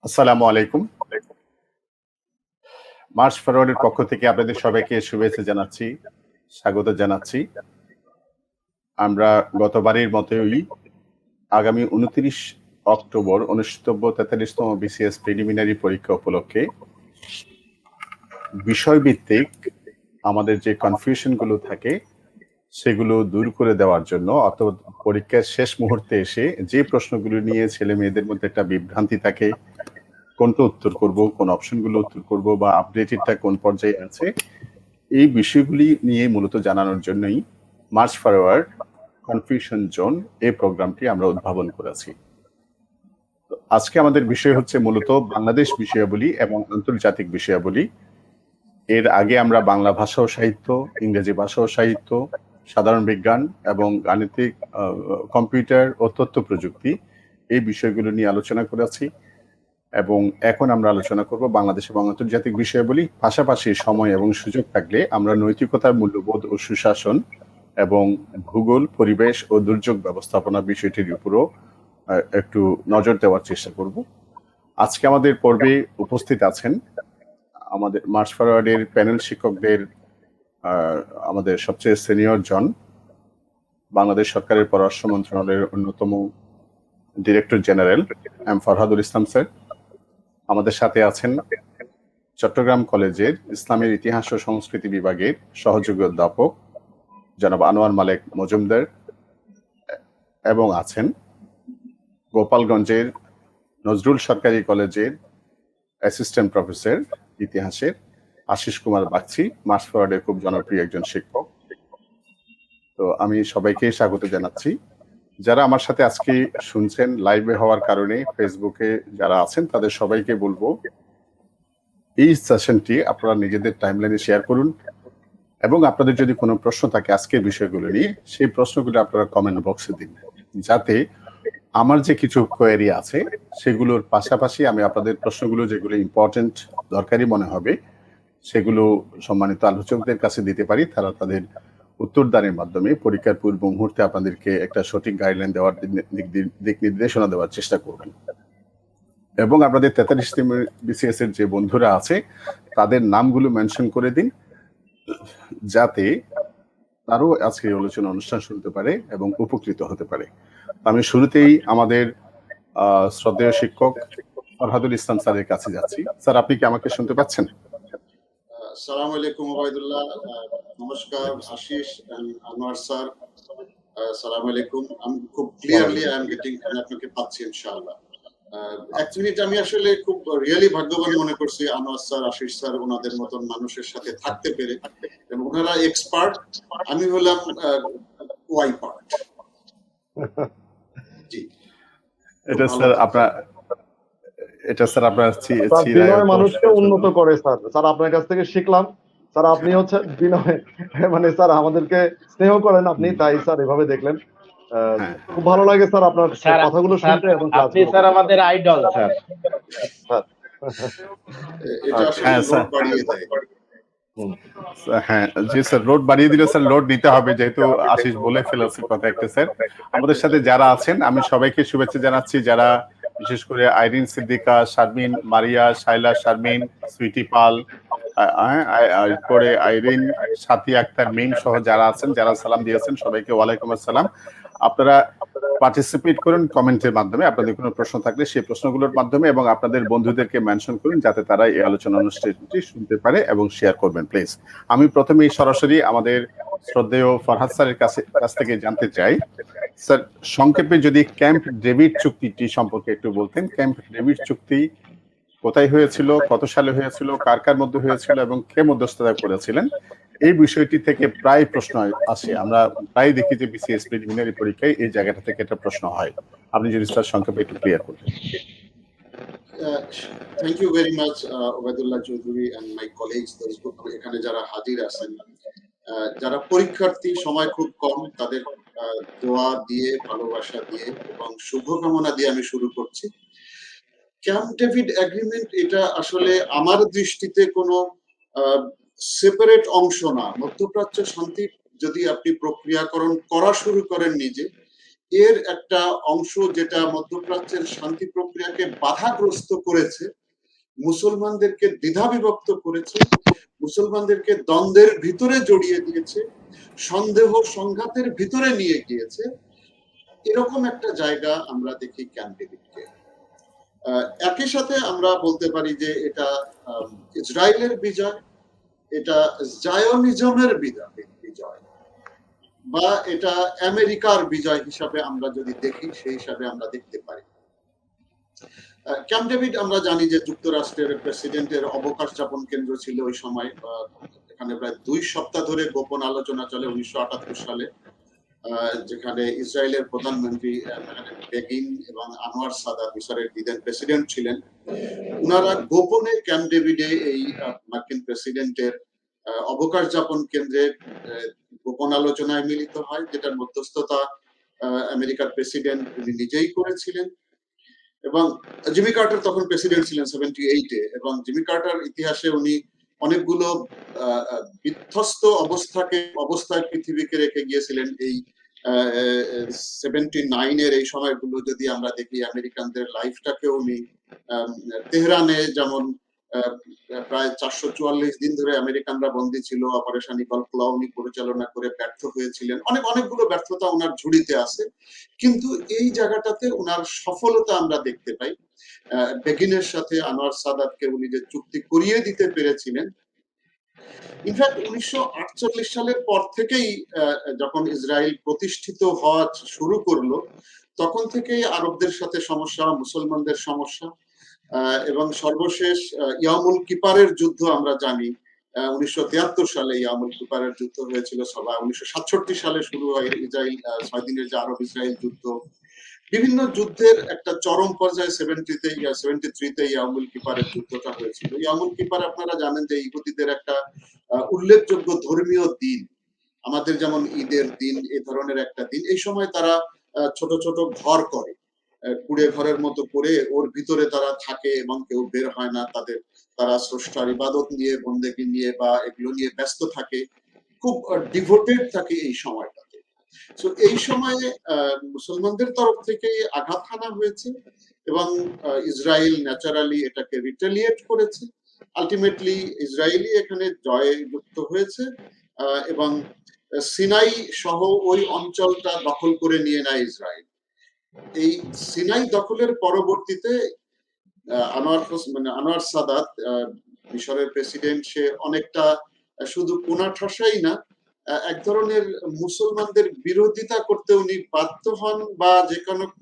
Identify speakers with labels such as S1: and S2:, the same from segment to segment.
S1: আসসালামু আলাইকুম। মার্চ ফরওয়ার্ডের পক্ষ থেকে আপনাদের সবাইকে শুভেচ্ছা জানাচ্ছি, স্বাগত জানাচ্ছি। আমরা গতবারের মতোই আগামী ২৯ অক্টোবর অনুষ্ঠিতব্য ৪৩তম বিসিএস প্রিলিমিনারি পরীক্ষা উপলক্ষে বিষয়ভিত্তিক আমাদের যে কনফিউশন গুলো থাকে সেগুলো দূর করে দেওয়ার জন্য অর্থাৎ পরীক্ষার শেষ মুহূর্তে এসে যে প্রশ্নগুলো নিয়ে ছেলে-মেয়েদের মধ্যে একটা বিভ্রান্তি থাকে, কোনটা উত্তর করব, কোন অপশনগুলো উত্তর করব বা আপডেটেডটা কোন পর্যায়ে আছে এই বিষয়গুলি নিয়ে মূলত জানানোর জন্যই মার্চ ফরওয়ার্ড কনফিউশন জোন এই প্রোগ্রামটি আমরা উদ্ভাবন করেছি। আজকে আমাদের বিষয় হচ্ছে মূলত বাংলাদেশ বিষয়াবলী এবং আন্তর্জাতিক বিষয়াবলী। এর আগে আমরা বাংলা ভাষা ও সাহিত্য, ইংরেজি ভাষা ও সাহিত্য, সাধারণ বিজ্ঞান এবং গাণিতিক, কম্পিউটার ও তথ্য প্রযুক্তি এই বিষয়গুলো নিয়ে আলোচনা করেছি এবং এখন আমরা আলোচনা করব বাংলাদেশ এবং আন্তর্জাতিক বিষয়াবলী। পাশাপাশি সময় এবং সুযোগ থাকলে আমরা নৈতিকতার মূল্যবোধ ও সুশাসন এবং ভূগোল, পরিবেশ ও দুর্যোগ ব্যবস্থাপনা বিষয়টির উপরও একটু নজর দেওয়ার চেষ্টা করব। আজকে আমাদের পর্বে উপস্থিত আছেন আমাদের মার্চ ফরওয়ার্ডের প্যানেল শিক্ষকদের আমাদের সবচেয়ে সিনিয়র জন, বাংলাদেশ সরকারের পররাষ্ট্র মন্ত্রণালয়ের অন্যতম ডিরেক্টর জেনারেল এম ফরহাদুল ইসলাম স্যার। আমাদের সাথে আছেন চট্টগ্রাম কলেজের ইসলামের ইতিহাস ও সংস্কৃতি বিভাগের সহযোগী অধ্যাপক জনাব আনোয়ার মালেক মজুমদার এবং আছেন গোপালগঞ্জের নজরুল সরকারি কলেজের অ্যাসিস্ট্যান্ট প্রফেসর ইতিহাসের আশিস কুমার বাগচি, মার্চ ফরওয়ার্ডের খুব জনপ্রিয় একজন শিক্ষক। তো আমি সবাইকে স্বাগত জানাচ্ছি। যারা আমার সাথে আজকে শুনছেন লাইভে হওয়ার কারণে ফেসবুকে যারা আছেন তাদের সবাইকে বলবো এই সেশনটি আপনারা নিজেদের টাইমলাইনে শেয়ার করুন এবং আপনাদের যদি কোনো প্রশ্ন থাকে আজকের বিষয়গুলো নিয়ে সেই প্রশ্নগুলো আপনারা কমেন্ট বক্সে দিন, যাতে আমার যে কিছু কোয়েরি আছে সেগুলোর পাশাপাশি আমি আপনাদের প্রশ্নগুলো যেগুলো ইম্পর্টেন্ট দরকারি মনে হবে সেগুলো সম্মানিত আলোচকদের কাছে দিতে পারি। তারা তাদের উত্তরদানের মাধ্যমে পরীক্ষার পূর্ব মুহূর্তে আপনাদেরকে একটা সঠিক গাইডলাইন দেওয়ার দিক নির্দেশনা দেওয়ার চেষ্টা করবেন এবং আপনাদের ৪৩তম বিসিএস এর যে বন্ধুরা আছে তাদের নামগুলো মেনশন করে দিন, যাতে তারও আজকে আলোচনা অনুষ্ঠান শুনতে পারে এবং উপকৃত হতে পারে। আমি শুরুতেই আমাদের শ্রদ্ধেয় শিক্ষক ফরহাদুল ইসলাম স্যারের কাছে যাচ্ছি। স্যার, আপনি কি আমাকে শুনতে পাচ্ছেন?
S2: আসসালামু আলাইকুম ওবায়দুল্লাহ, নমস্কার আশিস এন্ড আনোয়ার স্যার, আসসালামু আলাইকুম। আমি খুব ক্লিয়ারলি আই এম গেটিং, আপনাকে পাচ্ছি ইনশাআল্লাহ। এক মিনিট, আমি আসলে খুব রিয়েলি ভাগ্যবান মনে করছি আনোয়ার স্যার, আশিস স্যার, ওনাদের মতন মানুষের সাথে থাকতে পেরে, এবং ওনারা এক্সপার্ট, আমি হলাম ওয়াই পার্ট। জি,
S1: এটা স্যার আপনার
S3: বিনয় মানুষকে উন্নত করে স্যার। স্যার আপনার কাছ থেকে শিখলাম স্যার, আপনি হচ্ছে বিনয়, মানে স্যার আমাদেরকে স্নেহ করেন আপনি, তাই স্যার এভাবে দেখলেন। খুব ভালো লাগে স্যার আপনার কথাগুলো শুনতে এবং
S4: আপনি স্যার আমাদের আইডল স্যার।
S2: এটা আসলে লোড বাড়িয়ে দেয়।
S1: হ্যাঁ জি স্যার, লোড বাড়িয়ে দিলে স্যার লোড নিতে হবে, যেহেতু আশিস বলে ফেলেছে কথা একটা। স্যার আমাদের সাথে যারা আছেন আমি সবাইকে শুভেচ্ছা জানাচ্ছি, যারা বিশেষ করে আইরিন সিদ্দিকা, শারমিন, মারিয়া, শাইলা, শারমিন, সুইটি পাল, পরে আইরিন, সাথী আক্তার, মিম সহ যারা আছেন, যারা সালাম দিয়েছেন সবাইকে ওয়ালাইকুম আসসালাম। আপনারা পার্টিসিপেট করুন কমেন্টের মাধ্যমে, আপনাদের কোনো প্রশ্ন থাকলে সেই প্রশ্নগুলোর মাধ্যমে, এবং আপনাদের বন্ধুদেরকে মেনশন করুন যাতে তারা এই আলোচনা অনুষ্ঠানটি শুনতে পারে এবং শেয়ার করবেন প্লিজ। আমি প্রথমেই সরাসরি আমাদের শ্রদ্ধেয় ফরহাদ স্যারের কাছ থেকে জানতে চাই, স্যার সংক্ষেপে যদি ক্যাম্প ডেভিড চুক্তিটি সম্পর্কে একটু বলতেন। ক্যাম্প ডেভিড চুক্তি কোথায় হয়েছিল, কত সালে হয়েছিল, কার কার মধ্যে হয়েছিল এবং কে মধ্যস্থতা করেছিলেন, এই বিষয়টি থেকে প্রায় প্রশ্ন আসে। আমরা প্রায় দেখি যে বিসিএস প্রিলিমিনারি পরীক্ষায় এই জায়গাটা থেকে একটা প্রশ্ন হয়। আপনি যদি স্যার সংক্ষেপে একটু ক্লিয়ার করতেন।
S2: Thank you very much Obaidullah Chowdhury and my colleagues, এখানে যারা হাজির আছেন, যারা পরীক্ষার্থী, সময় খুব কম, তাদের দোয়া দিয়ে, ভালোবাসা দিয়ে এবং শুভকামনা দিয়ে আমি শুরু করছি। ক্যাম্প ডেভিড এগ্রিমেন্ট এটা আসলে আমার দৃষ্টিতে কোনো সেপারেট অংশ না। মধ্যপ্রাচ্য শান্তি যদি আপনি প্রক্রিয়াকরণ করা শুরু করেন নিজে, এর একটা অংশ যেটা মধ্যপ্রাচ্যের শান্তি প্রক্রিয়াকে বাধাগ্রস্ত করেছে, মুসলমানদেরকে দ্বিধাবিভক্ত করেছে, মুসলমানদেরকে দ্বন্দ্বের ভিতরে জড়িয়ে দিয়েছে, সন্দেহ সংঘাতের ভিতরে নিয়ে গিয়েছে, এরকম একটা জায়গা আমরা দেখি ক্যাম্প ডেভিডকে। একই সাথে আমরা বলতে পারি যে এটা ইসরায়েলের বিজয়, এটা জায়োনিজমের বিজয়, বা এটা আমেরিকার বিজয় হিসাবে আমরা যদি দেখি, সেই হিসাবে আমরা দেখতে পারি। ক্যাম্প ডেভিড আমরা জানি যে যুক্তরাষ্ট্রের প্রেসিডেন্টের অবকাশ যাপন কেন্দ্র ছিল ওই সময়। এখানে প্রায় 2 সপ্তাহ ধরে গোপন আলোচনা চলে 1978 সালে, যেখানে ইসরায়েলের প্রধানমন্ত্রী বেগিন এবং আনোয়ার সাদাত মিশরের দ্বিতীয় প্রেসিডেন্ট ছিলেন। ওনারা গোপনে ক্যাম্প ডেভিডে এই মার্কিন প্রেসিডেন্টের অবকাশ যাপন কেন্দ্রে গোপন আলোচনায় মিলিত হয়, যেটার মধ্যস্থতা আমেরিকার প্রেসিডেন্ট উনি নিজেই করেছিলেন। এবং জিমি কার্টার তখন প্রেসিডেন্ট ছিলেন 78-এ, এবং জিমি কার্টার ইতিহাসে উনি অনেকগুলো বিধ্বস্ত অবস্থায় পৃথিবীকে রেখে গিয়েছিলেন। এই 79-এর এই সময়গুলো যদি আমরা দেখি, আমেরিকানদের লাইফটাকে উনি তেহরানে যেমন প্রায় 444 দিন ধরে আমেরিকানরা বন্দী ছিল, অপারেশন ইগল ক্ল উনি পরিচালনা করে ব্যর্থ হয়েছিলেন। অনেকগুলো ব্যর্থতা ওনার ঝুড়িতে আছে, কিন্তু এই জায়গাটাতে ওনার সফলতা আমরা দেখতে পাই। বেগিনের সাথে আনোয়ার সাদাতকে উনি যে চুক্তি করিয়ে দিতে পেরেছিলেন। ইনফ্যাক্ট 1948 সালের পর থেকেই যখন ইসরায়েল প্রতিষ্ঠিত হওয়া শুরু করলো, তখন থেকেই আরবদের সাথে সমস্যা, মুসলমানদের সমস্যা, এবং সর্বশেষ ইয়ামুল কিপারের যুদ্ধ আমরা জানি 1973 সালে ইয়ামুল কিপারের যুদ্ধ হয়েছিল। 1967 সালে শুরু হয় ইসরায়েল 6 দিনের যে আরব ইসরায়েল যুদ্ধ। বিভিন্ন যুদ্ধের একটা চরম পর্যায়ে 73-তে ইয়ামুল কিপারের যুদ্ধটা হয়েছিল। ইয়ামুল কিপার আপনারা জানেন যে ইহুদিদের একটা উল্লেখযোগ্য ধর্মীয় দিন, আমাদের যেমন ঈদের দিন, এই ধরনের একটা দিন। এই সময় তারা ছোট ছোট ঘর করে, কুড়ে ঘরের মতো করে ওর ভিতরে তারা থাকে এবং কেউ বের হয় না। তারা স্রষ্টার ইবাদত নিয়ে, বন্দেগী নিয়ে বা এগুলো নিয়ে ব্যস্ত থাকে, খুব ডিভোটেড থাকে এই সময়টাতে। তো এই সময়ে মুসলমানদের তরফ থেকে আঘাত হানা হয়েছে, এবং ইসরায়েল ন্যাচারালি এটাকে রিটেলিয়েট করেছে। আলটিমেটলি ইসরায়েলি এখানে জয়যুক্ত হয়েছে, এবং সিনাই সহ ওই অঞ্চলটা দখল করে নিয়ে নেয় ইসরায়েল। এই সিনাই দখলের পরবর্তীতে আনোয়ার সাদাত, মিশরের প্রেসিডেন্ট, সে অনেকটা শুধু কোণঠাসাই না, এক ধরনের মুসলমানদের বিরোধিতা করতে উনি বাধ্য হন, বা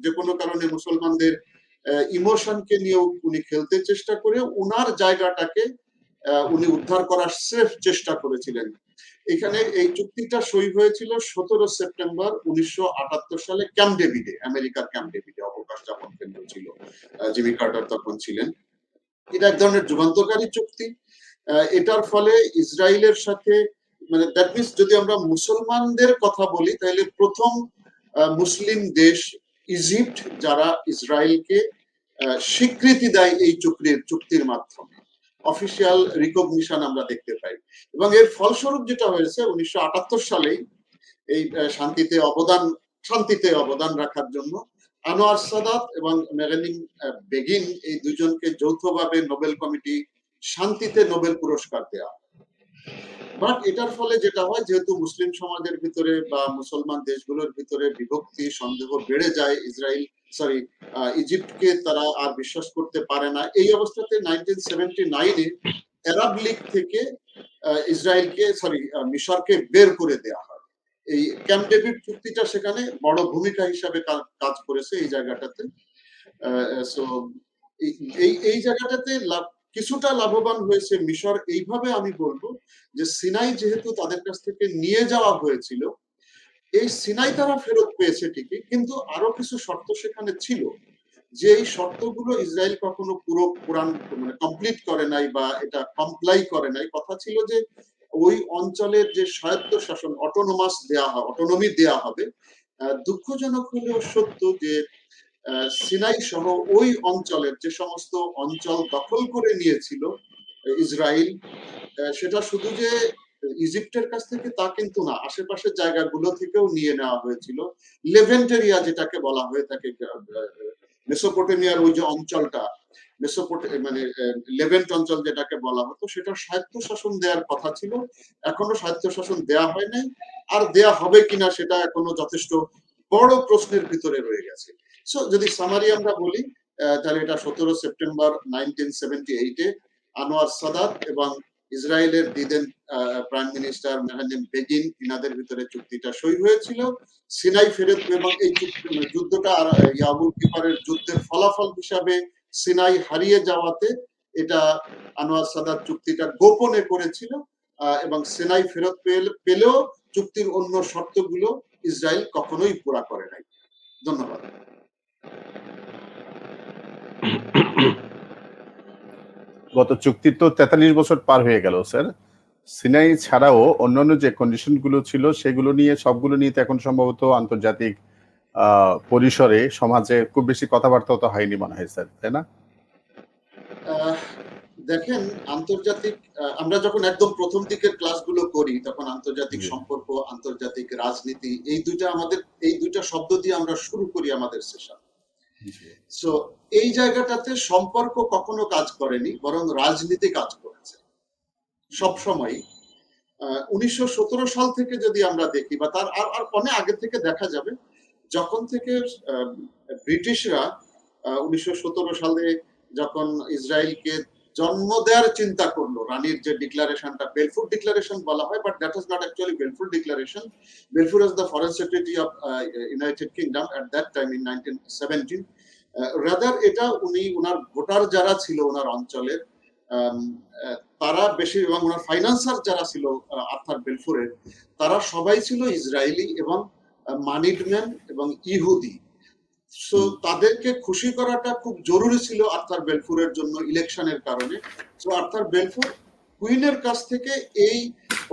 S2: যে কোনো কারণে মুসলমানদের ইমোশনকে নিয়েও উনি খেলতে চেষ্টা করে উনার জায়গাটাকে উনি উদ্ধার করার স্রেফ চেষ্টা করেছিলেন। এখানে এই চুক্তিটা সই হয়েছিল 17 সেপ্টেম্বর 1978 সালে ক্যাম্প ডেভিডে, আমেরিকার ক্যাম্প ডেভিডে অবকাশ যাপন কেন্দ্র ছিল, জিমি কার্টার তখন ছিলেন। এটা এক ধরনের যুগান্তকারী চুক্তি। এটার ফলে ইসরায়েলের সাথে, মানে দ্যাট মিনস যদি আমরা মুসলমানদের কথা বলি, তাহলে প্রথম মুসলিম দেশ ইজিপ্ট যারা ইসরায়েলকে স্বীকৃতি দেয় এই চুক্তির মাধ্যমে, অফিসিয়াল রিকগনিশন আমরা দেখতে পাই। এবং এর ফলস্বরূপ যেটা হয়েছে 1978 সালেই এই শান্তিতে অবদান রাখার জন্য আনোয়ার সাদাত এবং মেরেনিং বেগিন, এই দুজনকে যৌথভাবে নোবেল কমিটি শান্তিতে নোবেল পুরস্কার দেওয়া। বাট এটার ফলে যেটা হয়, যেহেতু মুসলিম সমাজের ভিতরে বা মুসলমান দেশগুলোর ভিতরে বিভক্তি, সন্দেহ বেড়ে যায়, ইজিপ্টকে তারা আর বিশ্বাস করতে পারে না। এই অবস্থাতে 1979-এ আরব লীগ থেকে মিশরকে বের করে দেওয়া হয়। এই ক্যাম্প ডেভিড চুক্তিটা সেখানে বড় ভূমিকা হিসাবে কাজ করেছে এই জায়গাটাতে। এই জায়গাটাতে কিছুটা লাভবান হয়েছে মিশর, এইভাবে আমি বলবো যে সিনাই যেহেতু তাদের কাছ থেকে নিয়ে যাওয়া হয়েছিল, এই সিনাই তারা ফেরত পেয়েছে ঠিকই, কিন্তু আরো কিছু শর্ত সেখানে ছিল, যে এই শর্তগুলো ইসরায়েল কখনো মানে কমপ্লিট করে নাই বা এটা কমপ্লাই করে নাই। কথা ছিল যে ওই অঞ্চলের যে স্বায়ত্ত শাসন, অটোনমি দেয়া হবে। দুঃখজনক হলেও সত্য যে সিনাই সহ ওই অঞ্চলের যে সমস্ত অঞ্চল দখল করে নিয়েছিল ইসরায়েল, সেটা শুধু যে ইজিপ্টের কাছ থেকে তা কিন্তু না, আশেপাশের জায়গাগুলো থেকেও নিয়ে নেওয়া হয়েছিল। লেভেন্ট এরিয়া যেটাকে বলা হয়ে থাকে, মেসোপটেমিয়ার ওই যে অঞ্চলটা, মানে লেভেন্ট অঞ্চল যেটাকে বলা হতো, সেটা স্বায়ত্তশাসন দেওয়ার কথা ছিল, এখনো স্বায়ত্তশাসন দেওয়া হয় নাই, আর দেয়া হবে কিনা সেটা এখনো যথেষ্ট বড় প্রশ্নের ভিতরে রয়ে গেছে। সো যদি সামারি আমরা বলি, তাহলে এটা 17 সেপ্টেম্বর 1978-এ আনোয়ার সাদাত এবং ইসরায়েলের দিদেন প্রাইম মিনিস্টার মেহদিন বেগিন, ইনাদের ভিতরে চুক্তিটা সই হয়েছিল। সিনাই ফেরত এবং এই যুদ্ধটা ইয়াবুল কিফারের যুদ্ধের ফলাফল হিসাবে সিনাই হারিয়ে যাওয়াতে এটা আনোয়ার সাদাত চুক্তিটা গোপনে করেছিল, এবং সিনাই ফেরত পেলেও চুক্তির অন্য শর্তগুলো ইসরায়েল কখনোই পুরা করে নাই। ধন্যবাদ।
S1: গত চুক্তির তো 43 বছর পার হয়ে গেল স্যার। সিনাই ছাড়াও অন্যান্য যে কন্ডিশন গুলো ছিল সেগুলো নিয়ে, সবগুলো নিয়ে তো এখন সম্ভবত আন্তর্জাতিক পরিসরে সমাজে খুব বেশি কথাবার্তা তো হয়নি মনে হয় স্যার, তাই না?
S2: দেখেন, আন্তর্জাতিক, আমরা যখন একদম প্রথম দিকের ক্লাসগুলো করি তখন আন্তর্জাতিক সম্পর্ক, আন্তর্জাতিক রাজনীতি, এই দুইটা শব্দ দিয়ে আমরা শুরু করি আমাদের সেশন। সো এই জায়গাটাতে সম্পর্ক কখনো কাজ করেনি, বরং রাজনীতি কাজ করেছে সবসময়। 1917 সাল থেকে যদি আমরা দেখি, বা তার আর অনেক আগে থেকে দেখা যাবে, যখন থেকে ব্রিটিশরা 1917 সালে যখন ইসরায়েলকে জন্ম দেওয়ার চিন্তা করলো, রানীর যে ডিক্লারেশনটা বেলফুর ডিক্লারেশন বলা হয়, but that is not actually Balfour declaration. Balfour is the foreign secretary of United Kingdom at that time in 1917। Rather এটা উনার ভোটার যারা ছিল ওনার অঞ্চলের, তারা বেশি, এবং ওনার ফাইন্যান্সার যারা ছিল আর্থার বেলফুরের, তারা সবাই ছিল ইসরায়েলি এবং মানিডম্যান এবং ইহুদি। সো তাদেরকে খুশি করাটা খুব জরুরি ছিল আর্থার বেলফুরের জন্য ইলেকশনের কারণে। সো আর্থার বেলফুর কুইনের কাছ থেকে এই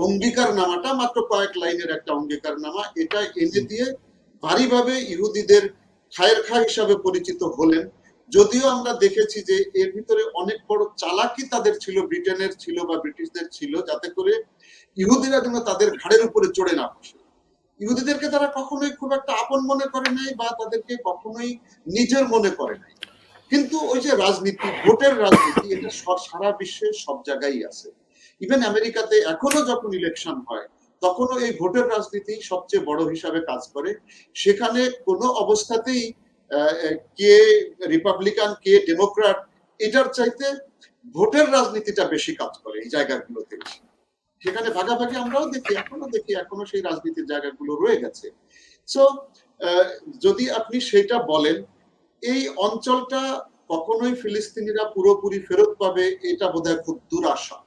S2: অঙ্গীকারনামাটা, মাত্র কয়েক লাইনের একটা অঙ্গীকারনামা, এটা এনে দিয়ে ভারীভাবে ইহুদিদের খায়ের খা হিসাবে পরিচিত হলেন। যদিও আমরা দেখেছি যে এর ভিতরে অনেক বড় চালাকি তাদের ছিল, ব্রিটেনের ছিল বা ব্রিটিশদের ছিল, যাতে করে ইহুদিরা যেন তাদের ঘাড়ের উপরে চড়ে না বসে। ইহুদিদেরকে তারা কখনোই খুব একটা আপন মনে করে নাই, বা তাদেরকে কখনোই নিজের মনে করে নাই। কিন্তু ওই যে রাজনীতি, ভোটের রাজনীতি, এটা সারা বিশ্বে সব জায়গায় আছে। ইভেন আমেরিকাতে এখনো যখন ইলেকশন হয় তখনও এই ভোটের রাজনীতি সবচেয়ে বড় হিসাবে কাজ করে। সেখানে কোনো অবস্থাতেই কে রিপাবলিকান কে ডেমোক্র্যাট, এটার চাইতে ভোটের রাজনীতিটা বেশি কাজ করে এই জায়গাগুলোতে। সেখানে ভাগাভাগি আমরাও দেখি, এখনো সেই রাজনীতির জায়গাগুলো রয়ে গেছে। সো যদি আপনি সেটা বলেন, এই অঞ্চলটা কখনোই ফিলিস্তিনিরা পুরোপুরি ফেরত পাবে এটা বোধহয় খুব দুরাশা।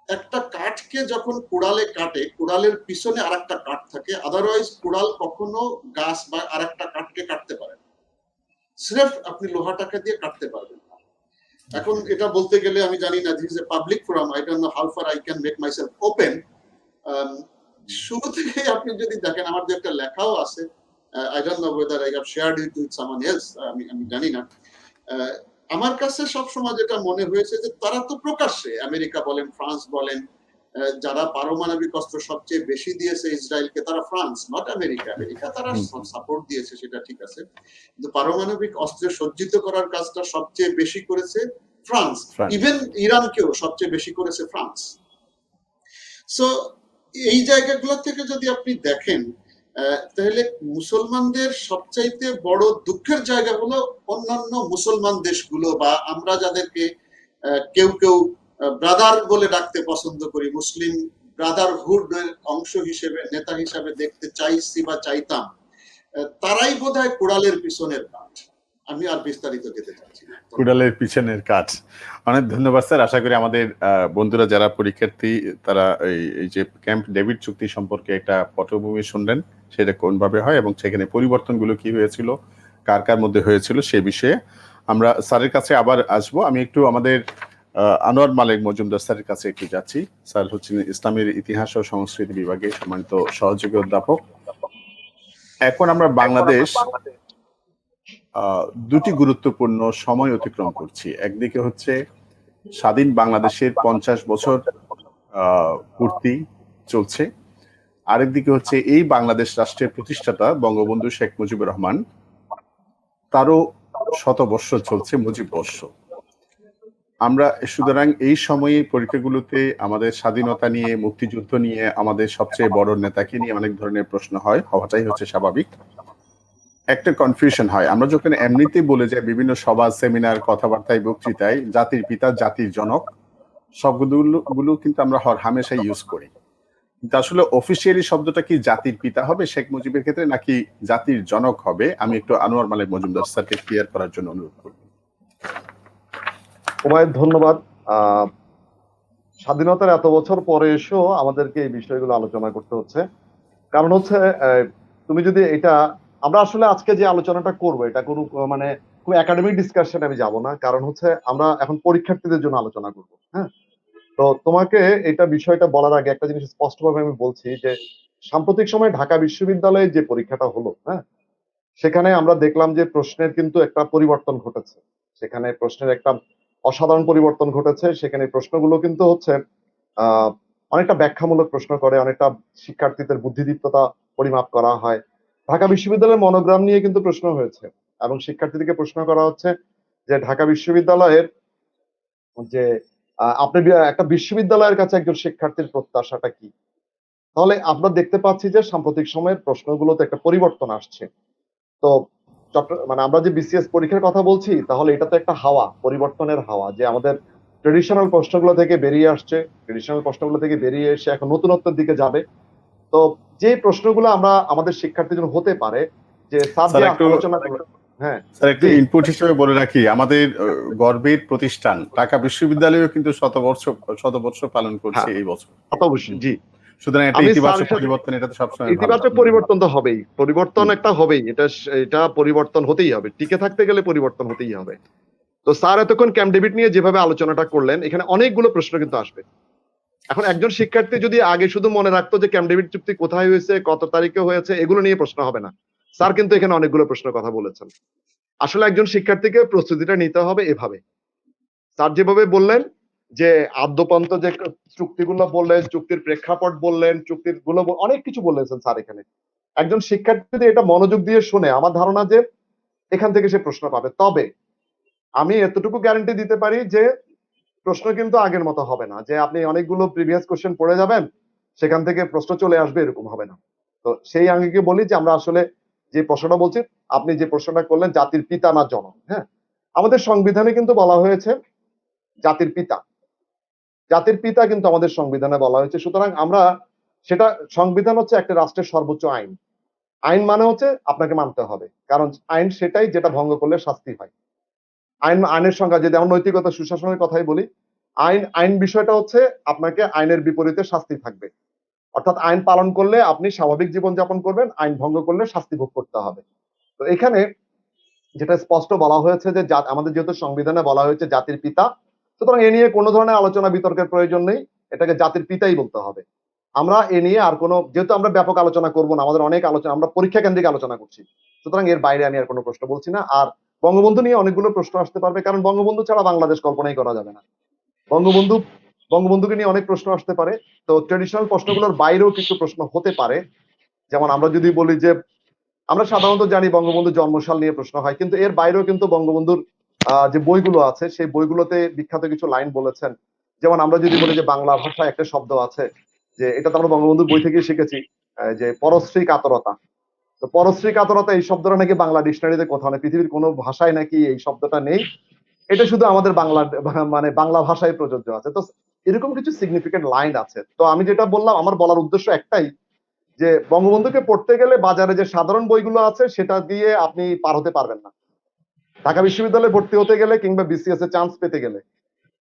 S2: একটা কাঠকে যখন কুড়ালে কাটে, কুড়ালের পিছনে আরেকটা কাঠ থাকে, আদারওয়াইজ কুড়াল কখনো গাছ বা আরেকটা কাঠকে কাটতে পারে না, স্রেফ আপনি লোহাটাকে দিয়ে কাটতে পারবেন না। এখন এটা বলতে গেলে আমি জানি না, this is a public forum, I don't know how far I can make myself open. শুরু থেকে আপনি যদি দেখেন, আমার যে একটা লেখাও আছে, I don't know whether I have shared it with someone else, আমি জানি না। আমার কাছে সবসময় যেটা মনে হয়েছে যে তারা তো প্রকাশ্যে, আমেরিকা বলেন, ফ্রান্স বলেন, যারা পারমাণবিক অস্ত্র সবচেয়ে বেশি দিয়েছে ইসরায়েলকে, তারা ফ্রান্স, নট আমেরিকা। আমেরিকা তারা সাপোর্ট দিয়েছে, সেটা ঠিক আছে, কিন্তু পারমাণবিক অস্ত্রে সজ্জিত করার কাজটা সবচেয়ে বেশি করেছে ফ্রান্স। ইভেন ইরানকেও সবচেয়ে বেশি করেছে ফ্রান্স। সো এই জায়গাগুলো থেকে যদি আপনি দেখেন, তাহলে মুসলমানদের সবচাইতে বড় দুঃখের জায়গা হলো অন্যান্য মুসলমান দেশগুলো, বা আমরা যাদেরকে কেউ কেউ ব্রাদার বলে ডাকতে পছন্দ করি, মুসলিম ব্রাদারহুডের অংশ হিসেবে, নেতা হিসেবে দেখতে চাইছি বা চাইতাম, তারাই বোধহয় কুড়ালের পিছনের কাঠ। আমি আর বিস্তারিত যেতে চাচ্ছি না।
S1: কুড়ালের পিছনের কাঠ। অনেক ধন্যবাদ স্যার। আশা করি আমাদের বন্ধুরা যারা পরীক্ষার্থী, তারা এই যে ক্যাম্প ডেভিড চুক্তি সম্পর্কে একটা পটভূমি শুনলেন, সেটা কোনভাবে হয় এবং সেখানে পরিবর্তনগুলো কি হয়েছিল, কার কার মধ্যে হয়েছিল, সে বিষয়ে আমরা স্যারের কাছে আবার আসবো। আমি একটু আমাদের আনোয়ার মালেক মজুমদার স্যারের কাছে একটু যাচ্ছি। স্যার হচ্ছেন ইসলামের ইতিহাস ও সংস্কৃতি বিভাগে সম্মানিত সহযোগী অধ্যাপক। এখন আমরা বাংলাদেশ দুটি গুরুত্বপূর্ণ সময় অতিক্রম করছি। একদিকে হচ্ছে স্বাধীন বাংলাদেশের 50 বছর পূর্তি চলছে, আরেকদিকে হচ্ছে এই বাংলাদেশ রাষ্ট্রের প্রতিষ্ঠাতা বঙ্গবন্ধু শেখ মুজিবুর রহমান, তারও শতবর্ষ চলছে মুজিব বর্ষ। আমরা সুতরাং এই সময়ে পরীক্ষাগুলোতে আমাদের স্বাধীনতা নিয়ে, মুক্তিযুদ্ধ নিয়ে, আমাদের সবচেয়ে বড় নেতাকে নিয়ে অনেক ধরনের প্রশ্ন হয়, হওয়াটাই হচ্ছে স্বাভাবিক। একটা কনফিউশন হয়, আমরা যখন এমনিতেই বলে যাই বিভিন্ন সভা, সেমিনার, কথাবার্তায়, বক্তৃতায় জাতির পিতা, জাতির জনক, সবগুলো কিন্তু আমরা হামেশাই ইউজ করি, কিন্তু আসলে অফিসিয়ালি শব্দটা কি জাতির পিতা হবে শেখ মুজিবের ক্ষেত্রে, নাকি জাতির জনক হবে? আমি একটু আনোয়ার মালিক মজুমদার স্যারকে ক্লিয়ার করার জন্য অনুরোধ করব।
S3: ওবায়দ, ধন্যবাদ। স্বাধীনতার এত বছর পরে এসেও আমাদেরকে এই বিষয়গুলো আলোচনা করতে হচ্ছে, কারণ হচ্ছে তুমি যদি এটা, আমরা আসলে আজকে যে আলোচনাটা করবো এটা কোনো মানে খুব একাডেমিক ডিসকাশন আমি যাব না, কারণ হচ্ছে আমরা এখন পরীক্ষার্থীদের জন্য আলোচনা করবো। হ্যাঁ, তো তোমাকে এটা বিষয়টা বলার আগে একটা জিনিস স্পষ্টভাবে আমি বলছি যে সাম্প্রতিক সময়ে ঢাকা বিশ্ববিদ্যালয়ে যে পরীক্ষাটা হলো, হ্যাঁ, সেখানে আমরা দেখলাম যে প্রশ্নের কিন্তু একটা পরিবর্তন ঘটেছে। সেখানে প্রশ্নের একটা অসাধারণ পরিবর্তন ঘটেছে। সেখানে প্রশ্নগুলো কিন্তু হচ্ছে আহ অনেকটা ব্যাখ্যামূলক প্রশ্ন করে, অনেকটা শিক্ষার্থীদের বুদ্ধিদীপ্ততা পরিমাপ করা হয়। ঢাকা বিশ্ববিদ্যালয়ের মনোগ্রাম নিয়ে কিন্তু প্রশ্ন হয়েছে, এবং শিক্ষার্থীদেরকে প্রশ্ন করা হচ্ছে যে ঢাকা বিশ্ববিদ্যালয়ের যে আপনি একটা বিশ্ববিদ্যালয়ের কাছে একজন শিক্ষার্থীর প্রত্যাশাটা কি। তাহলে আমরা দেখতে পাচ্ছি যে সাম্প্রতিক সময়ের প্রশ্নগুলোতে একটা পরিবর্তন আসছে। তো মানে আমরা যে বিসিএস পরীক্ষার কথা বলছি, তাহলে এটা তো একটা হাওয়া, পরিবর্তনের হাওয়া, যে আমাদের ট্রেডিশনাল প্রশ্নগুলো থেকে বেরিয়ে আসছে, ট্রেডিশনাল প্রশ্নগুলো থেকে বেরিয়ে এসে এখন নতুনত্বের দিকে যাবে। তো যে প্রশ্নগুলো আমরা আমাদের শিক্ষার্থীর জন্য হতে পারে, যে স্যার যে আলোচনা, হ্যাঁ
S1: স্যার একটু ইনপুট হিসেবে বলে রাখি, আমাদের গর্বের প্রতিষ্ঠান ঢাকা বিশ্ববিদ্যালয়ও কিন্তু শতবর্ষ পালন করছে এই বছর।
S3: অবশ্যই, জি।
S1: সুতরাং একটা ইতিবাচক পরিবর্তন, এটা তো সবসময়
S3: ইতিবাচক পরিবর্তন তো হবেই, পরিবর্তন একটা হবেই, এটা পরিবর্তন হতেই হবে, টিকে থাকতে গেলে পরিবর্তন হতেই হবে। তো স্যার এতক্ষণ ক্যাম্প ডেভিড নিয়ে যেভাবে আলোচনাটা করলেন, এখানে অনেকগুলো প্রশ্ন কিন্তু আসবে। এখন একজন শিক্ষার্থী যদি আগে শুধু মনে রাখতো যে ক্যাম্প ডেভিড চুক্তি কোথায় হয়েছে, কত তারিখে হয়েছে, এগুলো নিয়ে প্রশ্ন হবে না। স্যার কিন্তু এখানে অনেকগুলো প্রশ্নের কথা বলেছেন। আসলে একজন শিক্ষার্থীকে প্রস্তুতিটা নিতে হবে এভাবে। স্যার যেভাবে বললেন যে আদ্যপান্ত যে চুক্তিগুলো বললেন, চুক্তির প্রেক্ষাপট বললেন, চুক্তির গুলো অনেক কিছু বলেছেন স্যার এখানে। একজন শিক্ষার্থী যদি এটা মনোযোগ দিয়ে শুনে, আমার ধারণা যে এখান থেকে সে প্রশ্ন পাবে। তবে আমি এতটুকু গ্যারান্টি দিতে পারি যে প্রশ্ন কিন্তু আগের মতো হবে না, যে আপনি অনেকগুলো প্রিভিয়াস কোশ্চেন পড়ে যাবেন, সেখান থেকে প্রশ্ন চলে আসবে, এরকম হবে না। তো সেই আঙ্গিকে বলি যে আমরা আসলে যে প্রশ্নটা বলছি, আপনি যে প্রশ্নটা করলেন জাতির পিতা না জনক, হ্যাঁ, আমাদের সংবিধানে কিন্তু বলা হয়েছে জাতির পিতা। জাতির পিতা কিন্তু আমাদের সংবিধানে বলা হয়েছে। সুতরাং আমরা সেটা, সংবিধান হচ্ছে একটা রাষ্ট্রের সর্বোচ্চ আইন। আইন মানে হচ্ছে আপনাকে মানতে হবে, কারণ আইন সেটাই যেটা ভঙ্গ করলে শাস্তি হয়। আইনের সংজ্ঞা যদি আমরা নৈতিকতা, সুশাসনের কথাই বলি, আইন বিষয়টা হচ্ছে আপনাকে আইনের বিপরীতে শাস্তি থাকবে। অর্থাৎ আইন পালন করলে আপনি স্বাভাবিক জীবন যাপন করবেন, আইন ভঙ্গ করলে শাস্তি ভোগ করতে হবে। তো এখানে যেটা স্পষ্ট বলা হয়েছে যে আমাদের যেহেতু সংবিধানে বলা হয়েছে জাতির পিতা, সুতরাং এ নিয়ে কোনো ধরনের আলোচনা বিতর্কের প্রয়োজন নেই, এটাকে জাতির পিতাই বলতে হবে। আমরা এ নিয়ে আর কোনো, যেহেতু আমরা ব্যাপক আলোচনা করব না, আমাদের অনেক আলোচনা, আমরা পরীক্ষা কেন্দ্রিক আলোচনা করছি, সুতরাং এর বাইরে আমি আর কোনো প্রশ্ন বলছি না। আর বঙ্গবন্ধু নিয়ে অনেকগুলো প্রশ্ন আসতে পারবে, কারণ বঙ্গবন্ধু ছাড়া বাংলাদেশ কল্পনাই করা যাবে না। বঙ্গবন্ধুকে নিয়ে অনেক প্রশ্ন আসতে পারে। তো ট্রেডিশনাল প্রশ্নগুলোর বাইরেও কিছু প্রশ্ন হতে পারে। যেমন আমরা যদি বলি যে আমরা সাধারণত জানি বঙ্গবন্ধুর জন্মসাল নিয়ে প্রশ্ন হয়, কিন্তু এর বাইরেও কিন্তু বঙ্গবন্ধুর যে বইগুলো আছে, সেই বইগুলোতে বিখ্যাত কিছু লাইন বলেছেন। যেমন আমরা যদি বলি যে বাংলা ভাষায় একটা শব্দ আছে, যে এটা তো আমরা বঙ্গবন্ধুর বই থেকেই শিখেছি, যে পরশ্রী কাতরতা। তো পরশ্রী কাতরতা এই শব্দটা নাকি বাংলা ডিকশনারিতে কোথাও নেই, পৃথিবীর কোনো ভাষায় নাকি এই শব্দটা নেই, এটা শুধু আমাদের মানে বাংলা ভাষায় প্রযোজ্য আছে। তো এরকম কিছু সিগনিফিকেন্ট লাইন আছে। তো আমি যেটা বললাম, আমার বলার উদ্দেশ্য একটাই, যে বঙ্গবন্ধুকে পড়তে গেলে বাজারে যে সাধারণ বইগুলো আছে সেটা দিয়ে আপনি পার হতে পারবেন না। ঢাকা বিশ্ববিদ্যালয়ে ভর্তি হতে গেলে কিংবা বিসিএস এ চান্স পেতে গেলে,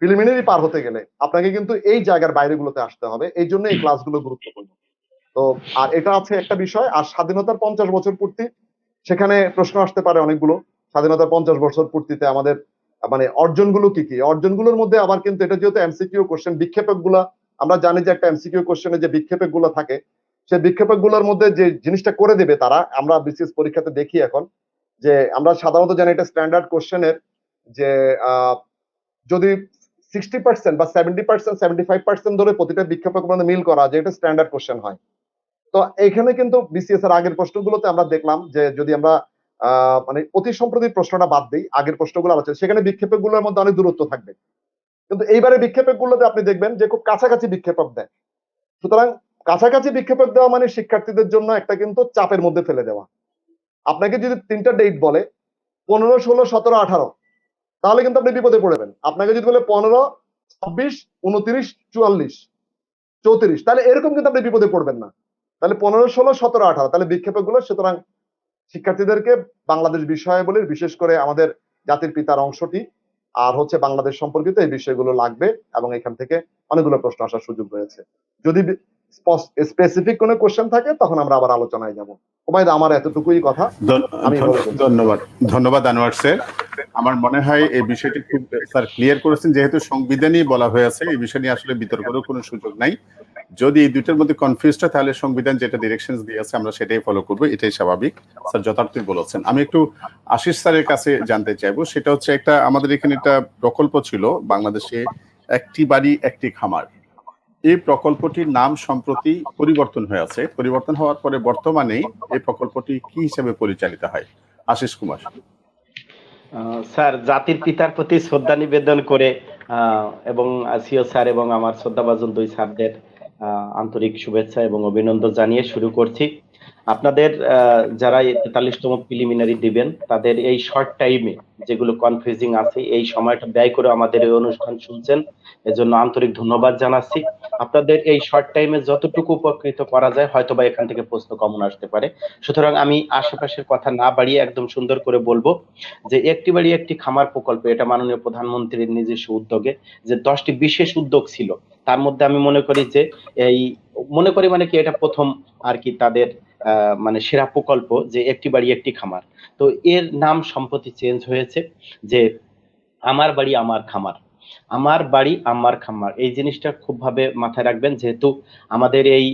S3: প্রিলিমিনারি পার হতে গেলে আপনাকে কিন্তু এই জায়গার বাইরেগুলোতে আসতে হবে। এই জন্য এই ক্লাসগুলো গুরুত্বপূর্ণ। তো আর এটা আছে একটা বিষয়, আর স্বাধীনতার 50 বছর পূর্তি, সেখানে প্রশ্ন আসতে পারে অনেকগুলো। স্বাধীনতার 50 বছর পূর্তিতে আমাদের মানে অর্জনগুলো কি কি, অর্জনগুলোর মধ্যে আবার কিন্তু এটা যেহেতু এমসিকিউ কোশ্চেন, বিক্ষেপক গুলা আমরা জানি যে একটা এমসিকিউ কোশ্চেনে যে বিক্ষেপক গুলো থাকে, সেই বিক্ষেপক গুলোর মধ্যে যে জিনিসটা করে দেবে তারা, আমরা বিসিএস পরীক্ষাতে দেখি এখন, যে আমরা সাধারণত জানি এটা স্ট্যান্ডার্ড কোশ্চেনের, যে যদি 60% বা 70%, 75% ধরে প্রতিটা বিক্ষেপের মধ্যে মিল করা, যে এটা স্ট্যান্ডার্ড কোশ্চেন হয়। তো এখানে কিন্তু বিসিএস এর আগের প্রশ্নগুলোতে আমরা দেখলাম যে যদি আমরা মানে অতি সম্প্রতি প্রশ্নটা বাদ দিই, আগের প্রশ্নগুলো আলোচনা, সেখানে বিক্ষেপকগুলোর মধ্যে অনেক দূরত্ব থাকবে। কিন্তু এইবারে বিক্ষেপকগুলোতে আপনি দেখবেন যে খুব কাছাকাছি বিক্ষেপক দেয়। সুতরাং কাছাকাছি বিক্ষেপক দেওয়া মানে শিক্ষার্থীদের জন্য একটা কিন্তু চাপের মধ্যে ফেলে দেওয়া। আপনাকে যদি 3টা ডেট বলে 15, 16, 17, 18, তাহলে কিন্তু আপনি বিপদে পড়বেন। আপনাকে যদি বলে 15, 26, 29, 44, 34, তাহলে এরকম কিন্তু আপনি বিপদে পড়বেন না। তাহলে 15, 16, 17, 18, তাহলে বিক্ষেপক গুলো। সুতরাং শিক্ষার্থীদেরকে বাংলাদেশ বিষয়াবলীর, বিশেষ করে আমাদের জাতির পিতার অংশটি আর হচ্ছে বাংলাদেশ সম্পর্কিত এই বিষয়গুলো লাগবে, এবং এখান থেকে অনেকগুলো প্রশ্ন আসার সুযোগ রয়েছে। যদি স্পেসিফিক কোনো কোশ্চেন থাকে তখন আমরা আবার আলোচনায় যাব। ওবায়দা, আমার এতটুকুই কথা। আমি
S1: ধন্যবাদ ধন্যবাদ আনোয়ার স্যার। আমার মনে হয় এই বিষয়টি খুব স্যার ক্লিয়ার করেছেন, যেহেতু সংবিধানই বলা হয়েছে, এই বিষয় নিয়ে আসলে বিতর্কেরও কোনো সুযোগ নাই। যদি এই দুইটার মধ্যে কনফিউজড হয় তাহলে সংবিধান যেটা ডিরেকশনস দিয়েছে আমরা সেটাই ফলো করব, এটাই স্বাভাবিক। স্যার যথার্থই বলেছেন। আমি একটু আশিস স্যারের কাছে জানতে চাইবো, সেটা হচ্ছে একটা আমাদের এখানে একটা প্রকল্প ছিল বাংলাদেশে, একটি বাড়ি একটি খামার। এই প্রকল্পটির নাম সম্প্রতি পরিবর্তন হয়েছে। পরিবর্তন হওয়ার পরে বর্তমানে এই প্রকল্পটি কি হিসেবে পরিচালিত হয়? আশিস কুমার।
S4: স্যার, জাতির পিতার প্রতি শ্রদ্ধা নিবেদন করে এবং সিও স্যার এবং আমার শ্রদ্ধাভাজন দুই স্যারদের আন্তরিক শুভেচ্ছা এবং অভিনন্দন জানিয়ে শুরু করছি। আপনাদের যারা 43তম প্রিলিমিনারি দিবেন তাদের এই শর্ট টাইমে যেগুলো কনফিউজিং আছে এই সময়টা ব্যয় করে আমাদের এই অনুষ্ঠান শুনছেন, এজন্য আন্তরিক ধন্যবাদ জানাচ্ছি। আপনাদের এই শর্ট টাইমে যতটুকু উপকৃত করা যায় হয়তোবা এখান থেকে প্রশ্ন কমন আসতে পারে। সুতরাং আমি আশেপাশের কথা না বাড়িয়ে একদম সুন্দর করে বলবো যে একটি বাড়ি একটি খামার প্রকল্প, এটা মাননীয় প্রধানমন্ত্রীর নিজস্ব উদ্যোগে যে 10টি বিশেষ উদ্যোগ ছিল, তার মধ্যে আমি মনে করি যে মানে কি এটা প্রথম আর কি তাদের মানে সেরা প্রকল্প, যে একটি বাড়ি একটি খামার। তো এর নাম সম্প্রতি চেঞ্জ হয়েছে যে আমার বাড়ি আমার খামার। আমার বাড়ি আমার খামার, এই জিনিসটা খুব ভাবে মাথায় রাখবেন, যেহেতু আমাদের এই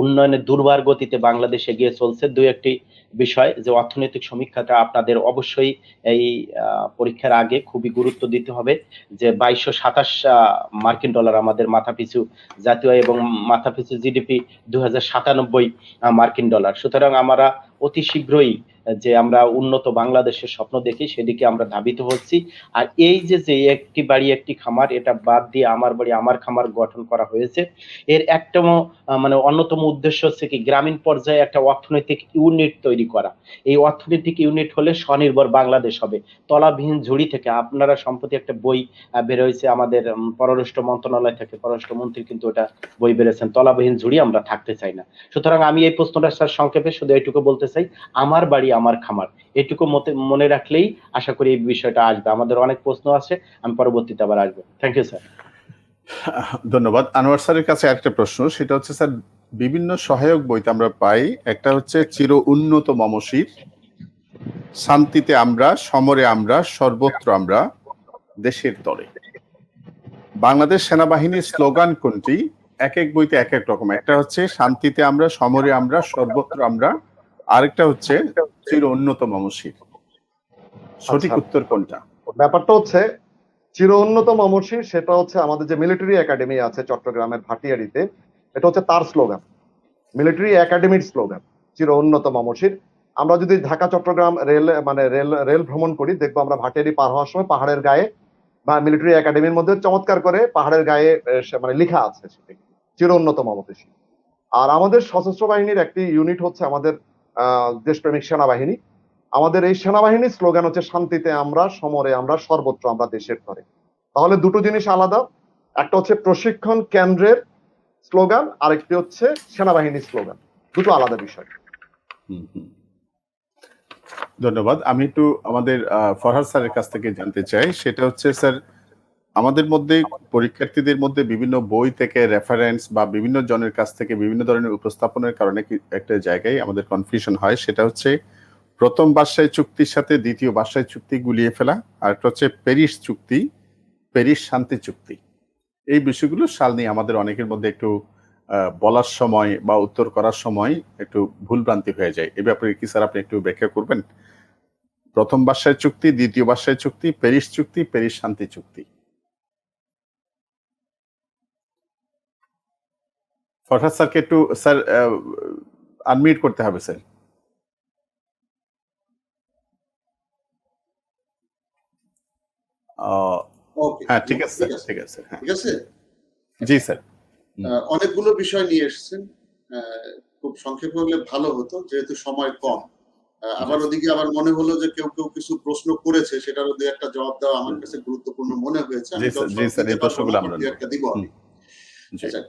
S4: উন্নয়নের দুর্বার গতিতে বাংলাদেশ এগিয়ে চলছে। দুই একটি বিষয়, যে অর্থনৈতিক সমীক্ষাটা আপনাদের অবশ্যই এই পরীক্ষার আগে খুবই গুরুত্ব দিতে হবে, যে 2227 মার্কিন ডলার আমাদের মাথাপিছু জাতীয় এবং মাথাপিছু জিডিপি 2097 মার্কিন ডলার। সুতরাং আমরা অতি শীঘ্রই যে আমরা উন্নত বাংলাদেশের স্বপ্ন দেখি সেদিকে আমরা ধাবিত হচ্ছি। আর এই যে একটি বাড়ি একটি খামার, এটা বাদ দিয়ে আমার বাড়ি আমার খামার গঠন করা হয়েছে। এর একটা মানে অন্যতম উদ্দেশ্য হচ্ছে কি গ্রামীণ পর্যায়ে একটা অর্থনৈতিক ইউনিট তৈরি করা। এই অর্থনৈতিক ইউনিট হলে স্বনির্ভর বাংলাদেশ হবে। তলাবিহীন ঝুড়ি থেকে, আপনারা সম্প্রতি একটা বই বের হয়েছে আমাদের পররাষ্ট্র মন্ত্রণালয় থেকে, পররাষ্ট্রমন্ত্রী কিন্তু ওটা বই বেরেছেন, তলাবিহীন ঝুড়ি আমরা থাকতে চাই না। সুতরাং আমি এই প্রশ্নটা স্যার সংক্ষেপে শুধু এইটুকু বলতে চাই, আমার বাড়ি আমার খামার, এটুকু মনে রাখলেই আশা করি এই বিষয়টা আসবে। আমাদের অনেক প্রশ্ন আছে, আমি পরবর্তীতে আবার আসবো। Thank you sir.
S1: ধন্যবাদ। আনোয়ার স্যারের কাছে আরেকটা প্রশ্ন, সেটা হচ্ছে স্যার বিভিন্ন সহায়ক বইতে আমরা পাই, একটা হচ্ছে চির উন্নত মমশির, শান্তিতে আমরা, সমরে আমরা, সর্বত্র আমরা, দেশের তরে। বাংলাদেশ সেনাবাহিনীর স্লোগান কোনটি? এক এক বইতে এক এক রকম। একটা হচ্ছে শান্তিতে আমরা, সমরে আমরা, সর্বত্র আমরা, আরেকটা হচ্ছে চির উন্নত মমশির। সঠিক উত্তর কোনটা?
S3: ব্যাপারটা হচ্ছে চির উন্নত মমশির, সেটা হচ্ছে আমাদের যে মিলিটারি একাডেমি আছে চট্টগ্রামের ভাটিয়ারিতে, এটা হচ্ছে তার স্লোগান, মিলিটারি একাডেমির স্লোগান চির উন্নত মমশির। আমরা যদি ঢাকা চট্টগ্রাম রেল ভ্রমণ করি, দেখবো আমরা ভাটিয়ারি পার হওয়ার সময় পাহাড়ের গায়ে বা মিলিটারি একাডেমির মধ্যে চমৎকার করে পাহাড়ের গায়ে মানে লেখা আছে সেটি চির উন্নত মমশির। আর আমাদের সশস্ত্র বাহিনীর একটি ইউনিট হচ্ছে আমাদের দেশপ্রেমিক সেনাবাহিনী। আমাদের এই সেনাবাহিনীর স্লোগান হচ্ছে শান্তিতে আমরা, সমরে আমরা, সর্বত্র আমরা, দেশের তরে। তাহলে দুটো জিনিস আলাদা, একটা হচ্ছে প্রশিক্ষণ কেন্দ্রের স্লোগান, আরেকটি হচ্ছে সেনাবাহিনীর স্লোগান, দুটো আলাদা বিষয়।
S1: ধন্যবাদ। আমি একটু আমাদের ফরহাদ স্যারের কাছ থেকে জানতে চাই, সেটা হচ্ছে স্যার আমাদের মধ্যে পরীক্ষার্থীদের মধ্যে বিভিন্ন বই থেকে রেফারেন্স বা বিভিন্ন জনের কাছ থেকে বিভিন্ন ধরনের উপস্থাপনের কারণে একটা জায়গায় আমাদের কনফিউশন হয়, সেটা হচ্ছে প্রথম বার্ষায় চুক্তির সাথে দ্বিতীয় বার্ষায় চুক্তি গুলিয়ে ফেলা, আর একটা হচ্ছে প্যারিস চুক্তি, প্যারিস শান্তি চুক্তি। এই বিষয়গুলো সাল নিয়ে আমাদের অনেকের মধ্যে একটু বলার সময় বা উত্তর করার সময় একটু ভুলভ্রান্তি হয়ে যায়। এই ব্যাপারে কি স্যার আপনি একটু ব্যাখ্যা করবেন? প্রথম বার্ষায় চুক্তি, দ্বিতীয় বার্ষায় চুক্তি, প্যারিস চুক্তি, প্যারিস শান্তি চুক্তি। ফরহাদ স্যারকে একটু স্যার আনমিউট করতে হবে স্যার।
S2: ওকে,
S1: হ্যাঁ, ঠিক আছে স্যার, ঠিক আছে। হ্যাঁ,
S2: ঠিক আছে।
S1: জি স্যার।
S2: অনেকগুলো বিষয় নিয়ে এসেছেন, খুব সংক্ষেপে হলে ভালো হতো যেহেতু সময় কম। আবার ওদিকে আবার মনে হলো যে কেউ কেউ কিছু প্রশ্ন করেছে, সেটার ওদিকে একটা জবাব দেওয়া আমার কাছে গুরুত্বপূর্ণ মনে হয়েছে। আমি
S1: জি স্যার, এই প্রশ্নগুলো আমরা
S2: একটা দিব আমি।
S1: জি।
S2: আচ্ছা,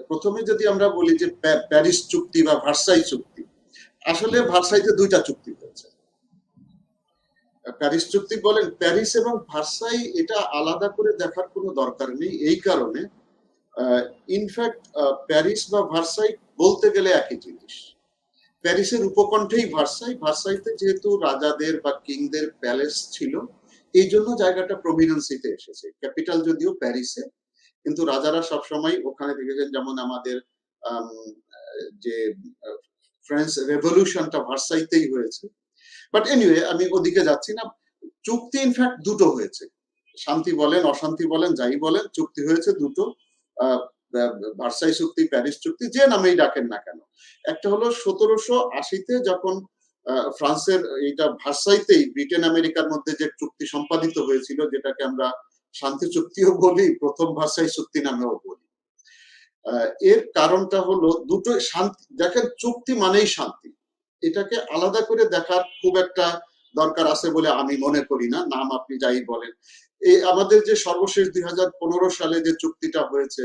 S2: প্রথমে যদি আমরা বলি যে প্যারিস চুক্তি বা ভার্সাই চুক্তি, আসলে ভার্সাইতে দুইটা চুক্তি হয়েছে। প্যারিস চুক্তি বলেন, প্যারিস এবং ভার্সাই এটা আলাদা করে দেখার কোনো দরকার নেই। এই কারণে ইনফ্যাক্ট প্যারিস বা ভার্সাই বলতে গেলে একই জিনিস। প্যারিসের উপকণ্ঠেই ভার্সাই, ভার্সাইতে যেহেতু রাজাদের বা কিংদের প্যালেস ছিল, এই জন্য জায়গাটা প্রমিনেন্সিতে এসেছে। ক্যাপিটাল যদিও প্যারিসে, কিন্তু রাজারা সবসময় ওখানে থেকেছেন। যেমন আমাদের যে ফ্রেঞ্চ রেভলিউশনটা ভার্সাইতেই হয়েছে। বাট এনিওয়ে, আমি ওদিকে যাচ্ছি না। চুক্তি ইনফ্যাক্ট দুটো হয়েছে, শান্তি বলেন অশান্তি বলেন যাই বলেন, চুক্তি হয়েছে দুটো। ভার্সাই চুক্তি, প্যারিস চুক্তি, যে নামেই ডাকেন না কেন। একটা হলো 1780-তে যখন ফ্রান্সের এইটা ভার্সাইতেই ব্রিটেন আমেরিকার মধ্যে যে চুক্তি সম্পাদিত হয়েছিল, যেটাকে আমরা শান্তি চুক্তিও বলি, প্রথম ভার্সাই চুক্তি নামেও বলি। এর কারণটা হলো দুটো শান্তি, দেখেন চুক্তি মানেই শান্তি, এটাকে আলাদা করে দেখার খুব একটা দরকার আছে বলে আমি মনে করি না, নাম আপনি যাই বলেন। এই আমাদের যে সর্বশেষ 2015 সালে যে চুক্তিটা হয়েছে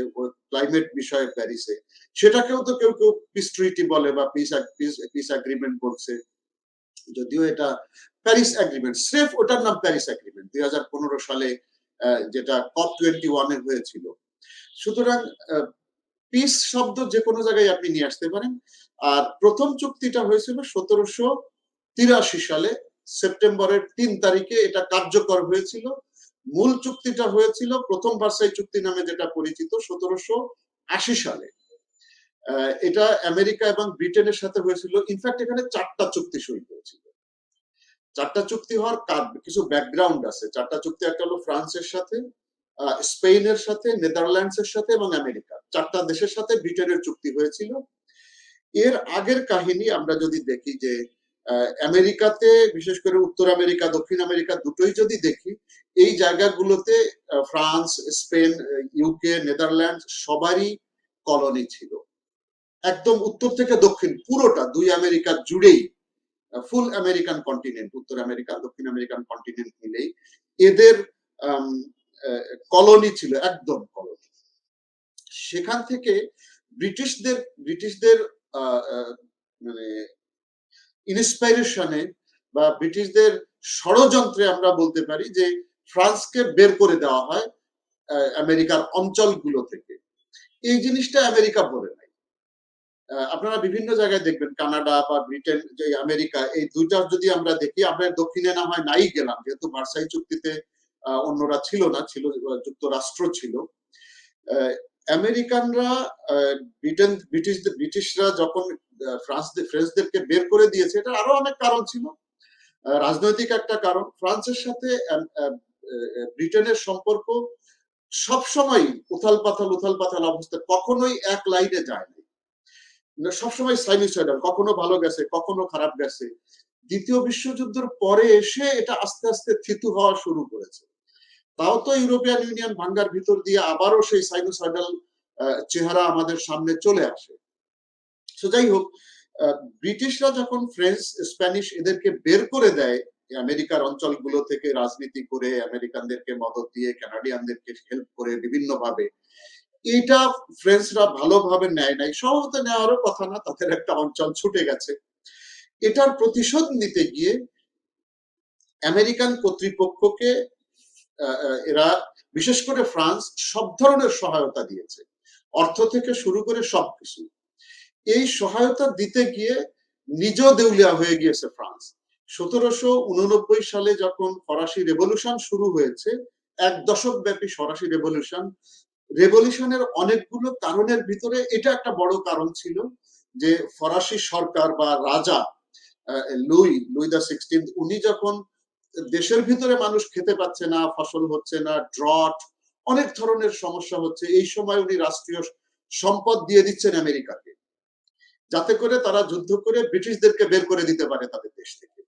S2: ক্লাইমেট বিষয়ে প্যারিসে, সেটাকেও তো কেউ কেউ পিস ট্রিটি বলে বা পিস এগ্রিমেন্ট বলছে, যদিও এটা প্যারিস এগ্রিমেন্ট, স্রেফ ওটার নাম প্যারিস এগ্রিমেন্ট 2015 সালে যেটা COP21 এ হয়েছিল। সুতরাং পিস শব্দ যে কোনো জায়গায় আপনি নিয়ে আসতে পারেন। আর প্রথম চুক্তিটা হয়েছিল 1783 সালে সেপ্টেম্বরের 3 তারিখে, এটা কার্যকর হয়েছিল। মূল চুক্তিটা হয়েছিল প্রথম ভার্সাই চুক্তি নামে যেটা পরিচিত 1780 সালে। এটা আমেরিকা এবং ব্রিটেনের সাথে হয়েছিল। ইনফ্যাক্ট এখানে 4টা চুক্তি সই হয়েছিল। 4টা চুক্তি হওয়ার কিছু ব্যাকগ্রাউন্ড আছে। 4টা চুক্তি, একটা হলো ফ্রান্সের সাথে, স্পেনের সাথে, নেদারল্যান্ডসের সাথে এবং আমেরিকা, 4টা দেশের সাথে ব্রিটেনের চুক্তি হয়েছিল। এর আগের কাহিনী আমরা যদি দেখি যে আমেরিকাতে, বিশেষ করে উত্তর আমেরিকা দক্ষিণ আমেরিকা দুটোই যদি দেখি, এই জায়গাগুলোতে ফ্রান্স, স্পেন, ইউকে, নেদারল্যান্ড সবারই কলোনি ছিল। একদম উত্তর থেকে দক্ষিণ পুরোটা, দুই আমেরিকা জুড়েই, ফুল আমেরিকান কন্টিনেন্ট, উত্তর আমেরিকা দক্ষিণ আমেরিকান কন্টিনেন্ট মিলেই এদের কলোনি ছিল, একদম কলোনি। সেখান থেকে ব্রিটিশদের মানে ইন্সপাইরেশনে বা ব্রিটিশদের ষড়যন্ত্রে আমরা বলতে পারি যে ফ্রান্সকে বের করে দেওয়া হয় আমেরিকার অঞ্চলগুলো থেকে। এই জিনিসটা আমেরিকা বলে নাই। আপনারা বিভিন্ন জায়গায় দেখবেন, কানাডা বা ব্রিটেন, যে আমেরিকা, এই দুইটা যদি আমরা দেখি, আমরা দক্ষিণে না হয় নাই গেলাম, যেহেতু ভার্সাই চুক্তিতে অন্যরা ছিল না, ছিল যুক্তরাষ্ট্র ছিল। আমেরিকানরা ব্রিটিশরা যখন ফ্রেঞ্চদেরকে বের করে দিয়েছে, এটা আরো অনেক কারণ ছিল। রাজনৈতিক একটা কারণ, ফ্রান্সের সাথে ব্রিটেনের সম্পর্ক সবসময় উথাল পাথাল অবস্থা, কখনোই এক লাইনে যায় না, সবসময় সাইনুসয়েডাল, কখনো ভালো গেছে কখনো খারাপ গেছে। দ্বিতীয় বিশ্বযুদ্ধের পরে এসে এটা আস্তে আস্তে থিতু হওয়া শুরু করেছে। তাও তো ইউরোপিয়ান ইউনিয়ন ভাঙ্গার ভিতর দিয়ে আবারও সেই সাইনোসয়েডাল চেহারা আমাদের সামনে চলে আসে। যাই হোক, ব্রিটিশরা যখন ফ্রেঞ্চ, স্প্যানিশ এদেরকে বের করে দেয় আমেরিকার অঞ্চলগুলো থেকে, রাজনীতি করে, আমেরিকানদেরকে মদত দিয়ে, কানাডিয়ানদেরকে হেল্প করে বিভিন্ন ভাবে, এটা ফ্রেঞ্চরা ভালোভাবে নেয় নাই। সহজত নেওয়ারও কথা না, তাদের একটা অঞ্চল ছুটে গেছে। এটার প্রতিশোধ নিতে গিয়ে আমেরিকান কর্তৃপক্ষকে এরা, বিশেষ করে ফ্রান্স, সব ধরনের সহায়তা দিয়েছে, অর্থ থেকে শুরু করে সবকিছু। এই সহায়তা দিতে গিয়ে নিজেও দেউলিয়া হয়ে গিয়েছে ফ্রান্স। 1789 সালে যখন ফরাসি রেভলিউশন শুরু হয়েছে, 1 দশক ব্যাপী ফরাসি রেভলিউশনের অনেকগুলো কারণের ভিতরে এটা একটা বড় কারণ ছিল যে ফরাসি সরকার বা রাজা লুই দা 16, উনি যখন দেশের ভিতরে মানুষ খেতে পাচ্ছে না, ফসল হচ্ছে না, ড্রট, অনেক ধরনের সমস্যা হচ্ছে, এই সময় উনি রাষ্ট্রীয় সম্পদ দিয়ে দিচ্ছেন আমেরিকাকে, যাতে করে তারা যুদ্ধ করে ব্রিটিশদেরকে বের করে দিতে পারে তাদের দেশ থেকে।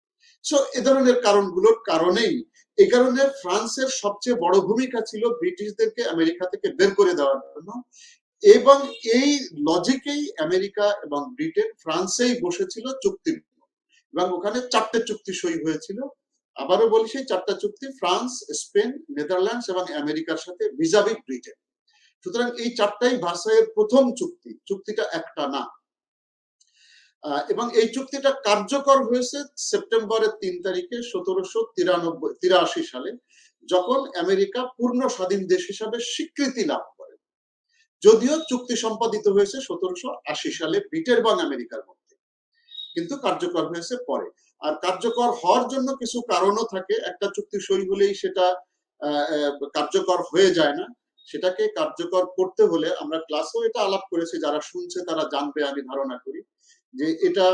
S2: সো এ ধরনের কারণগুলোর কারণেই, এই কারণে ফ্রান্সের সবচেয়ে বড় ভূমিকা ছিল ব্রিটিশদেরকে আমেরিকা থেকে বের করে দেওয়ার জন্য, এবং এই লজিকেই আমেরিকা এবং ব্রিটেন ফ্রান্সেই বসেছিল চুক্তির, এবং ওখানে 4টে চুক্তি সই হয়েছিল। আবারও বলি, সেই 4টা চুক্তি ফ্রান্স, স্পেন, নেদারল্যান্ডস এবং আমেরিকার সাথে ভিজাভি ব্রিটেন। সুতরাং এই 4টাই ভার্সাইয়ের প্রথম চুক্তি, চুক্তিটা একটা না। এবং এই চুক্তিটা কার্যকর হয়েছে সেপ্টেম্বরের 3 তারিখে 1783 সালে, যখন আমেরিকা পূর্ণ স্বাধীন দেশ হিসাবে স্বীকৃতি লাভ করে। যদিও চুক্তি সম্পাদিত হয়েছে 1780 সালে ব্রিটেন এবং আমেরিকার মধ্যে, কিন্তু কার্যকর হয়েছে পরে। আর কার্যকর হওয়ার জন্য কিছু কারণও থাকে, একটা চুক্তি সই হলেই সেটা কার্যকর হয়ে যায় না। সেটাকে কার্যকর করতে হলে, আমরা ক্লাসেও এটা আলাপ করেছি, যারা শুনছে তারা জানবে আমি ধারণা করি, যে এটা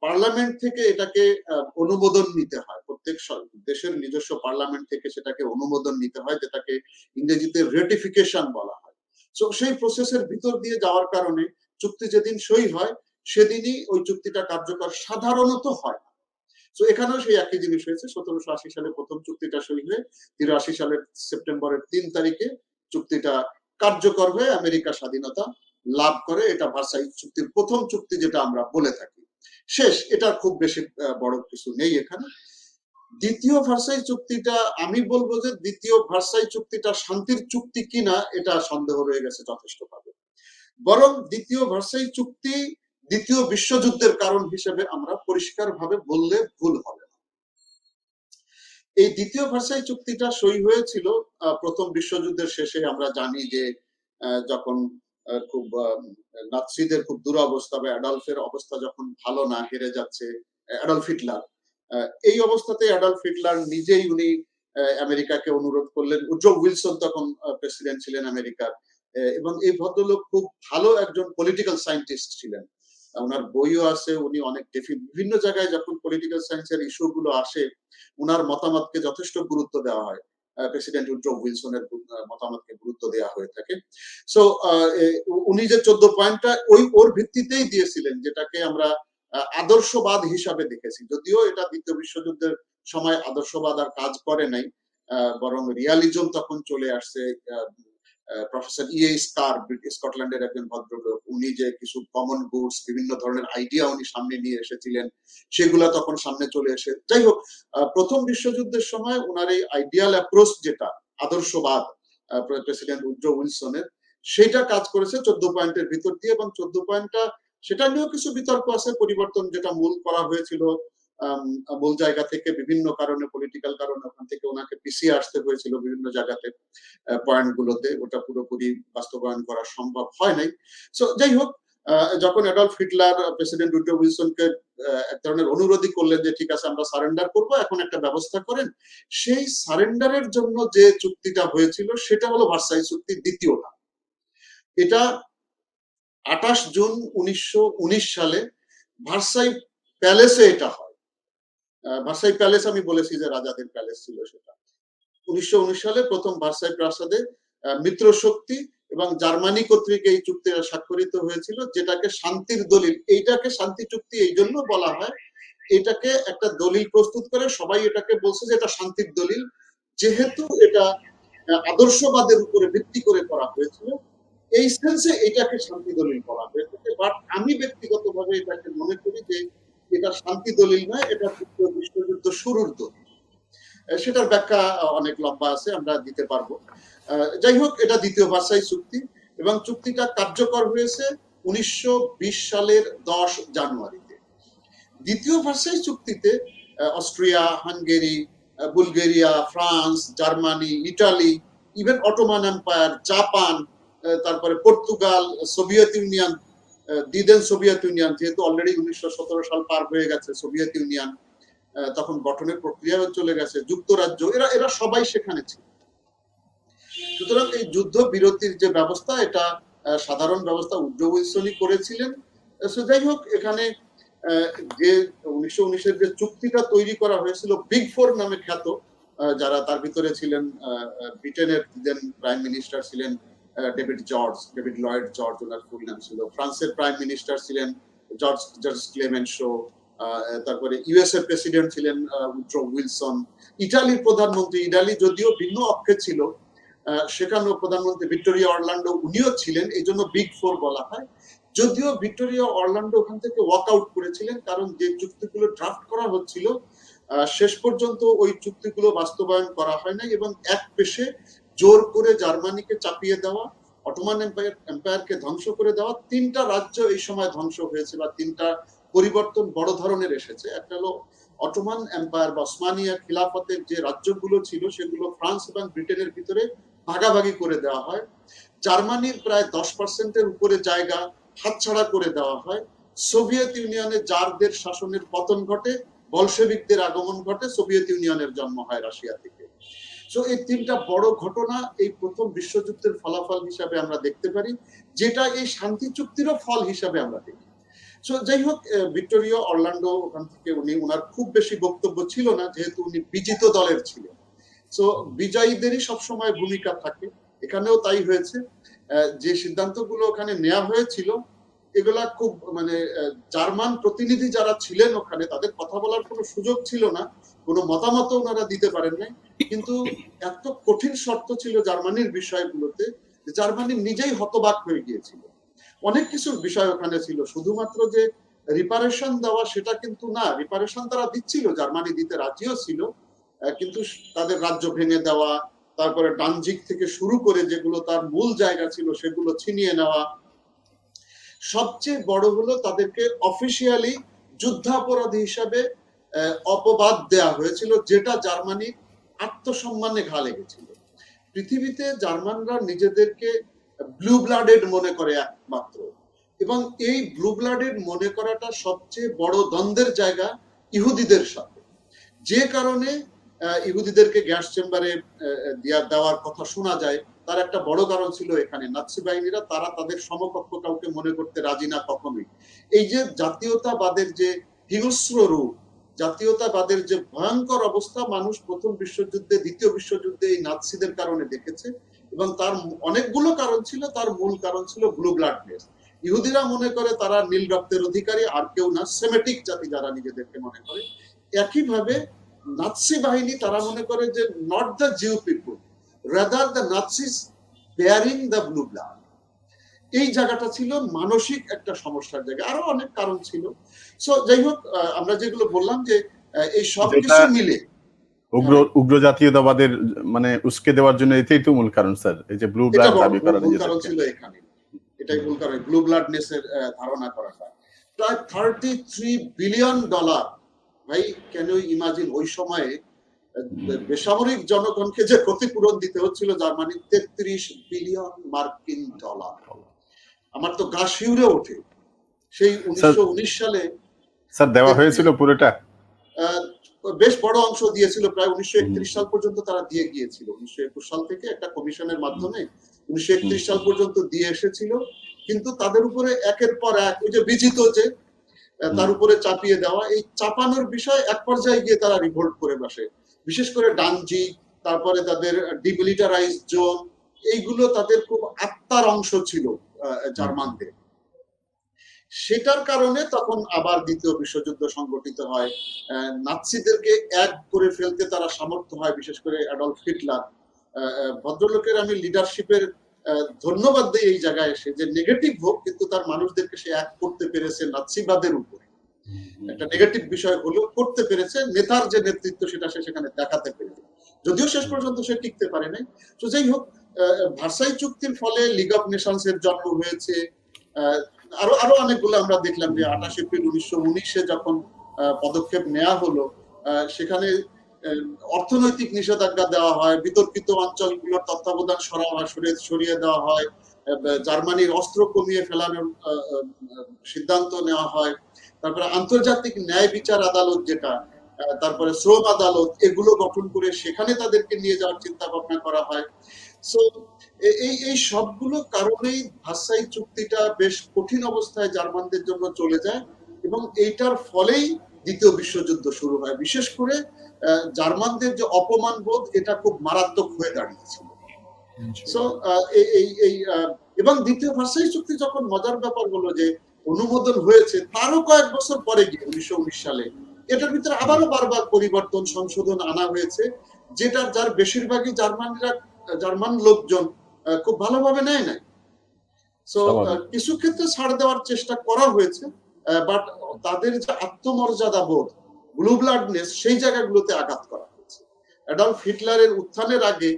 S2: পার্লামেন্ট থেকে এটাকে অনুমোদন নিতে হয়, প্রত্যেক দেশের নিজস্ব পার্লামেন্ট থেকে সেটাকে অনুমোদন নিতে হয়, যেটাকে ইংরেজিতে রেটিফিকেশন বলা হয়। তো সেই প্রসেসের ভিতর দিয়ে যাওয়ার কারণে চুক্তি যেদিন সই হয় সেদিনই ওই চুক্তিটা কার্যকর সাধারণত হয় না। তো এখানেও সেই একই জিনিস হয়েছে। 1780 সালে প্রথম চুক্তিটা সই হয়ে 83 সালের সেপ্টেম্বরের 3 তারিখে চুক্তিটা কার্যকর হয়ে আমেরিকা স্বাধীনতা লাভ করে। এটা ভার্সাই চুক্তির প্রথম চুক্তি, যেটা আমরা বলে থাকি। শেষ, এটা খুব বেশি বড় কিছু নেই এখানে। দ্বিতীয় ভার্সাই চুক্তিটা, আমি বলবো যে দ্বিতীয় ভার্সাই চুক্তিটা শান্তির চুক্তি কিনা এটা সন্দেহ রয়ে গেছে যথেষ্টভাবে। বরং দ্বিতীয় ভার্সাই চুক্তি দ্বিতীয় বিশ্বযুদ্ধের কারণ হিসেবে আমরা পরিষ্কারভাবে বললে ভুল হবে না। এই দ্বিতীয় ভার্সাই চুক্তিটা সই হয়েছিল প্রথম বিশ্বযুদ্ধের শেষে। আমরা জানি যে যখন খুব নাৎসিদের খুব দুরবস্থা, বা অ্যাডলফের অবস্থা যখন ভালো না, হেরে যাচ্ছে অ্যাডলফ হিটলার, এই অবস্থাতে অ্যাডলফ হিটলার নিজেই উনি আমেরিকাকে অনুরোধ করলেন। উড্রো উইলসন তখন প্রেসিডেন্ট ছিলেন আমেরিকার, এবং এই ভদ্রলোক খুব ভালো একজন পলিটিক্যাল সায়েন্টিস্ট ছিলেন। ওনার বইও আছে, উনি অনেক বিভিন্ন জায়গায় যখন পলিটিক্যাল সায়েন্সের ইস্যু গুলো আসে, ওনার মতামতকে যথেষ্ট গুরুত্ব দেওয়া হয়। প্রেসিডেন্ট উড্রো উইলসনের মতামতকে গুরুত্ব দেওয়া হয়ে থাকে। সো উনি যে 14 পয়েন্টটা ওর ভিত্তিতেই দিয়েছিলেন, যেটাকে আমরা আদর্শবাদ হিসাবে দেখেছি। যদিও এটা দ্বিতীয় বিশ্বযুদ্ধের সময় আদর্শবাদ আর কাজ করে নাই, বরং রিয়ালিজম তখন চলে আসছে। প্রফেসর ইএ স্কার, স্কটল্যান্ডের একজন ভদ্রলোক, উনি যে কিছু কমন গুডস, বিভিন্ন ধরনের আইডিয়া উনি সামনে নিয়ে এসেছিলেন, সেগুলা তখন সামনে চলে এসে, যাই হোক, প্রথম বিশ্বযুদ্ধের সময় ওনার এই আইডিয়াল অ্যাপ্রোচ, যেটা আদর্শবাদ প্রেসিডেন্ট উড্রো উইলসনের, সেটা কাজ করেছে 14 পয়েন্টের ভিতর দিয়ে। এবং 14 পয়েন্টটা, সেটা নিয়েও কিছু বিতর্ক আছে। পরিবর্তন যেটা মূল করা হয়েছিল মূল জায়গা থেকে, বিভিন্ন কারণে, পলিটিক্যাল কারণে ওখান থেকে ওনাকে পিছিয়ে আসতে হয়েছিল বিভিন্ন জায়গাতে, পয়েন্ট গুলোতে ওটা পুরোপুরি বাস্তবায়ন করা সম্ভব হয় নাই। সো যাই হোক, যখন অ্যাডলফ হিটলার প্রেসিডেন্ট উড্রো উইলসনকে এক ধরনের অনুরোধই করলেন যে ঠিক আছে আমরা সারেন্ডার করব, এখন একটা ব্যবস্থা করেন, সেই সারেন্ডারের জন্য যে চুক্তিটা হয়েছিল সেটা হলো ভার্সাই চুক্তি দ্বিতীয়টা। এটা 28 জুন 1919 সালে ভার্সাই প্যালেসে এটা হয়। ভার্সাই প্যালেস, আমি বলেছি যে রাজাদের প্যালেস ছিল সেটা। 1919 সালে প্রথম ভার্সাই প্রাসাদে মিত্র শক্তি এবং জার্মানি কর্তৃক এই চুক্তিটা স্বাক্ষরিত হয়েছিল, যেটাকে শান্তির দলিল। এইটাকে শান্তি চুক্তি এই জন্য বলা হয়, এটাকে একটা দলিল প্রস্তুত করে সবাই এটাকে বলছে যে এটা শান্তির দলিল, যেহেতু এটা আদর্শবাদের উপরে ভিত্তি করে করা হয়েছিল। এই সেন্সে এটাকে শান্তি দলিল বলা হয়ে থাকে। বাট আমি ব্যক্তিগতভাবে এটাকে মনে করি যে এটা শান্তি দলিল নয়, এটা দ্বিতীয় বিশ্বযুদ্ধ শুরুর দলিল। সেটার ব্যাখ্যা অনেক লম্বা আছে, আমরা দিতে পারবো। যাই হোক, এটা দ্বিতীয় ভার্সাই চুক্তি, এবং চুক্তিটা কার্যকর হয়েছে 1920 সালের 10 জানুয়ারিতে। দ্বিতীয় ভার্সাই চুক্তিতে Austria, Hungary, Bulgaria, France, Germany, Italy, even Ottoman Empire, Japan, তারপরে পর্তুগাল, সোভিয়েত ইউনিয়ন, দিদেন সোভিয়েত ইউনিয়ন, যেহেতু অলরেডি 1917 সাল পার হয়ে গেছে, সোভিয়েত ইউনিয়ন তখন গঠনের প্রক্রিয়াও চলে গেছে, যুক্তরাজ্য, এরা সবাই সেখানে ছিল। সুতরাং এই যুদ্ধ বিরতির যে ব্যবস্থা, এটা সাধারণ ব্যবস্থা উড্রো উইলসনই করেছিলেন। যাই হোক, এখানে যে 1919-এর যে চুক্তিটা তৈরি করা হয়েছিল, বিগ ফোর নামে খ্যাত, যারা তার ভিতরে ছিলেন, ব্রিটেনের প্রাইম মিনিস্টার ছিলেন ডেভিড লয়েড জর্জ ওনার ফুল নাম ছিল। ফ্রান্সের প্রাইম মিনিস্টার ছিলেন জর্জ ক্লেমেন্সো। তারপরে ইউএস এর প্রেসিডেন্ট ছিলেন উড্রো উইলসন। ইটালির প্রধানমন্ত্রী, ইটালি যদিও ভিন্ন অক্ষে ছিল, সেখানেও প্রধানমন্ত্রী ভিক্টোরিয়া অরল্যান্ডো উনিও ছিলেন, এই জন্য বিগ ফোর বলা হয়। যদিও ভিক্টোরিয়া অরল্যান্ডো ওখান থেকে ওয়াক আউট করেছিলেন, কারণ যে চুক্তিগুলো ড্রাফট করা হচ্ছিল শেষ পর্যন্ত ওই চুক্তিগুলো বাস্তবায়ন করা হয় নাই, এবং এক পেশে জোর করে জার্মানিকে চাপিয়ে দেওয়া, অটোমান এম্পায়ারকে ধ্বংস করে দেওয়া। তিনটা রাজ্য এই সময় ধ্বংস হয়েছে, বা তিনটা পরিবর্তন বড় ধরনের এসেছে। একটা হলো অটোমান এম্পায়ার বা ওসমানিয়া খিলাফতের যে রাজ্যগুলো ছিল সেগুলো ফ্রান্স এবং ব্রিটেনের ভিতরে ভাগাভাগি করে দেওয়া হয়। জার্মানির প্রায় 10% উপরে জায়গা হাতছাড়া করে দেওয়া হয়। সোভিয়েত ইউনিয়নে জারদের শাসনের পতন ঘটে, বলশেভিকদের আগমন ঘটে, সোভিয়েত ইউনিয়নের জন্ম হয় রাশিয়া থেকে। সো এই তিনটা বড় ঘটনা এই প্রথম বিশ্বযুদ্ধের ফলাফল হিসাবে আমরা দেখতে পারি, যেটা এই শান্তি চুক্তিরও ফল হিসাবে আমরা দেখি। সো যাই হোক, ভিক্টোরিয়া অরল্যান্ডো ওখান থেকে উনার খুব বেশি বক্তব্য ছিল না, যেহেতু উনি বিজিত দলের ছিলেন। সো বিজয়ীদেরই সবসময় ভূমিকা থাকে, এখানেও তাই হয়েছে। যে সিদ্ধান্তগুলো ওখানে নেওয়া হয়েছিল এগুলা খুব জার্মান প্রতিনিধি যারা ছিলেন ওখানে, তাদের কথা বলার কোনো সুযোগ ছিল না, কোনো মতামত ওনারা দিতে পারেন নাই। কিন্তু এত কঠিন শর্ত ছিল জার্মানির বিষয়গুলোতে যে জার্মানি নিজেই হতবাক হয়ে গিয়েছিল। অনেক কিছুর বিষয় ওখানে ছিল, শুধুমাত্র যে রিপারেশন দেওয়া সেটা কিন্তু না। রিপারেশন তারা দিচ্ছিল, জার্মানি দিতে রাজিও ছিল, কিন্তু তাদের রাজ্য ভেঙে দেওয়া, তারপরে ডানজিক থেকে শুরু করে যেগুলো তার মূল জায়গা ছিল সেগুলো ছিনিয়ে নেওয়া। সবচেয়ে বড় হলো তাদেরকে অফিসিয়ালি যুদ্ধাপরাধী হিসাবে অপবাদ দেয়া হয়েছিল, যেটা জার্মানির আত্মসম্মানে ঘা লেগেছিল। পৃথিবীতে জার্মানরা নিজেদেরকে ব্লু ব্লাডেড মনে করে একমাত্র, এবং এই ব্লু ব্লাডেড মনে করাটা সবচেয়ে বড় দ্বন্দ্বের জায়গা ইহুদিদের সাথে। যে কারণে ইহুদিদেরকে গ্যাস চেম্বারে দেওয়ার কথা শোনা যায়, তার একটা বড় কারণ ছিল এখানে নাৎসি বাহিনীরা তারা তাদের সমকক্ষ কাউকে মনে করতে রাজি না কখনোই। এই যে জাতীয়তাবাদের যে হিংস্র রূপ, জাতীয়তাবাদের যে ভয়ঙ্কর অবস্থা মানুষ প্রথম বিশ্বযুদ্ধে, দ্বিতীয় বিশ্বযুদ্ধে এই নাৎসিদের কারণে দেখেছে, এবং তার অনেকগুলো কারণ ছিল। তার মূল কারণ ছিল ব্লু ব্লাডনেস। ইহুদিরা মনে করে তারা নীল রক্তের অধিকারী, আর কেউ না, সেমেটিক জাতি যারা নিজেদেরকে মনে করে। একইভাবে নাৎসি বাহিনী তারা মনে করে যে not the Jew people, rather the Nazis bearing the blue blood. এই জায়গাটা ছিল মানসিক একটা সমস্যার জায়গা, আরো অনেক কারণ ছিল। সো যাই হোক, আমরা যেগুলো বললাম যে এই সব কিছু মিলে
S1: উগ্র জাতীয়তাবাদের উস্কে দেওয়ার জন্য এটাই তো মূল কারণ স্যার, এই যে ব্লু ব্লাড দাবি করা
S2: মূল কারণ ছিল এখানে। এটাই মূল কারণ, ব্লু ব্লাডনেসের ধারণা করাটা। প্রায় $33 বিলিয়ন। ভাই, ক্যান ইউ ইমাজিন ওই সময়ে বেসামরিক জনগণকে যে ক্ষতিপূরণ দিতে হচ্ছিল জার্মানি, $33 বিলিয়ন মার্কিন। আমার তো গা শিউরে ওঠে। সেই 1919 সালে
S1: স্যার দেওয়া হয়েছিল পুরোটা,
S2: বেশ বড় অংশ দিয়েছিল, প্রায় 1931 সাল পর্যন্ত তারা দিয়ে গিয়েছিল। 1921 সাল থেকে একটা কমিশনের মাধ্যমে 1931 সাল পর্যন্ত দিয়ে এসেছিল। কিন্তু তাদের উপরে একের পর এক ওই যে বিজিত যে তার উপরে চাপিয়ে দেওয়া, এই চাপানোর বিষয় এক পর্যায়ে গিয়ে তারা রিভোল্ট করে বসে। বিশেষ করে ডানজি, তারপরে তাদের ডিমিলিটারাইজ জোন, এইগুলো তাদের খুব আত্মার অংশ ছিল জার্মানদের। সেটার কারণে তখন আবার দ্বিতীয় বিশ্বযুদ্ধ সংগঠিত হয়। নাৎসিদেরকে এক করে ফেলতে তারা সামর্থ্য হয়, বিশেষ করে অ্যাডলফ হিটলার। ভদ্রলোকের আমি লিডারশিপের ধন্যবাদ দিই এই জায়গায় এসে, যে নেগেটিভ হোক কিন্তু তার মানুষদেরকে সে এক করতে পেরেছে নাৎসিবাদের উপরে। একটা নেগেটিভ বিষয় হলেও করতে পেরেছে, নেতার যে নেতৃত্ব সেটা সে সেখানে দেখাতে পেরেছে, যদিও শেষ পর্যন্ত সে টিকতে পারে নাই। তো যাই হোক, ভার্সাই চুক্তির ফলে লিগ অফ নেশনস এর জন্ম হয়েছে। আরো অনেকগুলো আমরা দেখলাম যে 28 এপ্রিল 1919-এ যখন পদক্ষেপ নেওয়া হলো, সেখানে অর্থনৈতিক নিষেধাজ্ঞা দেওয়া হয়, বিতর্কিত অঞ্চলগুলোর তত্ত্বাবধান সরিয়ে দেওয়া হয়, জার্মানির অস্ত্র কমিয়ে ফেলানোর সিদ্ধান্ত নেওয়া হয়, তারপরে আন্তর্জাতিক ন্যায় বিচার আদালত যেটা, তারপরে শ্রম আদালত, এগুলো গঠন করে সেখানে তাদেরকে নিয়ে যাওয়ার চিন্তা ভাবনা করা হয়। সো এই সবগুলো কারণেই ভার্সাই চুক্তিটা বেশ কঠিন অবস্থায় জার্মানদের জন্য চলে যায়, এবং এইটার ফলেই দ্বিতীয় বিশ্বযুদ্ধ শুরু হয়। বিশেষ করে জার্মানদের যে অপমান বোধ, এটা খুব মারাত্মক হয়ে দাঁড়িয়েছিল। সো এবং দ্বিতীয় ভার্সাই চুক্তি যখন মজার ব্যাপার হলো যে অনুমোদন হয়েছে তারও কয়েক বছর পরে গিয়ে 1919 সালে এটার ভিতরে আবারও বারবার পরিবর্তন সংশোধন আনা হয়েছে, যার বেশিরভাগই জার্মান লোকজন খুব ভালোভাবে নেয় নাই। সো কিছু ক্ষেত্রে ছাড় দেওয়ার চেষ্টা করা হয়েছে, বাট তাদের যে আত্মমর্যাদা বোধ, ব্লু ব্লাডনেস, সেই জায়গাগুলোতে আঘাত করা হয়েছে। অ্যাডলফ হিটলারের উত্থানের আগে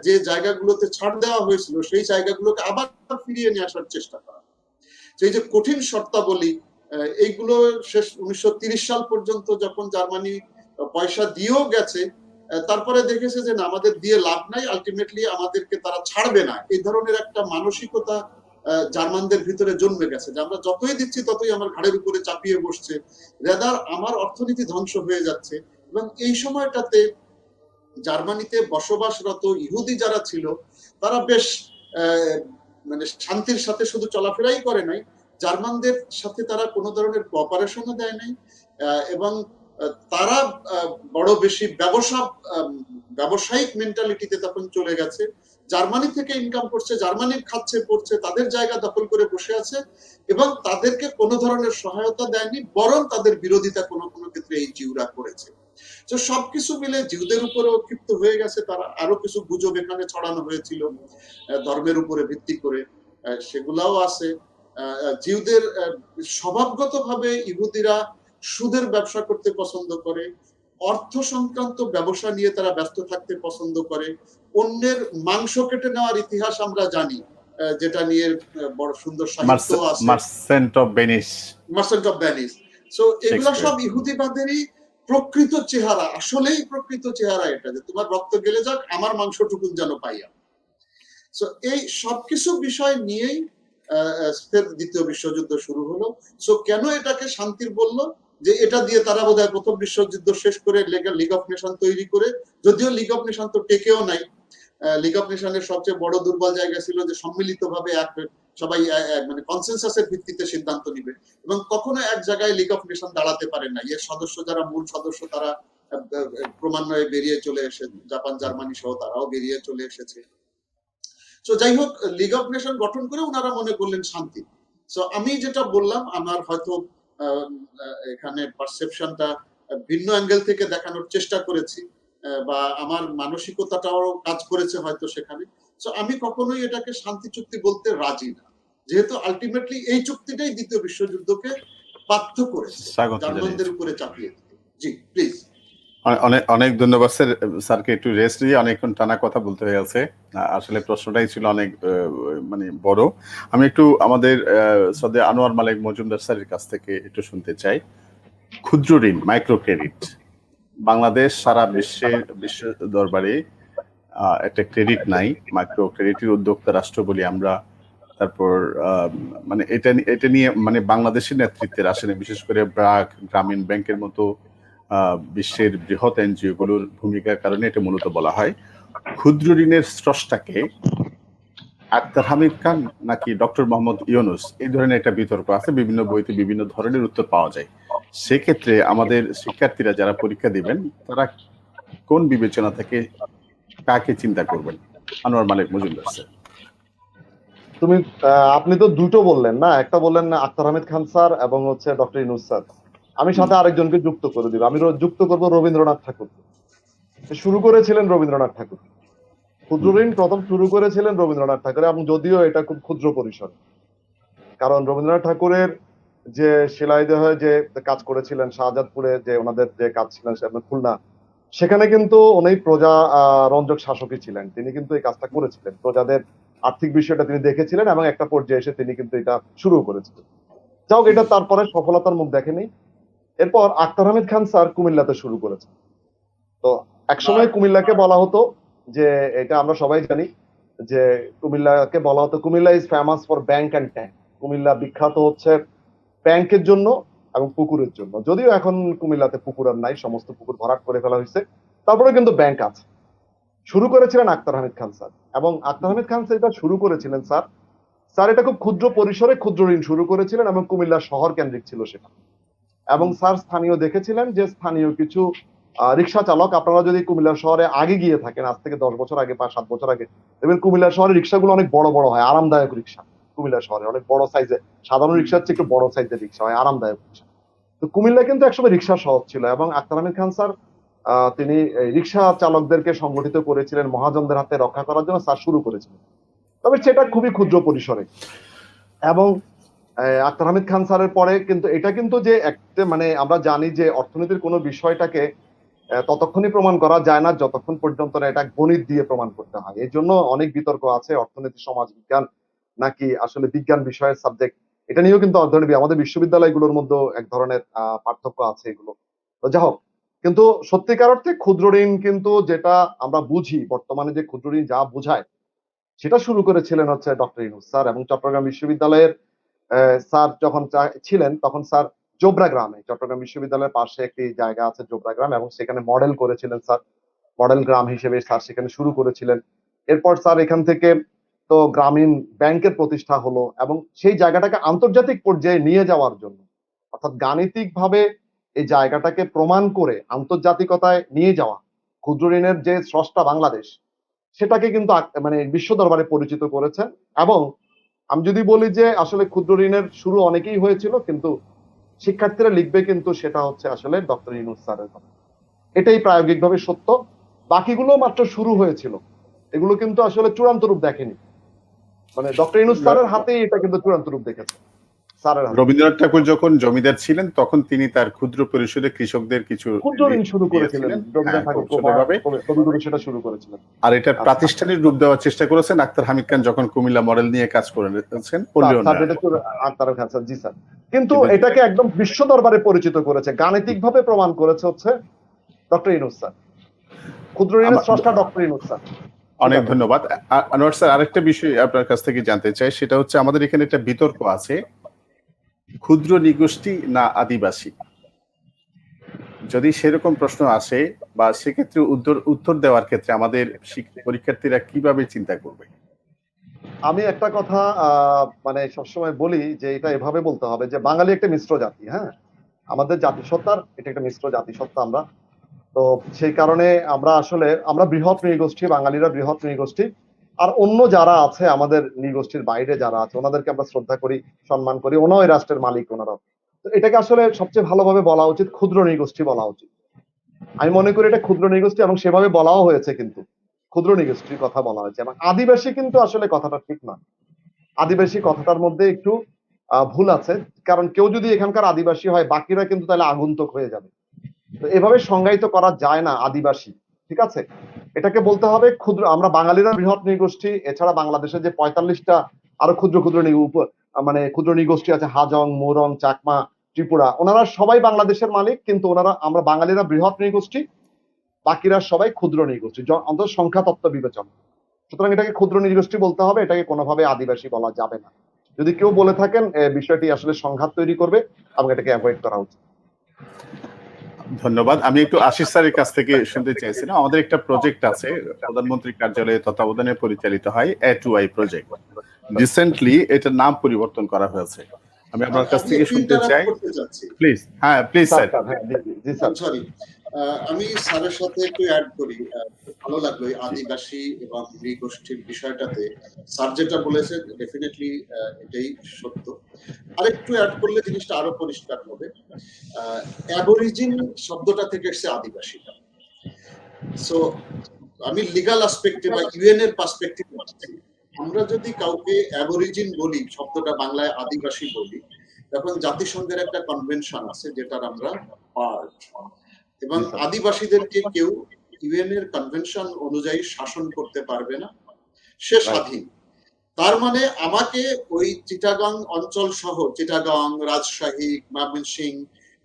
S2: যে জায়গাগুলোতে ছাড় দেওয়া হয়েছিল সেই জায়গাগুলোকে আবার ফিরিয়ে নিয়ে আসার চেষ্টা করা। এই যে কঠিন শর্তাবলী, এইগুলো শেষ 1930 সাল পর্যন্ত যখন জার্মানি পয়সা দিয়েও গেছে, তারপরে দেখেছে যে না, আমাদের দিয়ে লাভ নাই, আলটিমেটলি আমাদেরকে তারা ছাড়বে না, এই ধরনের একটা মানসিকতা জার্মানদের ভিতরে জন্মে গেছে যে আমরা যতই দিচ্ছি ততই আমার ঘাড়ের উপরে চাপিয়ে বসছে, রেদার আমার অর্থনীতি ধ্বংস হয়ে যাচ্ছে। এবং এই সময়টাতে জার্মানিতে বসবাসরত ইহুদি যারা ছিল তারা বেশ মানে শান্তির সাথে শুধু চলাফেরাই করে নাই, জার্মানদের সাথে তারা কোনো ধরনের কোঅপারেশনও দেয় নাই, এবং তারা বড় বেশি ব্যবসায়িক মেন্টালিটিতে তখন চলে গেছে। জার্মানি থেকে ইনকাম করছে, জার্মানির খাচ্ছে পড়ছে, তাদের জায়গা দখল করে বসে আছে, এবং তাদেরকে কোনো ধরনের সহায়তা দেয়নি, বরং তাদের বিরোধিতা কোনো কোনো ক্ষেত্রে এই জিউরা করেছে। তো সবকিছু মিলে জিউদের উপরেও ক্ষিপ্ত হয়ে গেছে তারা। আরো কিছু গুজব এখানে ছড়ানো হয়েছিল ধর্মের উপরে ভিত্তি করে, সেগুলাও আছে। জিউদের স্বভাবগতভাবে ইহুদিরা সুদের ব্যবসা করতে পছন্দ করে, অর্থ সংক্রান্ত ব্যবসা নিয়ে তারা ব্যস্ত থাকতে পছন্দ করে, অন্যের মাংস কেটে নেওয়ার ইতিহাস আমরা জানি, যেটা নিয়ে বড় সুন্দর সাহিত্য আছে,
S1: মার্চেন্ট অফ ভেনিস।
S2: সো এগুলো সব ইহুদিবাদেরই প্রকৃত চেহারা, আসলেই প্রকৃত চেহারা এটা, যে তোমার রক্ত গেলে যাক, আমার মাংসটুকু যেন পাইয়া। সো এই সবকিছু বিষয় নিয়েই দ্বিতীয় বিশ্বযুদ্ধ শুরু হলো। সো কেন এটাকে শান্তির বললো? যে এটা দিয়ে তারা বোধহয় প্রথম বিশ্বযুদ্ধ শেষ করে লিগ অফ নেশন তৈরি করে, যদিও লিগ অফ নেশন তো টেকেও নাই। লিগ অফ নেশনের সবচেয়ে বড় দুর্বল জায়গা ছিল যে সম্মিলিতভাবে সবাই মানে কনসেনসাসের ভিত্তিতে সিদ্ধান্ত নিবে, এবং কখনো এক জায়গায় লিগ অফ নেশন দাঁড়াতে পারে না। এর সদস্য যারা মূল সদস্য তারা ক্রমান্বয়ে বেরিয়ে চলে এসে, জাপান জার্মানি সহ তারাও বেরিয়ে চলে এসেছে। সো যাই হোক, লিগ অফ নেশন গঠন করে ওনারা মনে করলেন শান্তি। সো আমি যেটা বললাম, আমার হয়তো এখানে পারসেপশনটা ভিন্ন অ্যাঙ্গেল থেকে দেখানোর চেষ্টা করেছি, বা আমার মানসিকতাটাও কাজ করেছে হয়তো সেখানে। সো আমি কখনোই এটাকে শান্তি চুক্তি বলতে রাজি না, যেহেতু আলটিমেটলি এই চুক্তিটাই দ্বিতীয় বিশ্বযুদ্ধকে বাধ্য করেছে জার্মানদের উপরে চাপিয়ে দিতে। জি প্লিজ।
S1: অনেক ধন্যবাদ স্যার। স্যারকে একটু রেস্ট দিয়ে অনেকক্ষণ টানা কথা বলতে হয়ে আছে। আসলে প্রশ্নটাই ছিল অনেক মানে বড়। আমি একটু আমাদের শ্রদ্ধেয় আনোয়ার মালিক মজুমদার স্যারের কাছ থেকে একটু শুনতে চাই। ক্ষুদ্র ঋণ, মাইক্রো ক্রেডিট, বাংলাদেশ সারা বিশ্ব দরবারে একটা ক্রেডিট নাই, মাইক্রো ক্রেডিটের উদ্যোক্তা রাষ্ট্র বলি আমরা। তারপর মানে এটা নিয়ে মানে বাংলাদেশের নেতৃত্বের আসলে বিশেষ করে ব্র্যাক, গ্রামীণ ব্যাংকের মতো বিশ্বের বৃহৎ এনজিও গুলোর ভূমিকার কারণে এটা মূলত বলা হয়। ক্ষুদ্র ঋণের স্রষ্টাকে আক্তার হামিদ খান নাকি ডক্টর মোহাম্মদ ইউনূস, এই ধরনের একটা বিতর্ক আছে, বিভিন্ন বইতে বিভিন্ন ধরনের উত্তর পাওয়া যায়। সেক্ষেত্রে আমাদের শিক্ষার্থীরা যারা পরীক্ষা দিবেন তারা কোন বিবেচনা থেকে কাকে চিন্তা করবেন? আনোয়ার মালিক মজুমদার স্যার।
S3: আপনি তো দুটো বললেন না, একটা বললেন আক্তার হামিদ খান স্যার এবং হচ্ছে ডক্টর ইউনূস স্যার। আমি সাথে আরেকজনকে যুক্ত করে দিব, আমি যুক্ত করব রবীন্দ্রনাথ ঠাকুর। শুরু করেছিলেন রবীন্দ্রনাথ ঠাকুর, ক্ষুদ্র ঋণ প্রথম শুরু করেছিলেন রবীন্দ্রনাথ ঠাকুর, এবং যদিও এটা খুব ক্ষুদ্র পরিসর, কারণ রবীন্দ্রনাথ ঠাকুরের যে শিলাইদহে যে কাজ করেছিলেন, শাহজাদপুরে যে ওনাদের যে কাজ ছিলেন খুলনা, সেখানে কিন্তু উনি প্রজা রঞ্জক শাসকই ছিলেন। তিনি কিন্তু এই কাজটা করেছিলেন, প্রজাদের আর্থিক বিষয়টা তিনি দেখেছিলেন, এবং একটা পর্যায়ে এসে তিনি কিন্তু এটা শুরু করেছিলেন। যাও, এটা তারপরে সফলতার মুখ দেখেনি। এরপর আক্তার হামিদ খান স্যার কুমিল্লাতে শুরু করেছেন। তো একসময় কুমিল্লাকে বলা হতো যে, এটা আমরা সবাই জানি যে কুমিল্লাকে বলা হতো Comilla is famous for bank and tank. Comilla বিখ্যাত হচ্ছে ব্যাংকের জন্য এবং পুকুরের জন্য। যদিও এখন কুমিল্লাতে পুকুর আর নাই, সমস্ত পুকুর ভরাট করে ফেলা হয়েছে, তারপরে কিন্তু ব্যাংক আছে। শুরু করেছিলেন আক্তার হামিদ খান স্যার, এবং আক্তার হামিদ খান স্যার এটা শুরু করেছিলেন স্যার এটা খুব ক্ষুদ্র পরিসরে ক্ষুদ্র ঋণ শুরু করেছিলেন, এবং কুমিল্লা শহর কেন্দ্রিক ছিল সেটা। এবং স্যার স্থানীয় দেখেছিলেন যে স্থানীয় কিছু রিক্সা চালক, আপনারা যদি কুমিল্লা শহরে আগে গিয়ে থাকেন, আজ থেকে 10 বছর আগে বা 7 বছর আগে, দেখবেন কুমিল্লা শহরে রিক্সাগুলো অনেক বড় বড় হয়, আরামদায়ক রিক্সা। কুমিল্লা শহরে অনেক বড় সাইজের, সাধারণ রিক্সার চেয়ে একটু বড় সাইজের রিক্সা হয়, আরামদায়ক রিক্সা। তো কুমিল্লা কিন্তু একসময় রিক্সা শহর ছিল, এবং আক্তার হামিদ খান স্যার তিনি এই রিক্সা চালকদেরকে সংগঠিত করেছিলেন, মহাজনদের হাতে রক্ষা করার জন্য স্যার শুরু করেছিলেন, তবে সেটা খুবই ক্ষুদ্র পরিসরে। এবং আক্তার হামিদ খান স্যারের পরে কিন্তু এটা কিন্তু যে একটা মানে আমরা জানি যে অর্থনীতির কোনো বিষয়টাকে ততক্ষণই প্রমাণ করা যায় না যতক্ষণ পর্যন্ত না এটা গণিত দিয়ে প্রমাণ করতে হয়। এই জন্য অনেক বিতর্ক আছে, অর্থনীতি, সমাজ বিজ্ঞান নাকি আসলে বিজ্ঞান বিষয়ের সাবজেক্ট, এটা নিয়েও কিন্তু আমাদের বিশ্ববিদ্যালয়গুলোর মধ্যে এক ধরনের পার্থক্য আছে এগুলো। তো যাই হোক, কিন্তু সত্যিকার অর্থে ক্ষুদ্র ঋণ কিন্তু যেটা আমরা বুঝি বর্তমানে, যে ক্ষুদ্র ঋণ যা বোঝায় সেটা শুরু করেছিলেন হচ্ছে ডক্টর ইউনূস স্যার, এবং চট্টগ্রাম বিশ্ববিদ্যালয়ের স্যার যখন ছিলেন তখন স্যার জোবরা গ্রামে, চট্টগ্রাম বিশ্ববিদ্যালয়ের পাশে একটি জায়গা আছে জোবরা গ্রাম, এবং সেখানে মডেল করেছিলেন স্যার, মডেল গ্রাম হিসেবে স্যার সেখানে শুরু করেছিলেন। এরপর স্যার এখান থেকে তো গ্রামীণ ব্যাংকের প্রতিষ্ঠা হলো, এবং সেই জায়গাটাকে আন্তর্জাতিক পর্যায়ে নিয়ে যাওয়ার জন্য, অর্থাৎ গাণিতিক ভাবে এই জায়গাটাকে প্রমাণ করে আন্তর্জাতিকতায় নিয়ে যাওয়া, ক্ষুদ্র ঋণের যে স্রষ্টা বাংলাদেশ, সেটাকে কিন্তু মানে বিশ্ব দরবারে পরিচিত করেছেন। এবং আমি যদি বলি যে আসলে ক্ষুদ্র ঋণের শুরু অনেকেই হয়েছিল, কিন্তু শিক্ষার্থীরা লিখবে কিন্তু সেটা হচ্ছে আসলে ডক্টর ইউনূস স্যারের কথা। এটাই প্রায়োগিকভাবে সত্য, বাকিগুলো মাত্র শুরু হয়েছিল, এগুলো কিন্তু আসলে চূড়ান্ত রূপ দেখেনি। মানে ডক্টর ইউনূস স্যারের হাতেই এটা কিন্তু চূড়ান্ত রূপ দেখেছে, স্যারের হাতে।
S1: রবীন্দ্রনাথ ঠাকুর যখন জমিদার ছিলেন তখন তিনি তার ক্ষুদ্র পরিসরে কৃষকদের কিছু
S3: ক্ষুদ্র ঋণ শুরু করেছিলেন, রবীন্দ্রনাথ ঠাকুর কবিগুরু সেটা শুরু করেছিলেন।
S1: আর এটা প্রাতিষ্ঠানিক রূপ দেওয়ার চেষ্টা করেছেন আক্তার হামিদ খান যখন কুমিল্লা মডেল নিয়ে কাজ করেছেন।
S3: জি স্যার, কিন্তু এটাকে একদম বিশ্ব দরবারে পরিচিত করেছে, গাণিতিক ভাবে প্রমাণ করেছে হচ্ছে ডক্টর ইউনূস স্যার, ক্ষুদ্র ঋণের স্রষ্টা ডক্টর ইউনূস স্যার।
S1: অনেক ধন্যবাদ। আনোয়ার স্যার, আরেকটা বিষয় আপনার কাছ থেকে জানতে চাই, সেটা হচ্ছে আমাদের এখানে একটা বিতর্ক আছে, ক্ষুদ্র নৃগোষ্ঠী না আদিবাসী। যদি সেরকম প্রশ্ন আসে বা সেক্ষেত্রে উত্তর দেওয়ার ক্ষেত্রে আমাদের পরীক্ষার্থীরা কিভাবে চিন্তা করবে?
S3: আমি একটা কথা মানে সবসময় বলি যে এটা এভাবে বলতে হবে যে বাঙালি একটা মিশ্র জাতি, হ্যাঁ, আমাদের জাতিসত্তার এটা একটা মিশ্র জাতিসত্তা আমরা। তো সেই কারণে আমরা বৃহৎ নৃগোষ্ঠী, বাঙালিরা বৃহৎ নৃগোষ্ঠী, আর অন্য যারা আছে আমাদের নৃগোষ্ঠীর বাইরে যারা আছে ওনাদেরকে আমরা শ্রদ্ধা করি, সম্মান করি, ওনাও এই রাষ্ট্রের মালিক ওনারাও। তো এটাকে আসলে সবচেয়ে ভালোভাবে বলা উচিত ক্ষুদ্র নৃগোষ্ঠী বলা উচিত। আমি মনে করি এটা ক্ষুদ্র নৃগোষ্ঠী, এবং সেভাবে বলাও হয়েছে, কিন্তু ক্ষুদ্র নৃগোষ্ঠীর কথা বলা হয়েছে। এবং আদিবাসী কিন্তু আসলে কথাটা ঠিক না, আদিবাসী কথাটার মধ্যে একটু ভুল আছে, কারণ কেউ যদি এখানকার আদিবাসী হয় বাকিরা কিন্তু তাহলে আগন্তুক হয়ে যাবে। তো এভাবে সংজ্ঞায়িত করা যায় না আদিবাসী, ঠিক আছে? এটাকে বলতে হবে ক্ষুদ্র, আমরা বাঙালিরা বৃহৎ নৃগোষ্ঠী, এছাড়া বাংলাদেশে যে 45টা আরো ক্ষুদ্র ক্ষুদ্র মানে ক্ষুদ্র নৃগোষ্ঠী আছে, হাজং, মোরং, চাকমা, ত্রিপুরা, ওনারা সবাই বাংলাদেশের মালিক, কিন্তু আমরা বাঙালিরা বৃহৎ নৃগোষ্ঠী, বাকিরা সবাই ক্ষুদ্র নৃগোষ্ঠী, অন্তত সংখ্যা তত্ত্ব বিবেচন। সুতরাং এটাকে ক্ষুদ্র নৃগোষ্ঠী বলতে হবে, এটাকে কোনোভাবে আদিবাসী বলা যাবে না। যদি কেউ বলে থাকেন বিষয়টি আসলে সংঘাত তৈরি করবে, এবং এটাকে অ্যাভয়েড করা উচিত।
S1: ধন্যবাদ। আমি একটু আশিস স্যারের কাছ থেকে শুনতে চাইছিলাম, আমাদের একটা প্রজেক্ট আছে প্রধানমন্ত্রী কার্যালয়ে তত্ত্বাবধানে পরিচালিত হয়, A2I প্রজেক্ট। রিসেন্টলি এটার নাম পরিবর্তন করা হয়েছে। আমি আপনার কাছ থেকে শুনতে চাই, প্লিজ। হ্যাঁ please sir.
S3: G sir,
S2: sorry, আমি স্যারের সাথে একটু অ্যাড করি। ভালো লাগলো এই আদিবাসী এবং নৃগোষ্ঠীর বিষয়টাতে স্যার যেটা বলেছেন, ডেফিনেটলি এটাই সত্য। আরেকটু অ্যাড করলে জিনিসটা আরো পরিষ্কার হবে। অ্যাবরিজিন শব্দটা থেকে এসেছে আদিবাসীটা। সো আমি লিগাল অ্যাসপেক্টে বা ইউএন এর পার্সপেক্টিভ বলছি, আমরা যদি কাউকে অ্যাবরিজিন বলি, শব্দটা বাংলায় আদিবাসী বলি, তখন জাতিসংঘের একটা কনভেনশন আছে যেটার আমরা পার্ট, এবং আদিবাসীদেরকে কেউ ইউএন এর কনভেনশন অনুযায়ী শাসন করতে পারবে না, সে স্বাধীন। তার মানে আমাকে ওই চিটাগাং অঞ্চল সহ চিটাগাং, রাজশাহী, ময়মনসিংহ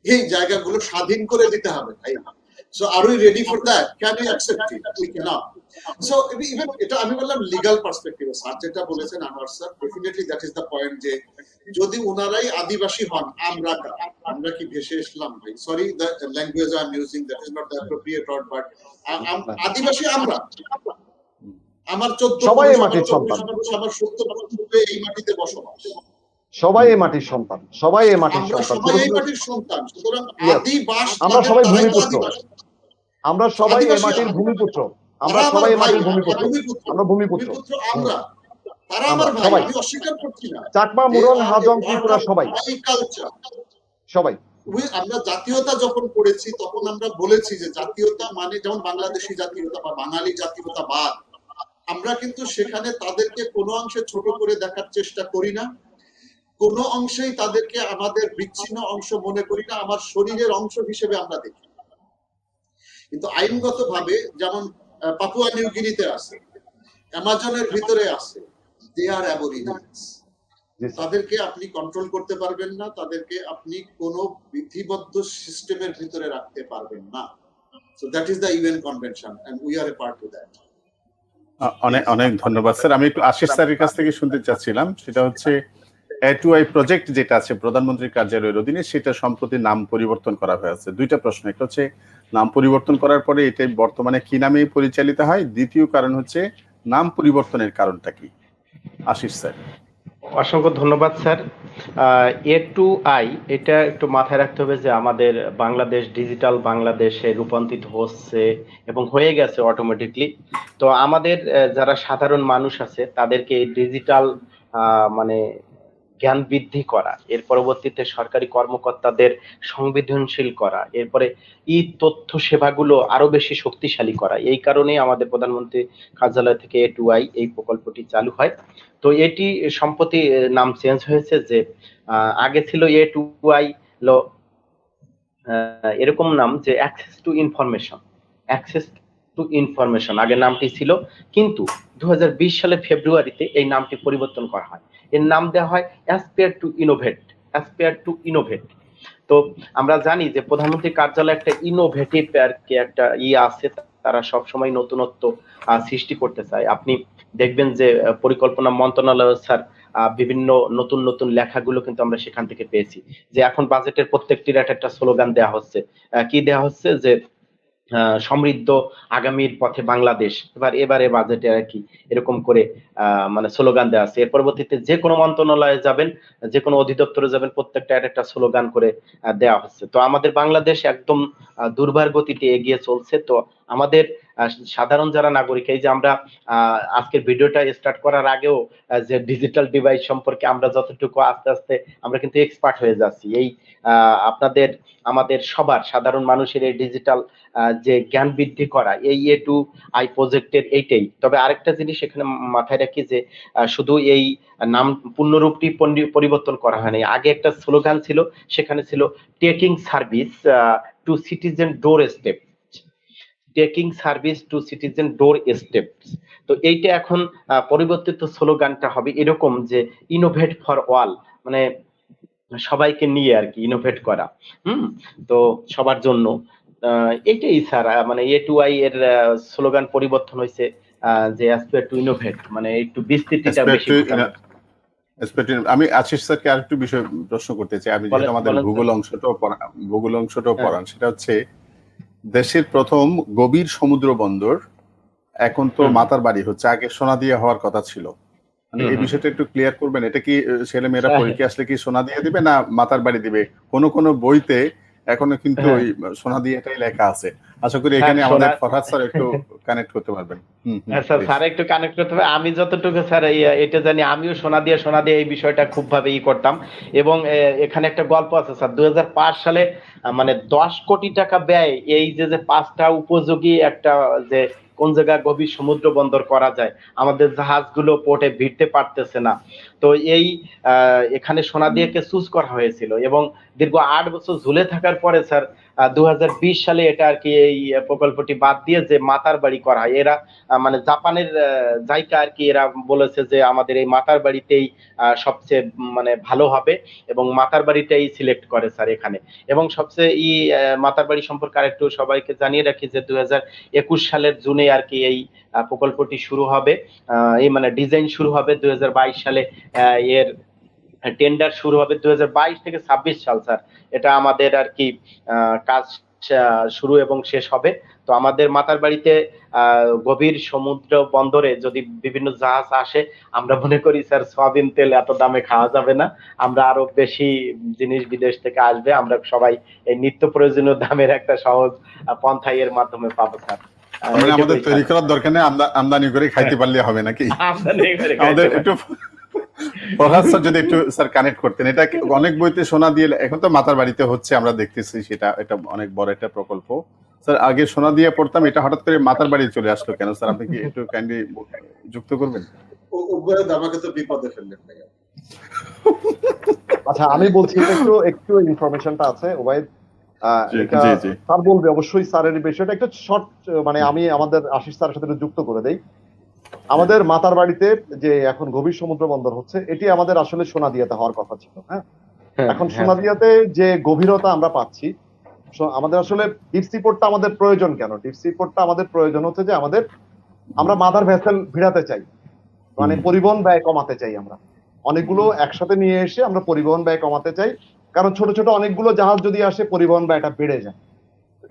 S2: এই জায়গাগুলো স্বাধীন করে দিতে হবে, তাই না? So are we ready for that? Can we accept it? We cannot. So even এটা আমি বললাম লিগ্যাল পার্সপেক্টিভ, স্যার যেটা বলেছেন Anwar sir, definitely that is the point, যে যদি ওনারাই আদিবাসী হন, আমরা কি ভেসে এসলাম ভাই? Sorry, the language I am using that is not the appropriate word, but Adivasi আমরা, আমার 14
S3: সবাই এই মাটির সন্তান,
S2: আমার 70% এই মাটিতে বসবাস,
S3: সবাই এই মাটির সন্তান, সবাই এই মাটির সন্তান,
S2: সবাই এই মাটির সন্তান। সুতরাং আদিবাস,
S3: আমরা সবাই ভূমিপুত্র, আমরা সবাই এই
S2: আদিবাসী
S3: মাটির ভূমিপুত্র, আমরা
S2: তারা আমার
S3: সবাই এই
S2: ভাই,
S3: মাটির ভূমিপুত্র,
S2: ভূমিপুত্র,
S3: আমরা ভূমিপুত্র।
S2: ভূমিপুত্র আমরা, তারা
S3: আমরা
S2: আমার ভাই,
S3: সবাই,
S2: আমি অস্বীকার করছি না।
S3: Chakma,
S2: They
S3: Murong,
S2: are a
S3: Hajong,
S2: part
S3: Tripura
S2: of
S3: সবাই,
S2: my culture.
S3: সবাই।
S2: আমরা জাতীয়তা যখন পড়েছি তখন আমরা বলেছি যে জাতীয়তা মানে যেমন বাংলাদেশী জাতীয়তা বা বাঙালি জাতীয়তাবাদ, আমরা কিন্তু সেখানে তাদেরকে কোনো অংশে ছোট করে দেখার চেষ্টা করি না, কোনো অংশেই তাদেরকে আমাদের বিচ্ছিন্ন অংশ মনে করি না, আমার শরীরের অংশ হিসেবে আমরা দেখি। কিন্তু আইনগত ভাবে যেমন পাপুয়া নিউগিনিতে আছে, অ্যামাজনের ভিতরে আছে, দে আর অ্যাবরিজিনস। তাদেরকে আপনি কন্ট্রোল করতে পারবেন না, তাদেরকে আপনি কোনো বিধিবদ্ধ সিস্টেমের ভিতরে রাখতে পারবেন না। So that is the UN convention and we are a part to that.
S1: অনেক অনেক ধন্যবাদ স্যার। আমি একটু আশিস স্যারের কাছ থেকে শুনতে চাচ্ছিলাম, সেটা হচ্ছে A2I প্রজেক্ট যেটা আছে প্রধানমন্ত্রীর কার্যালয়ের অধীনে, সেটা সম্প্রতি নাম পরিবর্তন করা হয়েছে। দুইটা প্রশ্ন, একটা হচ্ছে নাম পরিবর্তন করার পরে এটা বর্তমানে কি নামে পরিচালিত হয়, দ্বিতীয় কারণ হচ্ছে নাম পরিবর্তনের কারণটা কি? আশিস স্যার।
S4: অসংখ্য ধন্যবাদ স্যার। A2I এটা একটু মাথায় রাখতে হবে যে আমাদের বাংলাদেশ ডিজিটাল বাংলাদেশে রূপান্তরিত হচ্ছে এবং হয়ে গেছে অটোমেটিকলি। তো আমাদের যারা সাধারণ মানুষ আছে তাদেরকে এই ডিজিটাল মানে জ্ঞান বৃদ্ধি করা, এর পরবর্তীতে সরকারি কর্মকর্তাদের সংবেদনশীল করা, এরপরে ই তথ্য সেবাগুলো আরো বেশি শক্তিশালী করা, এই কারণেই আমাদের প্রধানমন্ত্রী কার্যালয় থেকে A2I এই প্রকল্পটি চালু হয়। তো এটি সম্প্রতি নাম চেঞ্জ হয়েছে, যে আগে ছিল A2I এরকম নাম যে access to information, access to information আগে নামটি ছিল, কিন্তু 2020 সালে ফেব্রুয়ারিতে এই নামটি পরিবর্তন করা হয়, এর নাম দেওয়া হয় অ্যাসপিয়ার টু ইনোভেট, অ্যাসপিয়ার টু ইনোভেট। তো আমরা জানি যে প্রধানমন্ত্রী কার্যালয় একটা ইনোভেটিভ আর কি একটা আছে, তারা সব সময় নতুনত্ব সৃষ্টি করতে চায়। আপনি দেখবেন যে পরিকল্পনা মন্ত্রণালয় স্যার বিভিন্ন নতুন নতুন লেখাগুলো কিন্তু আমরা সেখান থেকে পেয়েছি, যে এখন বাজেটের প্রত্যেকটির একটা স্লোগান দেওয়া হচ্ছে, কি দেওয়া হচ্ছে যে সমৃদ্ধ আগামীর পথে বাংলাদেশ, এবারে বাজেটে আর কি এরকম করে মানে স্লোগান দেওয়া আছে। এর পরবর্তীতে যে কোনো মন্ত্রণালয়ে যাবেন, যে কোনো অধিদপ্তরে যাবেন, প্রত্যেকটা একটা স্লোগান করে দেওয়া হচ্ছে। তো আমাদের বাংলাদেশ একদম দুর্বার গতিতে এগিয়ে চলছে। তো আমাদের সাধারণ যারা নাগরিক, এই যে আমরা আজকের ভিডিওটা স্টার্ট করার আগেও যে ডিজিটাল ডিভাইস সম্পর্কে আমরা যতটুকু আস্তে আস্তে আমরা কিন্তু এক্সপার্ট হয়ে যাচ্ছি, এই আপনাদের আমাদের সবার সাধারণ মানুষের এই ডিজিটাল যে জ্ঞান বৃদ্ধি করা, এই A2I প্রজেক্টের এইটাই। তবে আরেকটা জিনিস এখানে মাথায় রাখি যে শুধু এই নাম পূর্ণরূপটি পরিবর্তন করা হয়নি, আগে একটা স্লোগান ছিল, সেখানে ছিল taking service to citizen door step, taking service to citizen door steps. তো এইটা এখন পরিবর্তিত স্লোগানটা হবে এরকম যে ইনোভেট ফর অল, মানে সবাইকে নিয়ে আর কি ইনোভেট করা, তো সবার জন্য। এইটাই স্যার, মানে A2I এর স্লোগান পরিবর্তন হয়েছে, যে অ্যাসপিয়ার টু ইনোভেট, মানে একটু বিস্তৃতিটা বেশি।
S1: আমি আশিস স্যারকে আরেকটু বিষয় প্রশ্ন করতে চাই। আমি যেটা আমাদের ভূগোল অংশটাও পড়ান, সেটা হচ্ছে দেশের প্রথম গভীর সমুদ্র বন্দর এখন তো মাতার বাড়ি হচ্ছে, আগে সোনাদিয়া হওয়ার কথা ছিল। মানে এই বিষয়টা একটু ক্লিয়ার করবেন, এটা কি ছেলে মেয়েরা পরীক্ষা আসলে কি সোনাদিয়া দিবে না মাতার বাড়ি দিবে? কোন বইতে এখনো কিন্তু ওই সোনাদিয়াটাই লেখা আছে। আশা করি এখানে আমাদের ফরহাদ স্যার একটু কানেক্ট করতে পারবেন।
S4: স্যার একটু কানেক্ট করতে হবে। আমি যতটুকু স্যার এটা জানি, আমিও সোনাদিয়া এই বিষয়টা খুব ভাবে করতাম। এবং এখানে একটা গল্প আছে স্যার, 2005 সালে মানে 10 কোটি টাকা ব্যয় এই যে 5টা উপযোগী একটা যে কোন জায়গায় গভীর সমুদ্র বন্দর করা যায়, আমাদের জাহাজগুলো পোর্টে ভিড়তে পারতেছে না। তো এই এখানে সোনাদিয়াকে চুজ করা হয়েছিল এবং দীর্ঘ 8 বছর ঝুলে থাকার পরে স্যার 2020 সালে এটা আর কি এই প্রকল্পটি বাদ দিয়ে যে মাতার বাড়ি করা হয়। এরা মানে জাপানের জায়গা আর কি, এরা বলেছে যে আমাদের এই মাতার বাড়িতেই সবচেয়ে মানে ভালো হবে এবং মাতার বাড়িটাই সিলেক্ট করে স্যার এখানে। এবং সবচেয়ে মাতার বাড়ি সম্পর্কে আরেকটু সবাইকে জানিয়ে রাখি যে 2021 সালের জুনে আর কি এই প্রকল্পটি শুরু হবে, এই মানে ডিজাইন শুরু হবে। 2022 সালে এর টেন্ডার শুরু হবে। 2022 থেকে 26 সাল স্যার এটা আমাদের আর কি কাজ শুরু এবং শেষ হবে। তো আমাদের মাতার বাড়িতে গভীর সমুদ্র বন্দরে যদি বিভিন্ন জাহাজ আসে, আমরা মনে করি স্যার সয়াবিন তেল এত দামে খাওয়া যাবে না। আমরা আরো বেশি জিনিস বিদেশ থেকে আসবে। আমরা সবাই এই নিত্য প্রয়োজনীয় দামের একটা সহজ পন্থা এর মাধ্যমে পাবো স্যার।
S1: মানে আমাদের
S4: এইটুকুই
S1: তৈরি
S4: স্যার।
S1: করার দরকার নেই, আমদানি করে খাইতে
S4: হ্যাঁ।
S1: পারলে হবে নাকি?
S4: আমদানি করে
S1: আমাদের
S4: খাইতে
S1: একটু প্রভাত স্যার যদি একটু স্যার কানেক্ট করতেন, এটা অনেক বইতে সোনা দিয়ে, এখন তো মাতার বাড়িতে হচ্ছে আমরা দেখতেছি, সেটা এটা অনেক বড় একটা প্রকল্প। স্যার আগে সোনা দিয়ে পড়তাম, এটা হঠাৎ করে মাতার বাড়ি চলে আসলো কেন স্যার? আপনি কি একটু কাইন্ডলি যুক্ত করবেন?
S2: উভয় আমাকে তো বিপদে ফেললেন ভাইয়া।
S3: আচ্ছা আমি বলছি, এটা একটু ইনফরমেশনটা আছে ওবাইদ,
S1: জি
S3: এটা
S1: জি জি
S3: স্যার বলবে অবশ্যই, স্যারের বিষয়টা একটু শর্ট, মানে আমি আমাদের আশিস স্যারের সাথে একটু যুক্ত করে দেই। আমাদের মাতার বাড়িতে যে এখন গভীর সমুদ্র বন্দর হচ্ছে, এটি আমাদের আসলে সোনাদিয়াতে হওয়ার কথা ছিল। হ্যাঁ,
S4: হ্যাঁ,
S3: এখন
S4: হ্যাঁ।
S3: সোনাদিয়াতে যে গভীরতা আমরা পাচ্ছি, আমাদের আসলে ডিপ সি পোর্টটা আমাদের প্রয়োজন কেন? ডিপ সি পোর্টটা আমাদের প্রয়োজন হচ্ছে যে আমরা মাদার ভেসেল ভিড়াতে চাই, মানে পরিবহন ব্যয় কমাতে চাই। আমরা অনেকগুলো একসাথে নিয়ে এসে আমরা পরিবহন ব্যয় কমাতে চাই, কারণ ছোট ছোট অনেকগুলো জাহাজ যদি আসে পরিবহন ব্যয়টা বেড়ে যায়।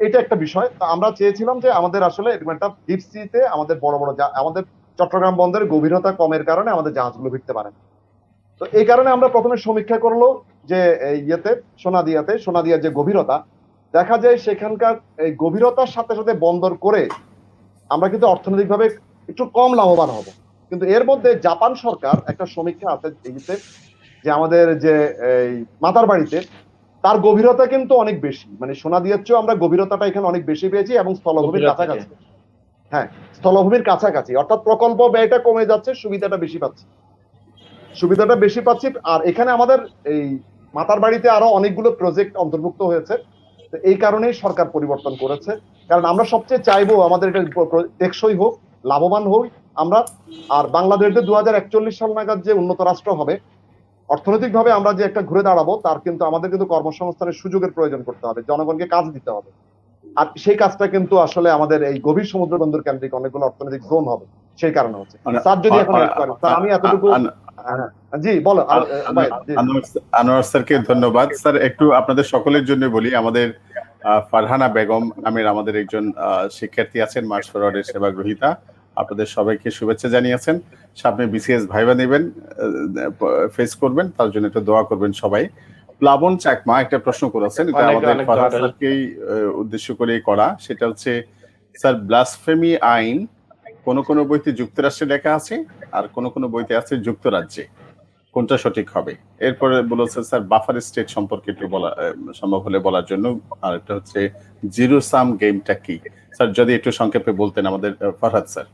S3: এটা একটা বিষয়। তো আমরা চেয়েছিলাম যে আমাদের আসলে একটা ডিপ সিতে আমাদের বড় বড় আমাদের চট্টগ্রাম বন্দরের গভীরতা কমের কারণে আমাদের জাহাজগুলো ভিড়তে পারে না। তো এই কারণে আমরা প্রথমে সমীক্ষা করলো যে সোনাদিয়ার যে গভীরতা, দেখা যায় সেখানকার এই গভীরতার সাথে সাথে বন্দর করে আমরা কিন্তু অর্থনৈতিকভাবে একটু কম লাভবান হব। কিন্তু এর মধ্যে জাপান সরকার একটা সমীক্ষা আছে যে আমাদের যে এই মাতার বাড়িতে তার গভীরতা কিন্তু অনেক বেশি, মানে সোনাদিয়ার চেয়েও আমরা গভীরতাটা এখানে অনেক বেশি পেয়েছি এবং স্থলভূমির কাছাকাছি। হ্যাঁ, স্থলভূমির কাছাকাছি, অর্থাৎ প্রকল্প ব্যয়টা কমে যাচ্ছে, সুবিধাটা বেশি পাচ্ছি। আর এখানে আমাদের এই মাতার বাড়িতে আরো অনেকগুলো প্রজেক্ট অন্তর্ভুক্ত হয়েছে। তো এই কারণেই সরকার পরিবর্তন করেছে, কারণ আমরা সবচেয়ে চাইবো আমাদের এটা টেকসই হোক, লাভবান হোক আমরা। আর বাংলাদেশ 2041 সাল নাগাদ যে উন্নত রাষ্ট্র হবে, অর্থনৈতিকভাবে আমরা যে একটা ঘুরে দাঁড়াবো, তার কিন্তু আমাদের কিন্তু কর্মসংস্থানের সুযোগের প্রয়োজন করতে হবে, জনগণকে কাজ দিতে হবে। আর সেই কাজটা কিন্তু আসলে আমাদের এই গভীর সমুদ্র বন্দর কেন্দ্রিক অনেকগুলো অর্থনৈতিক জোন হবে, সেই কারণে হচ্ছে। স্যার যদি এখন স্যার আমি এতটুকু, জি বলো
S1: আনোয়ার স্যারকে ধন্যবাদ। স্যার একটু আপনাদের সকলের জন্য বলি, আমাদের ফারহানা বেগম নামের আমাদের একজন শিক্ষার্থী আছেন, মার্চ ফরওয়ার্ডের সেবা গ্রহীতা, আপনাদের সবাইকে শুভেচ্ছা জানিয়েছেন। সামনে বিসিএস ভাইবা নেবেন, ফেস করবেন, তার জন্য একটু দোয়া করবেন সবাই। প্লাবন চাকমা একটা প্রশ্ন করেছেন, এটা আমাদের ফারহান স্যারকেই উদ্দেশ্য করে করা। সেটা হচ্ছে স্যার, ব্লাসফেমি আইন কোন কোন বইতে যুক্তরাষ্ট্রে লেখা আছে আর কোন কোন বইতে আছে যুক্তরাজ্যে, কোনটা সঠিক হবে? এরপরে বলেছে স্যার বাফার স্টেট সম্পর্কে একটু বলা সম্ভব হলে বলার জন্য। আর একটা হচ্ছে জিরো সাম গেমটা কি? স্যার যদি একটু সংক্ষেপে বলতেন আমাদের ফারহাদ স্যার।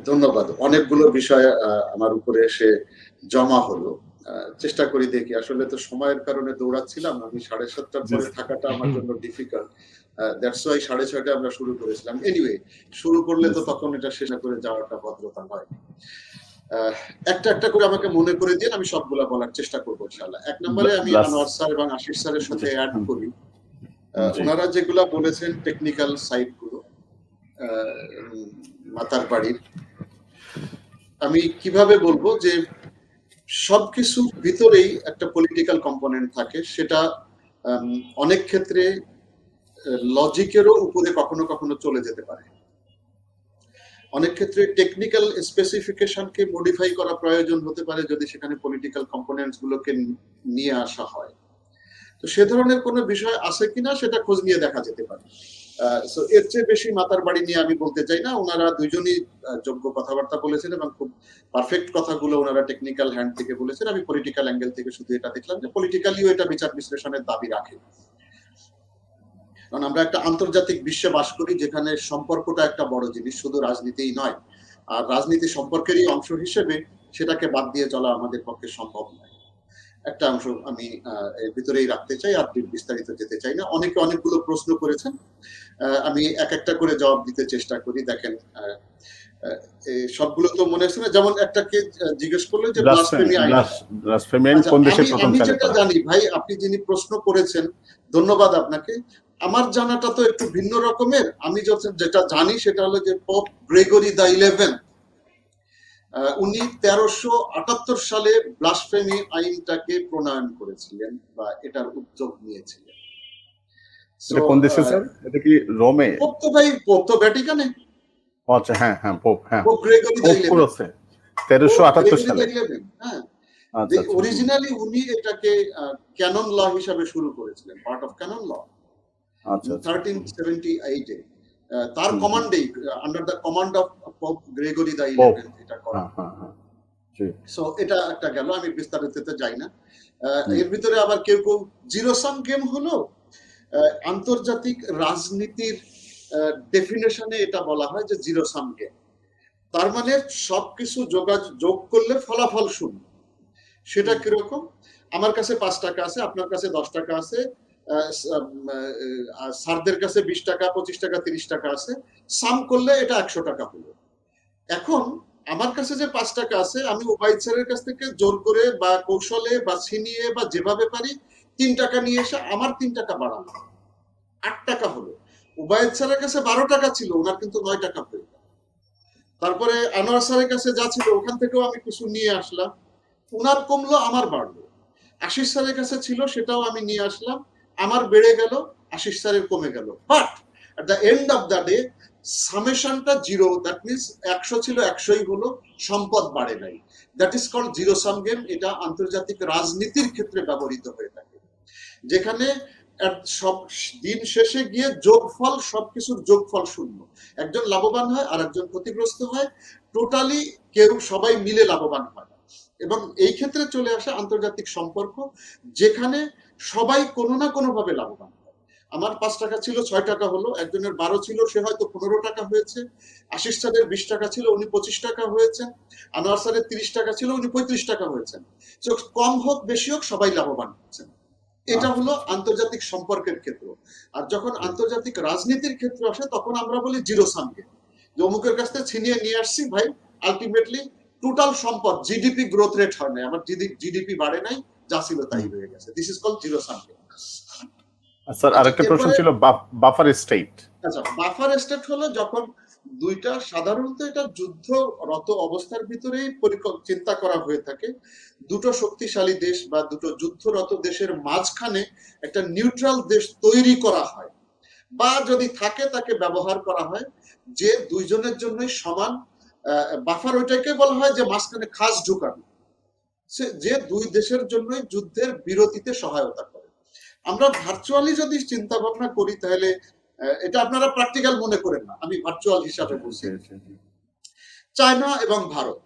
S2: ধন্যবাদ। অনেকগুলো বিষয় আমার উপরে এসে জমা হলো, চেষ্টা করি দেখি। আসলে তো সময়ের কারণে দৌড়াচ্ছিলাম, আমি 7:30টার পরে থাকাটা আমার জন্য ডিফিকাল্ট, দ্যাটস ওয়াই 6:30টায় আমরা শুরু করেছিলাম। এনিওয়ে, শুরু করলে তো তখন এটা শেষ করে যাওয়াটা ভদ্রতা হয়। একটা একটা করে আমাকে মনে করে দিন, আমি সবগুলা বলার চেষ্টা করবো ইনশাআল্লাহ। এক নম্বরে আমি আনোয়ার স্যার এবং আশিস স্যারের সাথে অ্যাড করি, ওনারা যেগুলা বলেছেন টেকনিক্যাল সাইড গুলো মাতার বাড়ির, আমি কিভাবে বলবো যে সবকিছু ভিতরেই একটা পলিটিক্যাল কম্পোনেন্ট থাকে। সেটা অনেক ক্ষেত্রে লজিকেরও উপরে কখনো কখনো চলে যেতে পারে। অনেক ক্ষেত্রে টেকনিক্যাল স্পেসিফিকেশনকে মডিফাই করা প্রয়োজন হতে পারে যদি সেখানে পলিটিক্যাল কম্পোনেন্টস গুলোকে নিয়ে আসা হয়। তো সে ধরনের কোনো বিষয় আছে কিনা সেটা খোঁজ নিয়ে দেখা যেতে পারে। এর চেয়ে বেশি মাতার বাড়ি নিয়ে আমি বলতে চাই না। ওনারা দুইজনই যোগ্য কথাবার্তা বলেছেন এবং খুব পারফেক্ট কথাগুলো ওনারা টেকনিক্যাল হ্যান্ড থেকে বলেছেন। আমি পলিটিক্যাল অ্যাঙ্গেল থেকে শুধু এটা দেখলাম যে পলিটিক্যালিও এটা বিচার বিশ্লেষণের দাবি রাখে, কারণ আমরা একটা আন্তর্জাতিক বিশ্বে বাস করি যেখানে সম্পর্কটা একটা বড় জিনিস, শুধু রাজনীতিই নয়। আর রাজনীতি সম্পর্কেরই অংশ হিসেবে সেটাকে বাদ দিয়ে চলা আমাদের পক্ষে সম্ভব নয়। একটা অংশ আমি এর ভিতরেই রাখতে চাই, আর বিস্তারিত যেতে চাই না। অনেকে অনেকগুলো প্রশ্ন করেছেন, আমি এক একটা করে জবাব দিতে চেষ্টা করি। দেখেন, সবগুলো তো মনে আছে না। যেমন একটাকে জিজ্ঞেস করলো যে ব্লাসফেমি আইন কোন দেশে প্রথম চালু করা? আমি যেটা জানি ভাই, আপনি যিনি প্রশ্ন করেছেন, ধন্যবাদ আপনাকে। আমার জানাটা তো একটু ভিন্ন রকমের। আমি যেটা জানি সেটা হলো যে পোপ গ্রেগরি দ্য 11 উনি 1378 সালে ব্লাসফেমি আইনটাকে প্রণয়ন করেছিলেন বা এটার উদ্যোগ নিয়েছিলেন।
S1: এটা কোন দেশে স্যার? এটা কি রোমে?
S2: পোপ তো ভ্যাটিকানে।
S1: আচ্ছা, হ্যাঁ হ্যাঁ, পোপ, হ্যাঁ
S2: পোপ গ্রেগরি
S1: পোপ
S2: দ্য 11।
S1: করেছে 1378 সালে।
S2: হ্যাঁ,
S1: আচ্ছা আচ্ছা,
S2: অরিজিনালি উনি এটাকে ক্যানন ল হিসাবে শুরু করেছিলেন, পার্ট অফ ক্যানন ল
S1: আচ্ছা আচ্ছা,
S2: 1378 এ। তার কমান্ডেই, under the command of Pope Gregory the
S1: Pope,
S2: 11 এটা করা।
S1: হ্যাঁ হ্যাঁ হ্যাঁ, জি,
S2: সো এটা একটা গেল, আমি বিস্তারিততে যাই না।
S1: হুম।
S2: এর ভিতরে আবার কেউ কেউ জিরো সাম গেম হলো আন্তর্জাতিক রাজনীতির ডেফিনেশনে এটা বলা হয় যে জিরো সাম গেম, তার মানে সবকিছু যোগ করলে ফলাফল শূন্য। সেটা কিরকম? আমার কাছে 5 টাকা আছে, আপনার কাছে 10 টাকা আছে, স্যারদের কাছে 20 টাকা, 25 টাকা, 30 টাকা আছে, সাম করলে এটা 100 টাকা হলো। এখন আমার কাছে যে 5 টাকা আছে, আমি ওবাইদ স্যারের কাছ থেকে জোর করে বা কৌশলে বা ছিনিয়ে বা যেভাবে পারি 3 টাকা নিয়ে এসে আমার 3 টাকা বাড়ানো, 8 টাকা হলো। ওবাইদ স্যারের কাছে 12 টাকা ছিল, ওনার কিন্তু 9 টাকা হয়ে গেল। তারপরে আনোয়ার স্যারের কাছে যা ছিল ওখান থেকেও আমি কিছু নিয়ে আসলাম, ওনার কমলো, আমার বাড়লো। আশিস স্যারের কাছে ছিল, সেটাও আমি নিয়ে আসলাম, আমার বেড়ে গেল, আশিস স্যারের কমে গেল। But at the end of the day সামেশনটা জিরো, দ্যাট মিনস 100 ছিল 100ই হলো, সম্পদ বাড়ে নাই। That is called zero sum game. এটা আন্তর্জাতিক রাজনীতির ক্ষেত্রে ব্যবহৃত হয়ে থাকে, যেখানে সব দিন শেষে গিয়ে যোগফল, সবকিছুর যোগফল শূন্য। একজন লাভবান হয় আর একজন ক্ষতিগ্রস্ত হয়, টোটালি কেউ সবাই মিলে লাভবান হয়। এবং এই ক্ষেত্রে চলে আসে আন্তর্জাতিক সম্পর্ক, যেখানে সবাই কোনো না কোনো ভাবে লাভবান হয়। আমার 5 টাকা ছিল 6 টাকা হলো, একজনের 12 ছিল, সে হয়তো 15 টাকা হয়েছে। আশিস স্যারের 20 টাকা ছিল, উনি 25 টাকা হয়েছেন। আনোয়ার স্যারের 30 টাকা ছিল, উনি 35 টাকা হয়েছেন। কম হোক বেশি হোক সবাই লাভবান হচ্ছেন। এটা হলো আন্তর্জাতিক সম্পর্কের ক্ষেত্র। আর যখন আন্তর্জাতিক রাজনীতির ক্ষেত্র আসে, তখন আমরা বলি জিরো সাম গেম। যে অমুকের কাছ থেকে ছিনিয়ে নিয়ে আসছি, ভাই আলটিমেটলি টোটাল সম্পদ, জিডিপি গ্রোথ রেট হয় নাই, আমার জিডিপি বাড়ে নাই, যা ছিল তাই হয়ে গেছে। This is called zero sum game.
S1: Sir আরেকটা প্রশ্ন ছিল, বাফার স্টেট।
S2: আচ্ছা, বাফার স্টেট হলো যখন দুইটা, সাধারণত এটা যুদ্ধরত অবস্থার ভিতরেই চিন্তা করা হয়ে থাকে, দুটো শক্তিশালী দেশ বা দুটো যুদ্ধরত দেশের মাঝখানে একটা নিউট্রাল দেশ তৈরি করা হয়, বা যদি থাকে তাকে ব্যবহার করা হয়, যে দুইজনের জন্যই সমান। বাফার ওইটাকে বলা হয় যে মাঝখানে খাস ঢুকানো, যে দুই দেশের জন্যই যুদ্ধের বিরতিতে সহায়তা করে। আমরা ভার্চুয়ালি যদি চিন্তা ভাবনা করি, তাহলে এটা আপনারা প্র্যাকটিক্যাল মনে করেন না, আমি ভার্চুয়াল হিসাবে বলছি। চায়না এবং ভারত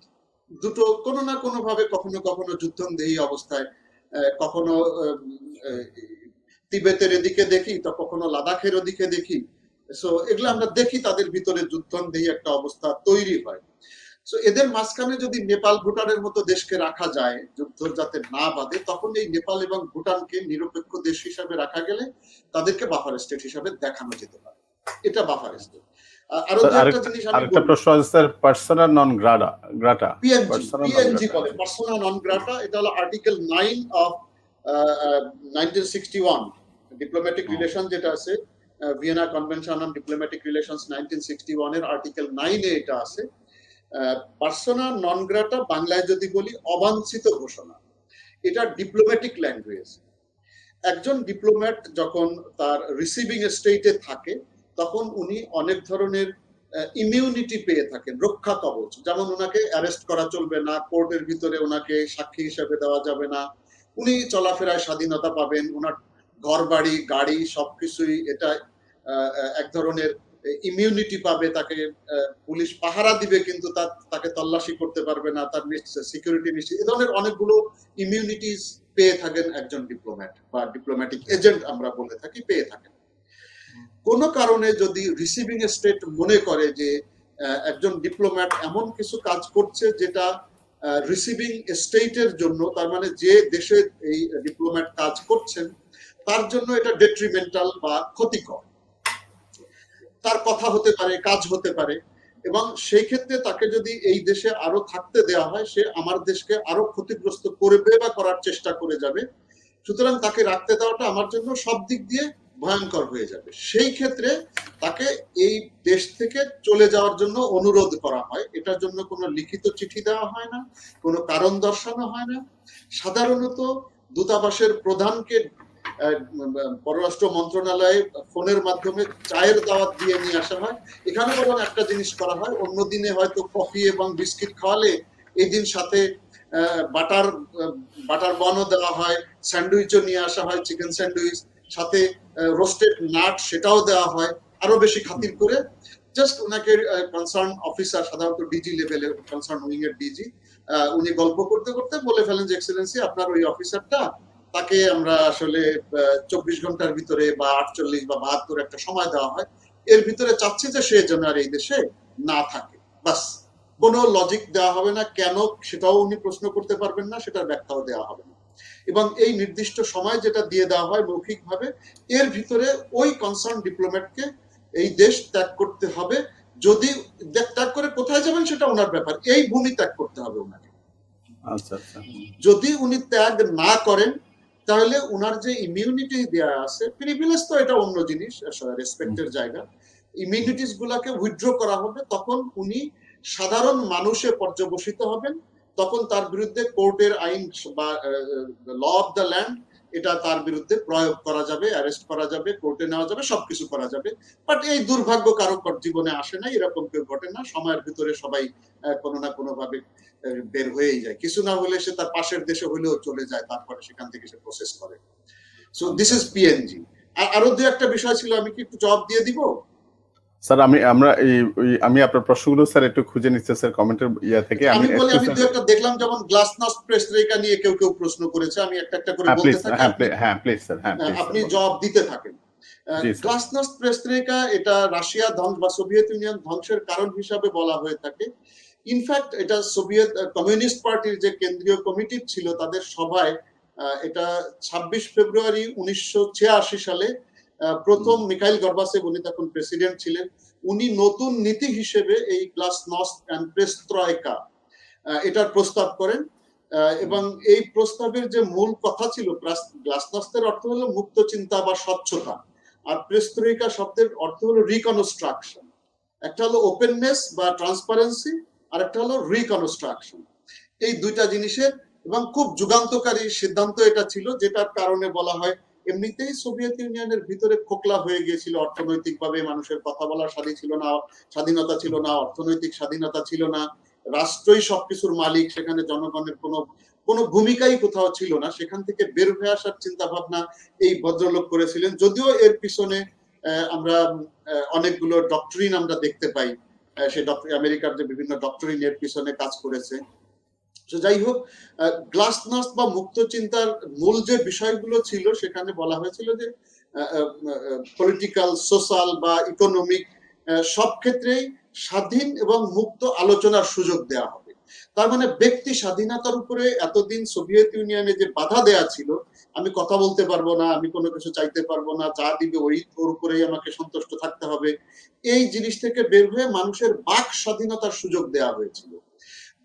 S2: দুটো কোনো না কোনো ভাবে কখনো কখনো যুদ্ধংদেহী অবস্থায়, কখনো তিবেতের এদিকে দেখি, তো কখনো লাদাখের ওদিকে দেখি। সো এগুলো আমরা দেখি, তাদের ভিতরে যুদ্ধংদেহী একটা অবস্থা তৈরি হয়। সো এদের মাঝখানে যদি নেপাল ভুটানের মতো দেশকে রাখা যায়, যুদ্ধ যাতে না বাঁধে, তখন এই নেপাল এবং ভুটানকে নিরপেক্ষ দেশ হিসাবে রাখা গেলে তাদেরকে বাফার স্টেট হিসাবে দেখানো যেতে পারে। এটা বাফার স্টেট। আরো একটা জিনিস আমি
S1: আরেকটা প্রশ্ন আছে স্যার, পার্সোনা নন গ্রাটা।
S2: পিএনজি বলে, পার্সোনা নন গ্রাটা। এটা হলো আর্টিকেল 9 অফ 1961 ডিপ্লোম্যাটিক রিলেশন, যেটা আছে Vienna convention on diplomatic relations 1961 এর আর্টিকেল 9 এ এটা আছে। পার্সোনা নন গ্রাটা বাংলায় যদি বলি অবাঞ্ছিত ঘোষণা। এটা ডিপ্লোম্যাটিক ল্যাঙ্গুয়েজ। একজন ডিপ্লোম্যাট যখন তার রিসিভিং স্টেটে থাকে, তখন উনি অনেক ধরনের ইমিউনিটি পেয়ে থাকেন, রক্ষা কবচ। যেমন ওনাকে অ্যারেস্ট করা চলবে না, কোর্টের ভিতরে ওনাকে সাক্ষী হিসেবে দেওয়া যাবে না, উনি চলাফেরায় স্বাধীনতা পাবেন, ওনার ঘর বাড়ি গাড়ি সবকিছুই এটা এক ধরনের ইমিউনিটি পাবে। তাকে পুলিশ পাহারা দিবে, কিন্তু তাকে তল্লাশি করতে পারবে না, তার সিকিউরিটি নিশ্চিত। এ ধরনের অনেকগুলো ইমিউনিটিস পেয়ে থাকেন একজন ডিপ্লোম্যাট বা ডিপ্লোম্যাটিক এজেন্ট আমরা বলে থাকি, পেয়ে থাকেন। কোন কারণে যদি রিসিভিং স্টেট মনে করে যে একজন ডিপ্লোম্যাট এমন কিছু কাজ করছে যেটা রিসিভিং স্টেটের জন্য, তার মানে যে দেশে এই ডিপ্লোম্যাট কাজ করছেন তার জন্য এটা ডেট্রিমেন্টাল বা ক্ষতিকর, তার কথা হতে পারে, কাজ হতে পারে, এবং সেই ক্ষেত্রে তাকে যদি এই দেশে আরো থাকতে দেওয়া হয়, সে আমার দেশকে আরো ক্ষতিগ্রস্ত করবে বা করার চেষ্টা করে যাবে। সুতরাং তাকে রাখতে দেওয়াটা আমার জন্য সব দিক দিয়ে ভয়ঙ্কর হয়ে যাবে। সেই ক্ষেত্রে তাকে এই দেশ থেকে চলে যাওয়ার জন্য অনুরোধ করা হয়। এটার জন্য কোনো লিখিত চিঠি দেওয়া হয় না, কোনো কারণ দর্শানো হয় না। সাধারণত দূতাবাসের প্রধানকে পররাষ্ট্র মন্ত্রণালয়ে ফোনের মাধ্যমে চায়ের দাওয়াত দিয়ে নিয়ে আসা হয়। এখানে বরং একটা জিনিস করা হয়, অন্য দিনে হয়তো কফি এবং বিস্কিট খাওয়ালে এই দিন সাথে বাটার বাটার বানও দেওয়া হয়, স্যান্ডউইচও নিয়ে আসা হয়, চিকেন স্যান্ডউইচ, সাথে রোস্টেড নাট সেটাও দেওয়া হয়, আরো বেশি খাতির করে। জাস্ট ওনাকে কনসার্ন অফিসার, সাধারণত ডিজি লেভেলে কনসার্ন উইং এর ডিজি, উনি গল্প করতে করতে বলে ফেলেন যে এক্সেলেন্সি আপনার ওই অফিসারটা, তাকে আমরা আসলে 24 ঘন্টার ভিতরে বা 48 বা 72 একটা সময় দেওয়া হয়, এর ভিতরে চাচ্ছি যে সে যেন আর এই দেশে না থাকে। বাস, কোনো লজিক দেওয়া হবে না, কেন সেটাও উনি প্রশ্ন করতে পারবেন না, সেটার ব্যাখ্যাও দেওয়া হবে না। এবং এই নির্দিষ্ট সময় যেটা দিয়ে দেওয়া হয় মৌখিকভাবে, এর ভিতরে ওই কনসার্ন ডিপ্লোম্যাটকে এই দেশ ত্যাগ করতে হবে। যদি ত্যাগ করে কোথায় যাবেন সেটা ওনার ব্যাপার, এই ভূমি ত্যাগ করতে হবে ওনাকে।
S1: আচ্ছা আচ্ছা।
S2: যদি উনি ত্যাগ না করেন তাহলে উনার যে ইমিউনিটি দেওয়া আছে, প্রিভিলেজ তো এটা অন্য জিনিস, রেসপেক্টের জায়গা, ইমিউনিটিস গুলাকে উইথড্র করা হবে, তখন উনি সাধারণ মানুষে পর্যবসিত হবেন। তখন তার বিরুদ্ধে কোর্টের আইন বা ল অফ দ্য ল্যান্ড, এটা তার বিরুদ্ধে প্রয়োগ করা যাবে, অ্যারেস্ট করা যাবে, কোর্টে নেওয়া যাবে, সবকিছু করা যাবে। বাট এই দুর্ভাগ্য কারো জীবনে আসে না, এরকম কেউ ঘটে না। সময়ের ভিতরে সবাই কোনো না কোনো ভাবে বের হয়েই যায়, কিছু না হলে সে তার পাশের দেশে হলেও চলে যায়, তারপরে সেখান থেকে সে প্রসেস করে। So this is PNG. আরো দু একটা বিষয় ছিল, আমি কি একটু জবাব দিয়ে দিব?
S1: স্যার আমি আপনার প্রশ্নগুলো স্যার একটু খুঁজে নিচ্ছি স্যার কমেন্টের ইয়া থেকে।
S2: আমি বলি, আমি দু একটা দেখলাম, যেমন গ্লাসনস্ট প্রেসট্রেকা নিয়ে কেউ কেউ প্রশ্ন করেছে, আমি একটা একটা করে বলতে থাকি,
S1: হ্যাঁ প্লিজ স্যার, হ্যাঁ
S2: আপনি জবাব দিতে থাকেন। গ্লাসনস্ট প্রেসট্রেকা এটা রাশিয়া ধ্বংস বা সোভিয়েত ইউনিয়ন ধ্বংসের কারণ হিসাবে বলা হয়ে থাকে। ইনফ্যাক্ট এটা সোভিয়েত কমিউনিস্ট পার্টির যে কেন্দ্রীয় কমিটি ছিল তাদের সভায় এটা 26 ফেব্রুয়ারি 1986 সালে প্রথম মিখাইল গর্বাচেভ, উনি তখন প্রেসিডেন্ট ছিলেন, উনি নতুন নীতি হিসেবে এই গ্লাসনস্ট এন্ড পেরেস্ট্রয়কা এটার প্রস্তাব করেন। এবং এই প্রস্তাবের যে মূল কথা ছিল, গ্লাসনস্টের অর্থ হলো মুক্ত চিন্তা বা স্বচ্ছতা, আর পেরেস্ট্রয়কা শব্দের অর্থ হলো রিকনস্ট্রাকশন। একটা হলো ওপেননেস বা ট্রান্সপারেন্সি, আর একটা হলো রিকনস্ট্রাকশন। এই দুইটা জিনিসের এবং খুব যুগান্তকারী সিদ্ধান্ত এটা ছিল, যেটার কারণে বলা হয় এমনিতেই সোভিয়েত ইউনিয়নের ভিতরে খোকলা হয়ে গিয়েছিল অর্থনৈতিকভাবে, মানুষের কথা বলার স্বাধীনতা ছিল না, অর্থনৈতিক স্বাধীনতা ছিল না, রাষ্ট্রই সবকিছুর মালিক, সেখানে জনগণের কোনো ভূমিকাই কোথাও ছিল না। সেখান থেকে বের হয়ে আসার চিন্তা ভাবনা এই ভদ্রলোক করেছিলেন, যদিও এর পিছনে আমরা অনেকগুলো ডক্টরিন আমরা দেখতে পাই, সেই আমেরিকার যে বিভিন্ন ডক্টরিন এর পিছনে কাজ করেছে। যাই হোক, গ্লাসনস্ট বা মুক্ত চিন্তার মূল যে বিষয়গুলো ছিল, সেখানে বলা হয়েছিল যে পলিটিক্যাল, সোশ্যাল বা ইকোনমিক সব ক্ষেত্রেই স্বাধীন এবং মুক্ত আলোচনার সুযোগ দেওয়া হবে। তার মানে ব্যক্তি স্বাধীনতার উপরে এতদিন সোভিয়েত ইউনিয়নে যে বাধা দেয়া ছিল, আমি কথা বলতে পারবো না, আমি কোনো কিছু চাইতে পারবো না, যা দিবে ওর উপরেই আমাকে সন্তুষ্ট থাকতে হবে, এই জিনিস থেকে বের হয়ে মানুষের বাক স্বাধীনতার সুযোগ দেওয়া হয়েছিল।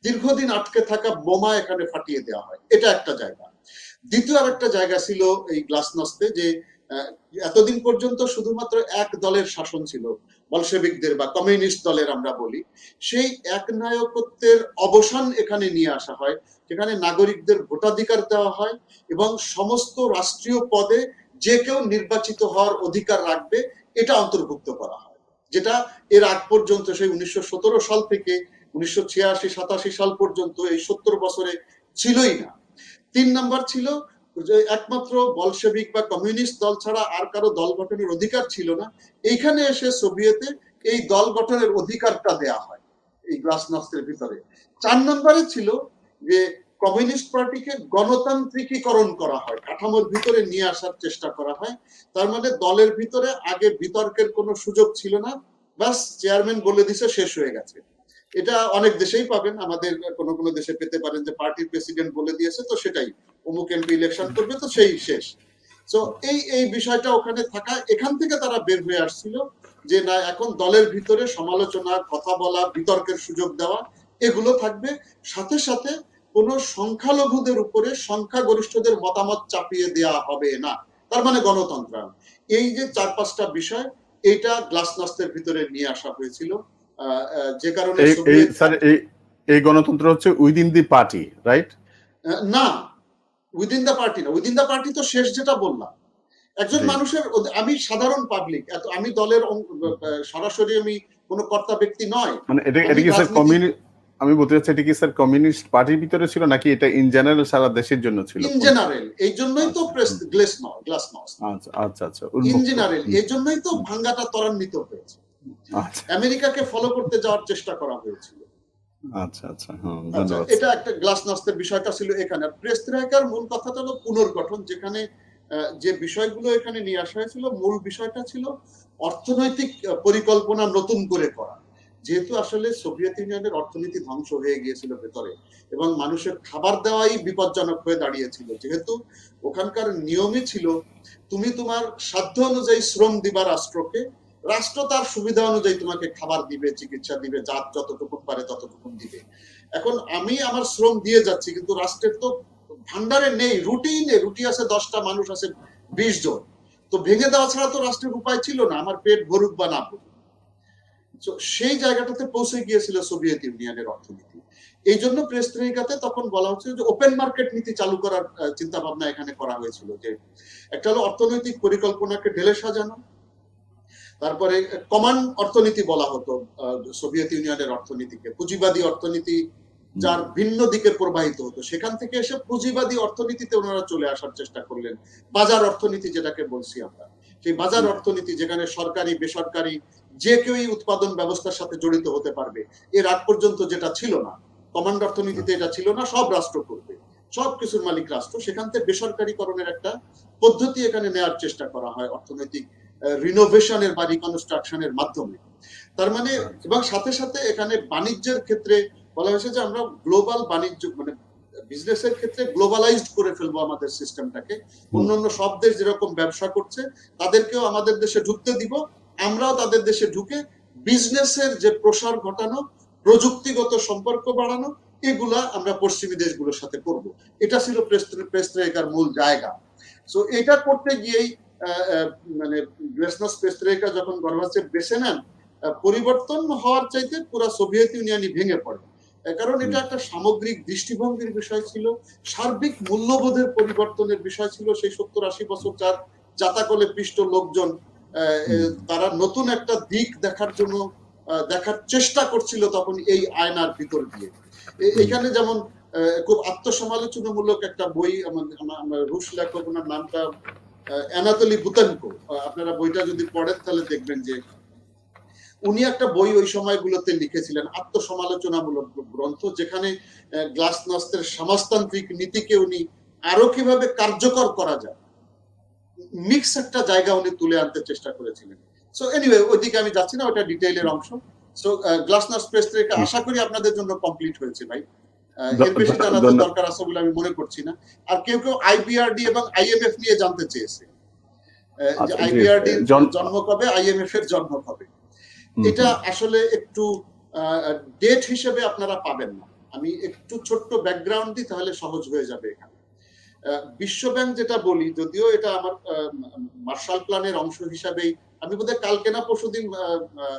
S2: দীর্ঘদিন আটকে থাকা বোমা এখানে ফাটিয়ে দেওয়া হয়, এটা একটা জায়গা। দ্বিতীয় আরেকটা জায়গা ছিল এই গ্লাসনস্টে, যে এতদিন পর্যন্ত শুধুমাত্র এক দলের শাসন ছিল, বলশেভিকদের বা কমিউনিস্ট দলের আমরা বলি, সেই একনায়কত্বের অবসান এখানে নিয়ে আসা হয়, যেখানে নাগরিকদের ভোটাধিকার দেওয়া হয় এবং সমস্ত রাষ্ট্রীয় পদে যে কেউ নির্বাচিত হওয়ার অধিকার রাখবে, এটা অন্তর্ভুক্ত করা হয়, যেটা এর আগ পর্যন্ত সেই 1917 সাল থেকে 1986-87 সাল পর্যন্ত এই 70 বছরে ছিলই না। 3 নাম্বার ছিল যে একমাত্র বলশেভিক বা কমিউনিস্ট দল ছাড়া আর কারো দল গঠনের অধিকার ছিল না। এইখানে এসে সোভিয়েতে এই দল গঠনের অধিকারটা দেয়া হয় এই গ্লাসনস্টের ভিতরে। 4 নম্বরে ছিল যে কমিউনিস্ট পার্টিকে গণতান্ত্রিকীকরণ করা হয়, কাঠামোর ভিতরে নিয়ে আসার চেষ্টা করা হয়। তার মানে দলের ভিতরে আগে বিতর্কের কোনো সুযোগ ছিল না, বাস চেয়ারম্যান বলে দিছে, শেষ হয়ে গেছে। এটা অনেক দেশেই পাবেন, আমাদের কোনো কোনো দেশে পেতে পারেন যে পার্টির প্রেসিডেন্ট বলে দিয়েছে, তো সেটাই, অমুক এমপি ইলেকশন করবে, তো সেই শেষ। সো এই বিষয়টা ওখানে থাকা, এখান থেকে তারা বের হয়ে আসছিল যে না, এখন দলের ভিতরে সমালোচনা, কথা বলা, বিতর্কের সুযোগ দেওয়া এগুলো থাকবে, সাথে সাথে কোনো সংখ্যালঘুদের উপরে সংখ্যাগরিষ্ঠদের মতামত চাপিয়ে দেওয়া হবে না, তার মানে গণতন্ত্র। এই যে 4-5টা বিষয়, এটা গ্লাসনস্টের ভিতরে নিয়ে আসা হয়েছিল, যে কারণে
S1: স্যার এই গণতন্ত্র হচ্ছে উইদিন দি পার্টি, রাইট?
S2: না, উইদিন দা পার্টি না, উইদিন দা পার্টি তো শেষ যেটা বললাম, একজন
S1: জি।
S2: মানুষের আমি সাধারণ পাবলিক, আমি দলের সরাসরি আমি কোনো কর্তা ব্যক্তি নয়।
S1: মানে এটা
S2: আমি
S1: কি স্যার
S2: রাজনীতি
S1: আমি বলতে চাচ্ছি, এটা কি স্যার কমিউনিস্ট পার্টির ভিতরে ছিল নাকি এটা ইন জেনারেল সারা দেশের জন্য ছিল?
S2: ইন জেনারেল, এই জন্যই তো
S1: আচ্ছা,
S2: প্রেস গ্লাসনস্ট
S1: আচ্ছা, আচ্ছা, আচ্ছা,
S2: ইন
S1: উন্মুক্ত।
S2: জেনারেল, এই জন্যই তো ভাঙ্গাটা ত্বরান্বিত হয়েছে।
S1: আচ্ছা,
S2: আমেরিকাকে ফলো করতে যাওয়ার চেষ্টা করা হয়েছিল।
S1: আচ্ছা, আচ্ছা, হ্যাঁ,
S2: আচ্ছা,
S1: ধন্যবাদ।
S2: এটা একটা গ্লাসনস্টের বিষয়টা ছিল এখানে। প্রেস ত্রাইকার মূল কথাটা হলো পুনর্গঠন, যেখানে যে বিষয়গুলো এখানে নিয়ে আসা হয়েছিল, মূল বিষয়টা ছিল অর্থনৈতিক পরিকল্পনা নতুন করে করা। যেহেতু আসলে সোভিয়েত ইউনিয়নের অর্থনীতি ধ্বংস হয়ে গিয়েছিল ভেতরে, এবং মানুষের খাবার দেওয়াই বিপজ্জনক হয়ে দাঁড়িয়েছিল, যেহেতু ওখানকার নিয়মই ছিল তুমি তোমার সাধ্য অনুযায়ী শ্রম দিবা রাষ্ট্রকে, রাষ্ট্র তার সুবিধা অনুযায়ী তোমাকে খাবার দিবে, চিকিৎসা দিবে, যতটুকু পারে ততটুকু দিবে। এখন আমি আমার শ্রম দিয়ে যাচ্ছি, কিন্তু রাষ্ট্রের তো ভান্ডারে নেই, রুটি আছে 10টা, মানুষ আছে 20 জন, তো ভেঙে দেওয়া ছাড়া তো রাষ্ট্রের উপায় ছিল না, আমার পেট ভরুক বা না ভরুক। সেই জায়গাটাতে পৌঁছে গিয়েছিল সোভিয়েত ইউনিয়নের অর্থনীতি। এই জন্য প্রেস ত্রাইকাতে তখন বলা হচ্ছে যে ওপেন মার্কেট নীতি চালু করার চিন্তা ভাবনা এখানে করা হয়েছিল, যে একটা হলো অর্থনৈতিক পরিকল্পনাকে ঢেলে সাজানো, তারপরে কমান্ড অর্থনীতি বলা হতো সোভিয়েত ইউনিয়নের অর্থনীতিকে, পুঁজিবাদী অর্থনীতি যার ভিন্ন দিকে প্রবাহিত হতো, সেখান থেকে এসে পুঁজিবাদী অর্থনীতিতে ওনারা চলে আসার চেষ্টা করলেন। বাজার অর্থনীতি যেটাকে বলছি আমরা, সেই বাজার অর্থনীতি যেখানে সরকারি বেসরকারি যে কেউই উৎপাদন ব্যবস্থার সাথে জড়িত হতে পারবে, এর আগ পর্যন্ত যেটা ছিল না। কমান্ড অর্থনীতিতে এটা ছিল না, সব রাষ্ট্র করবে, সব কিছুর মালিক রাষ্ট্র। সেখান থেকে বেসরকারীকরণের একটা পদ্ধতি এখানে নেওয়ার চেষ্টা করা হয় অর্থনৈতিক রিনোভেশনের বা রিকনস্ট্রাকশনের মাধ্যমে। তার মানে, এবং সাথে সাথে এখানে বাণিজ্যের ক্ষেত্রে বলা হয়েছে যে আমরা গ্লোবাল বাণিজ্য, মানে বিজনেসের ক্ষেত্রে গ্লোবালাইজড করে ফেলবো আমাদের সিস্টেমটাকে। অন্যান্য সব দেশ যেরকম ব্যবসা করছে তাদেরকেও আমাদের দেশে ঢুকতে দিব, আমরাও তাদের দেশে ঢুকে বিজনেসের যে প্রসার ঘটানো, প্রযুক্তিগত সম্পর্ক বাড়ানো, এগুলা আমরা পশ্চিমী দেশগুলোর সাথে করব। এটা ছিল প্রেস ত্রাইকার মূল জায়গা। সো এটা করতে গিয়েই মানে গ্লাসনস্ট প্রেস ত্রাইকা যখন গর্বাচেভ বেছে নেন, পরিবর্তন হওয়ার চাইতে পুরো সোভিয়েত ইউনিয়নই ভেঙে পড়ে। কারণ এটা একটা সামগ্রিক দৃষ্টিভঙ্গির বিষয় ছিল, সার্বিক মূল্যবোধের পরিবর্তনের বিষয় ছিল। সেই 70-80 বছর যার জাতাকলে পিষ্ট লোকজন, তারা নতুন একটা দিক দেখার জন্য দেখার চেষ্টা করছিল তখন এই আয়নার ভিতর দিয়ে। এখানে যেমন খুব আত্মসমালোচনামূলক একটা বই, আমার রুশ লেখক, ওনার নামটা অ্যানাতলি বুতেনকো, আপনারা বইটা যদি পড়েন তাহলে দেখবেন যে উনি একটা বই ওই সময়গুলোতে লিখেছিলেন, আত্মসমালোচনামূলক গ্রন্থ, যেখানে গ্লাসনস্টের সমাজতান্ত্রিক নীতিকে উনি আরো কিভাবে কার্যকর করা যায়, মিক্স একটা জায়গা উনি তুলে আনতে চেষ্টা করেছিলেন। সো এনিওয়ে, ওইদিকে আমি যাচ্ছি না, ওটা ডিটেইলের অংশ। সো গ্লাসনস্ট প্রেস ত্রাইকা আশা করি আপনাদের জন্য কমপ্লিট হয়েছে ভাই। এর বেশি জানার দরকার আছে বলে আমি মনে করছি না। আর কেউ কেউ আইবিআরডি এবং আইএমএফ নিয়ে জানতে চেয়েছে, যে আইবিআরডি জন্ম কবে, আইএমএফ এর জন্ম কবে। এটা আসলে একটু ডেট হিসেবে আপনারা পাবেন না, আমি একটু ছোট্ট ব্যাকগ্রাউন্ড দিই তাহলে সহজ হয়ে যাবে এখানে। বিশ্বব্যাংক যেটা বলি, যদিও এটা আমার মার্শাল প্ল্যানের অংশ হিসাবেই, আমি বোধহয় কালকে না পরশুদিন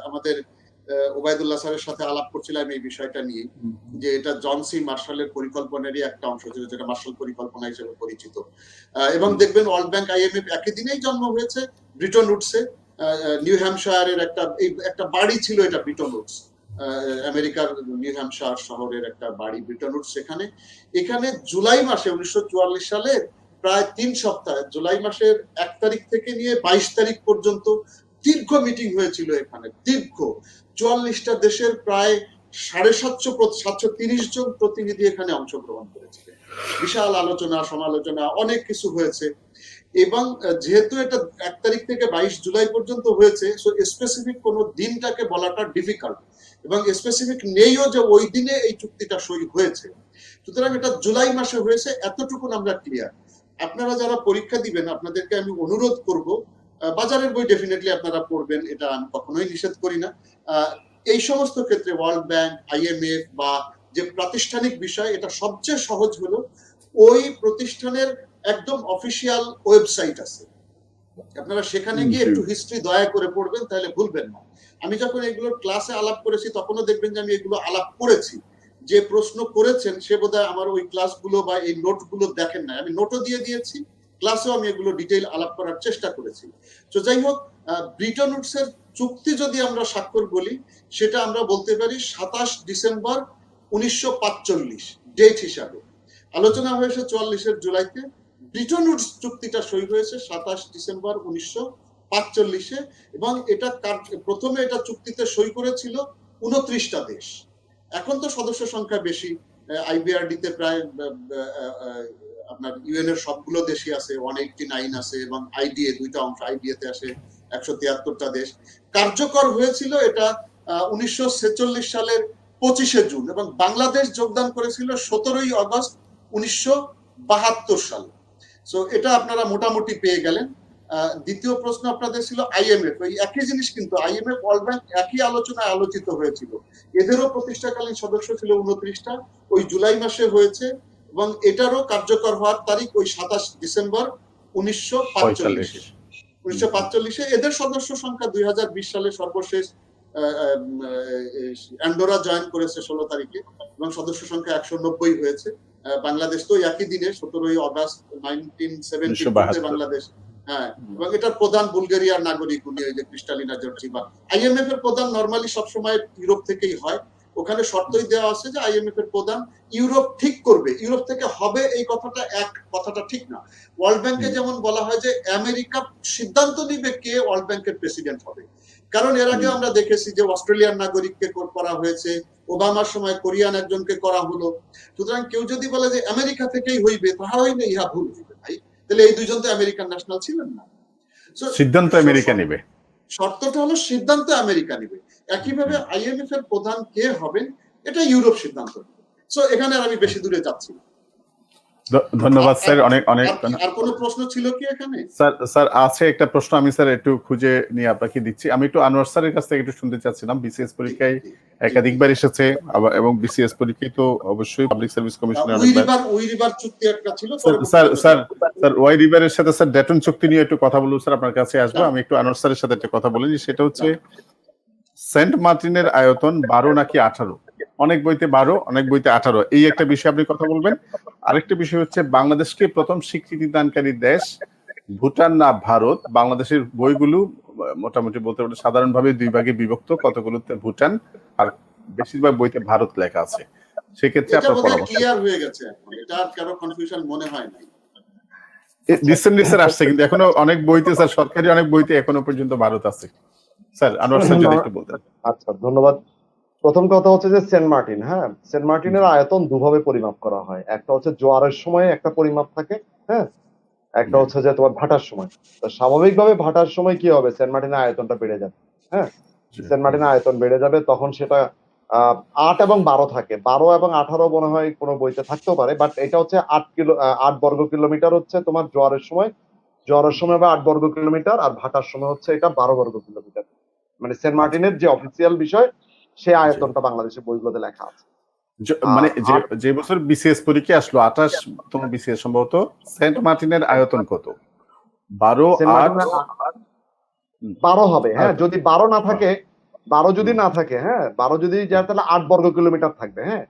S2: আমাদের ওবায়দুল্লাহ স্যারের সাথে আলাপ করছিলাম এই বিষয়টা নিয়ে, যে এটা জন সি মার্শালের পরিকল্পনারই একটা অংশ ছিল, যেটা মার্শাল পরিকল্পনা হিসেবে পরিচিত। এবং দেখবেন ওয়ার্ল্ড ব্যাংক আইএমএফ একই দিনেই জন্ম হয়েছে ব্রিটন উডসে। নিউ হ্যাম্পশায়ারের একটা বাড়ি ছিল, এটা ব্রিটন উডস, আমেরিকার নিউ হ্যাম্পশায়ার শহরের একটা বাড়ি ব্রিটন উডস। এখানে জুলাই মাসে 1944 সালে প্রায় 3 সপ্তাহ, জুলাই মাসের 1 তারিখ থেকে নিয়ে 22 তারিখ পর্যন্ত দীর্ঘ মিটিং হয়েছিল এখানে, দীর্ঘ 44টা দেশের প্রায় 730 জন প্রতিনিধি এখানে অংশগ্রহণ করেছিলেন। বিশাল আলোচনা সমালোচনা অনেক কিছু হয়েছে। এবং যেহেতু এটা 1 তারিখ থেকে 22 জুলাই পর্যন্ত হয়েছে, সো স্পেসিফিক কোনো দিনটাকে বলাটা ডিফিকাল্ট, এবং স্পেসিফিক নেইও যে ওই দিনে এই চুক্তিটা সই হয়েছে। সুতরাং এটা জুলাই মাসে হয়েছে, এতটুকু আমরা ক্লিয়ার। আপনারা যারা পরীক্ষা দিবেন, আপনাদেরকে আমি অনুরোধ করব, বাজারের বই ডেফিনেটলি আপনারা পড়বেন, এটা আমি কখনোই নিষেধ করি না। এই সমস্ত ক্ষেত্রে ওয়ার্ল্ড ব্যাংক, আইএমএফ বা যে প্রাতিষ্ঠানিক বিষয়, এটা সবচেয়ে সহজ হলো ওই প্রতিষ্ঠানের একদম অফিসিয়াল ওয়েবসাইট আছে, আপনারা সেখানে গিয়ে একটু হিস্ট্রি দয়া করে পড়বেন, তাহলে ভুলবেন না। আমি যখন এগুলোর ক্লাসে আলাপ করেছি তখনও দেখবেন যে আমি এগুলো আলাপ করেছি। যে প্রশ্ন করেছেন সে বোধহয় আমার ওই ক্লাসগুলো বা এই নোটগুলো দেখেন না, আমি নোটও দিয়ে দিয়েছি, ক্লাসেও আমি এগুলো ডিটেইল আলাপ করার চেষ্টা করেছি। তো যাই হোক, ব্রিটন উডসের চুক্তি যদি আমরা স্বাক্ষর বলি, সেটা আমরা বলতে পারি 27 ডিসেম্বর 1945 ডেট হিসাবে। আলোচনা হয়েছে 44-এর জুলাইতে, ব্রিটন উডস চুক্তিটা সই হয়েছে 27 ডিসেম্বর 1945-এ, এবং এটা প্রথমে এটা চুক্তিতে সই করেছিল 29টা দেশ। এখন তো সদস্য সংখ্যা বেশি, আইবিআরডিতে প্রায় আপনার ইউএন এর সবগুলো দেশই আছে, 189 আছে, এবং আইডিএ দুইটা অংশ, আইডিএ তে আসে 173টা দেশ। কার্যকর হয়েছিল এটা 1946 সালের 25শে জুন, এবং বাংলাদেশ যোগদান করেছিল 17ই আগস্ট 1972 সালে। সো এটা আপনারা মোটামুটি পেয়ে গেলেন। দ্বিতীয় প্রশ্ন আপনাদের ছিল আইএমএফ। ওই একই জিনিস, কিন্তু আইএমএফ ওয়ার্ল্ড ব্যাংক একই আলোচনায় আলোচিত হয়েছিল। এদেরও প্রতিষ্ঠাকালীন সদস্য ছিল 29টা, ওই জুলাই মাসে হয়েছে, এবং এটারও কার্যকর হওয়ার তারিখ ওই 27 ডিসেম্বর 1945-এ। এদের সদস্য সংখ্যা 2020 সালে সর্বশেষ অ্যান্ডোরা জয়েন করেছে 16 তারিখে, এবং সদস্য সংখ্যা 190 হয়েছে। বাংলাদেশ তো একই দিনে 17ই আগস্ট 1970 বাংলাদেশ, হ্যাঁ, এবং এটার প্রধান বুলগেরিয়ার নাগরিক উনি, ওই যে ক্রিস্টালিনা জর্জিভা। আইএমএফ এর প্রধান নরমালি সবসময় ইউরোপ থেকেই হয়। ওখানে শর্তই দেওয়া আছে যে আইএমএফ এর প্রধান ইউরোপ ঠিক করবে, ইউরোপ থেকে হবে এই কথাটা ঠিক না। ওয়ার্ল্ড ব্যাংকে যেমন বলা হয় যে আমেরিকা সিদ্ধান্ত নিবে কে ওয়ার্ল্ড ব্যাংকের প্রেসিডেন্ট হবে, কারণ এর আগে আমরা দেখেছি যে অস্ট্রেলিয়ান নাগরিককে করা হয়েছে, ওবামার সময় কোরিয়ান একজনকে করা হলো। সুতরাং কেউ যদি বলে যে আমেরিকা থেকেই হইবে, তাহলে ইহা ভুল হইবে ভাই, তাহলে এই দুইজন তো আমেরিকান ন্যাশনাল ছিলেন না।
S1: সিদ্ধান্ত আমেরিকা নেবে,
S2: শর্তটা হলো সিদ্ধান্ত আমেরিকা নেবে। একইভাবে আইএমএফ এর প্রধান কে হবেন এটা ইউরোপ সিদ্ধান্ত নেবে। সো এখানে আর আমি বেশি দূরে যাচ্ছি না।
S1: ধন্যবাদ স্যার। অনেক
S2: আর কোনো প্রশ্ন ছিল কি এখানে?
S1: স্যার আছে একটা প্রশ্ন, আমি স্যার একটু খুঁজে নিয়ে আপনাকে দিচ্ছি। আমি একটু আনোয়ার স্যারের কাছ থেকে একটু শুনতে চাচ্ছিলাম। বিসিএস পরীক্ষায় একাধিকবার এসেছে, এবং বিসিএস পরীক্ষায় তো অবশ্যই পাবলিক সার্ভিস কমিশনের
S2: ওই রিভার চুক্তি একটা ছিল।
S1: স্যার ওয়াই রিভারের সাথে স্যার ডেটন চুক্তি নিয়ে একটু কথা বলবো স্যার, আপনার কাছে আসবো। আমি একটু আনোয়ার স্যারের সাথে একটা কথা বলি, সেটা হচ্ছে সেন্ট মার্টিনের আয়তন 12 নাকি 18, অনেক বইতে 12, অনেক বইতে 18, এই একটা বিষয় আপনি কথা বলবেন। আরেকটা বিষয় হচ্ছে বাংলাদেশকে প্রথম স্বীকৃতি দানকারী দেশ ভুটান না ভারত? বাংলাদেশের বইগুলো মোটামুটি বলতে পারে সাধারণভাবে দুই ভাগে বিভক্ত, কতগুলোতে ভুটান আর বেশিরভাগ বইতে ভারত লেখা আছে। সেক্ষেত্রে আপনার পরামর্শ।
S2: ক্লিয়ার হয়ে গেছে, এটা আর কারো কনফিউশন মনে হয় না।
S1: রিসেন্টলি স্যার আসছে, কিন্তু এখনো অনেক বইতে স্যার, সরকারি অনেক বইতে এখনো পর্যন্ত ভারত আছে। স্যার আনোয়ার স্যার যদি একটু বলতেন।
S3: আচ্ছা, ধন্যবাদ। প্রথম কথা হচ্ছে যে সেন্ট মার্টিন, হ্যাঁ, সেন্ট মার্টিনের আয়তন দুভাবে পরিমাপ করা হয়। একটা হচ্ছে জোয়ারের সময় একটা পরিমাপ থাকে, হ্যাঁ, একটা হচ্ছে যে তোমার ভাটার সময়। তো স্বাভাবিকভাবে ভাটার সময় কি হবে, সেন্ট মার্টিনের আয়তনটা বেড়ে যাবে, হ্যাঁ, সেন্ট মার্টিনের আয়তন বেড়ে যাবে, তখন সেটা 8 এবং 12 থাকে। 12 এবং 18 মনে হয় কোনো বইতে থাকতেও পারে, বাট এটা হচ্ছে 8 বর্গ কিলোমিটার হচ্ছে তোমার জোয়ারের সময় হবে 8 বর্গ কিলোমিটার, আর ভাটার সময় হচ্ছে এটা 12 বর্গ কিলোমিটার। মানে সেন্ট মার্টিনের যে অফিসিয়াল বিষয়, সেই আয়তনটা বাংলাদেশের বইগুলোতে লেখা আছে।
S1: মানে যে বছর বিসিএস পরীক্ষা আসলো 28তম বিসিএস, সম্ভবত সেন্ট মার্টিনের আয়তন কত?
S3: 12 হবে, হ্যাঁ, যদি 12 না থাকে, 12 যদি না থাকে, হ্যাঁ, 12 যদি যায় তাহলে 8 বর্গ কিলোমিটার থাকবে, হ্যাঁ,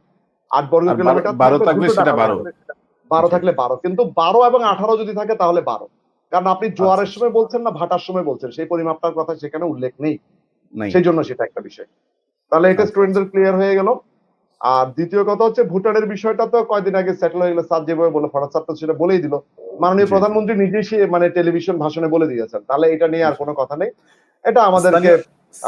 S3: 8 বর্গ কিলোমিটার
S1: 12 থাকলে সেটা
S3: 12 থাকলে 12, কিন্তু 12 এবং 18 যদি থাকে তাহলে 12, কারণ আপনি জোয়ারের সময় বলছেন না ভাটার সময় বলছেন, সেই পরিমাপটার কথা সেখানে উল্লেখ নেই, সেই জন্য সেটা একটা বিষয়। তাহলে এটা স্টুডেন্টদের ক্লিয়ার হয়ে গেল। আর দ্বিতীয় কথা হচ্ছে ভুটানের বিষয়টা তো কয়দিন আগে সেটেল হয়ে গেল, স্যার যেভাবে বলে ফরাদ স্যার তো সেটা বলেই দিল, মাননীয় প্রধানমন্ত্রী নিজেই মানে টেলিভিশন ভাষণে বলে দিয়েছেন, তাহলে এটা নিয়ে আর কোনো কথা নেই। এটা আমাদেরকে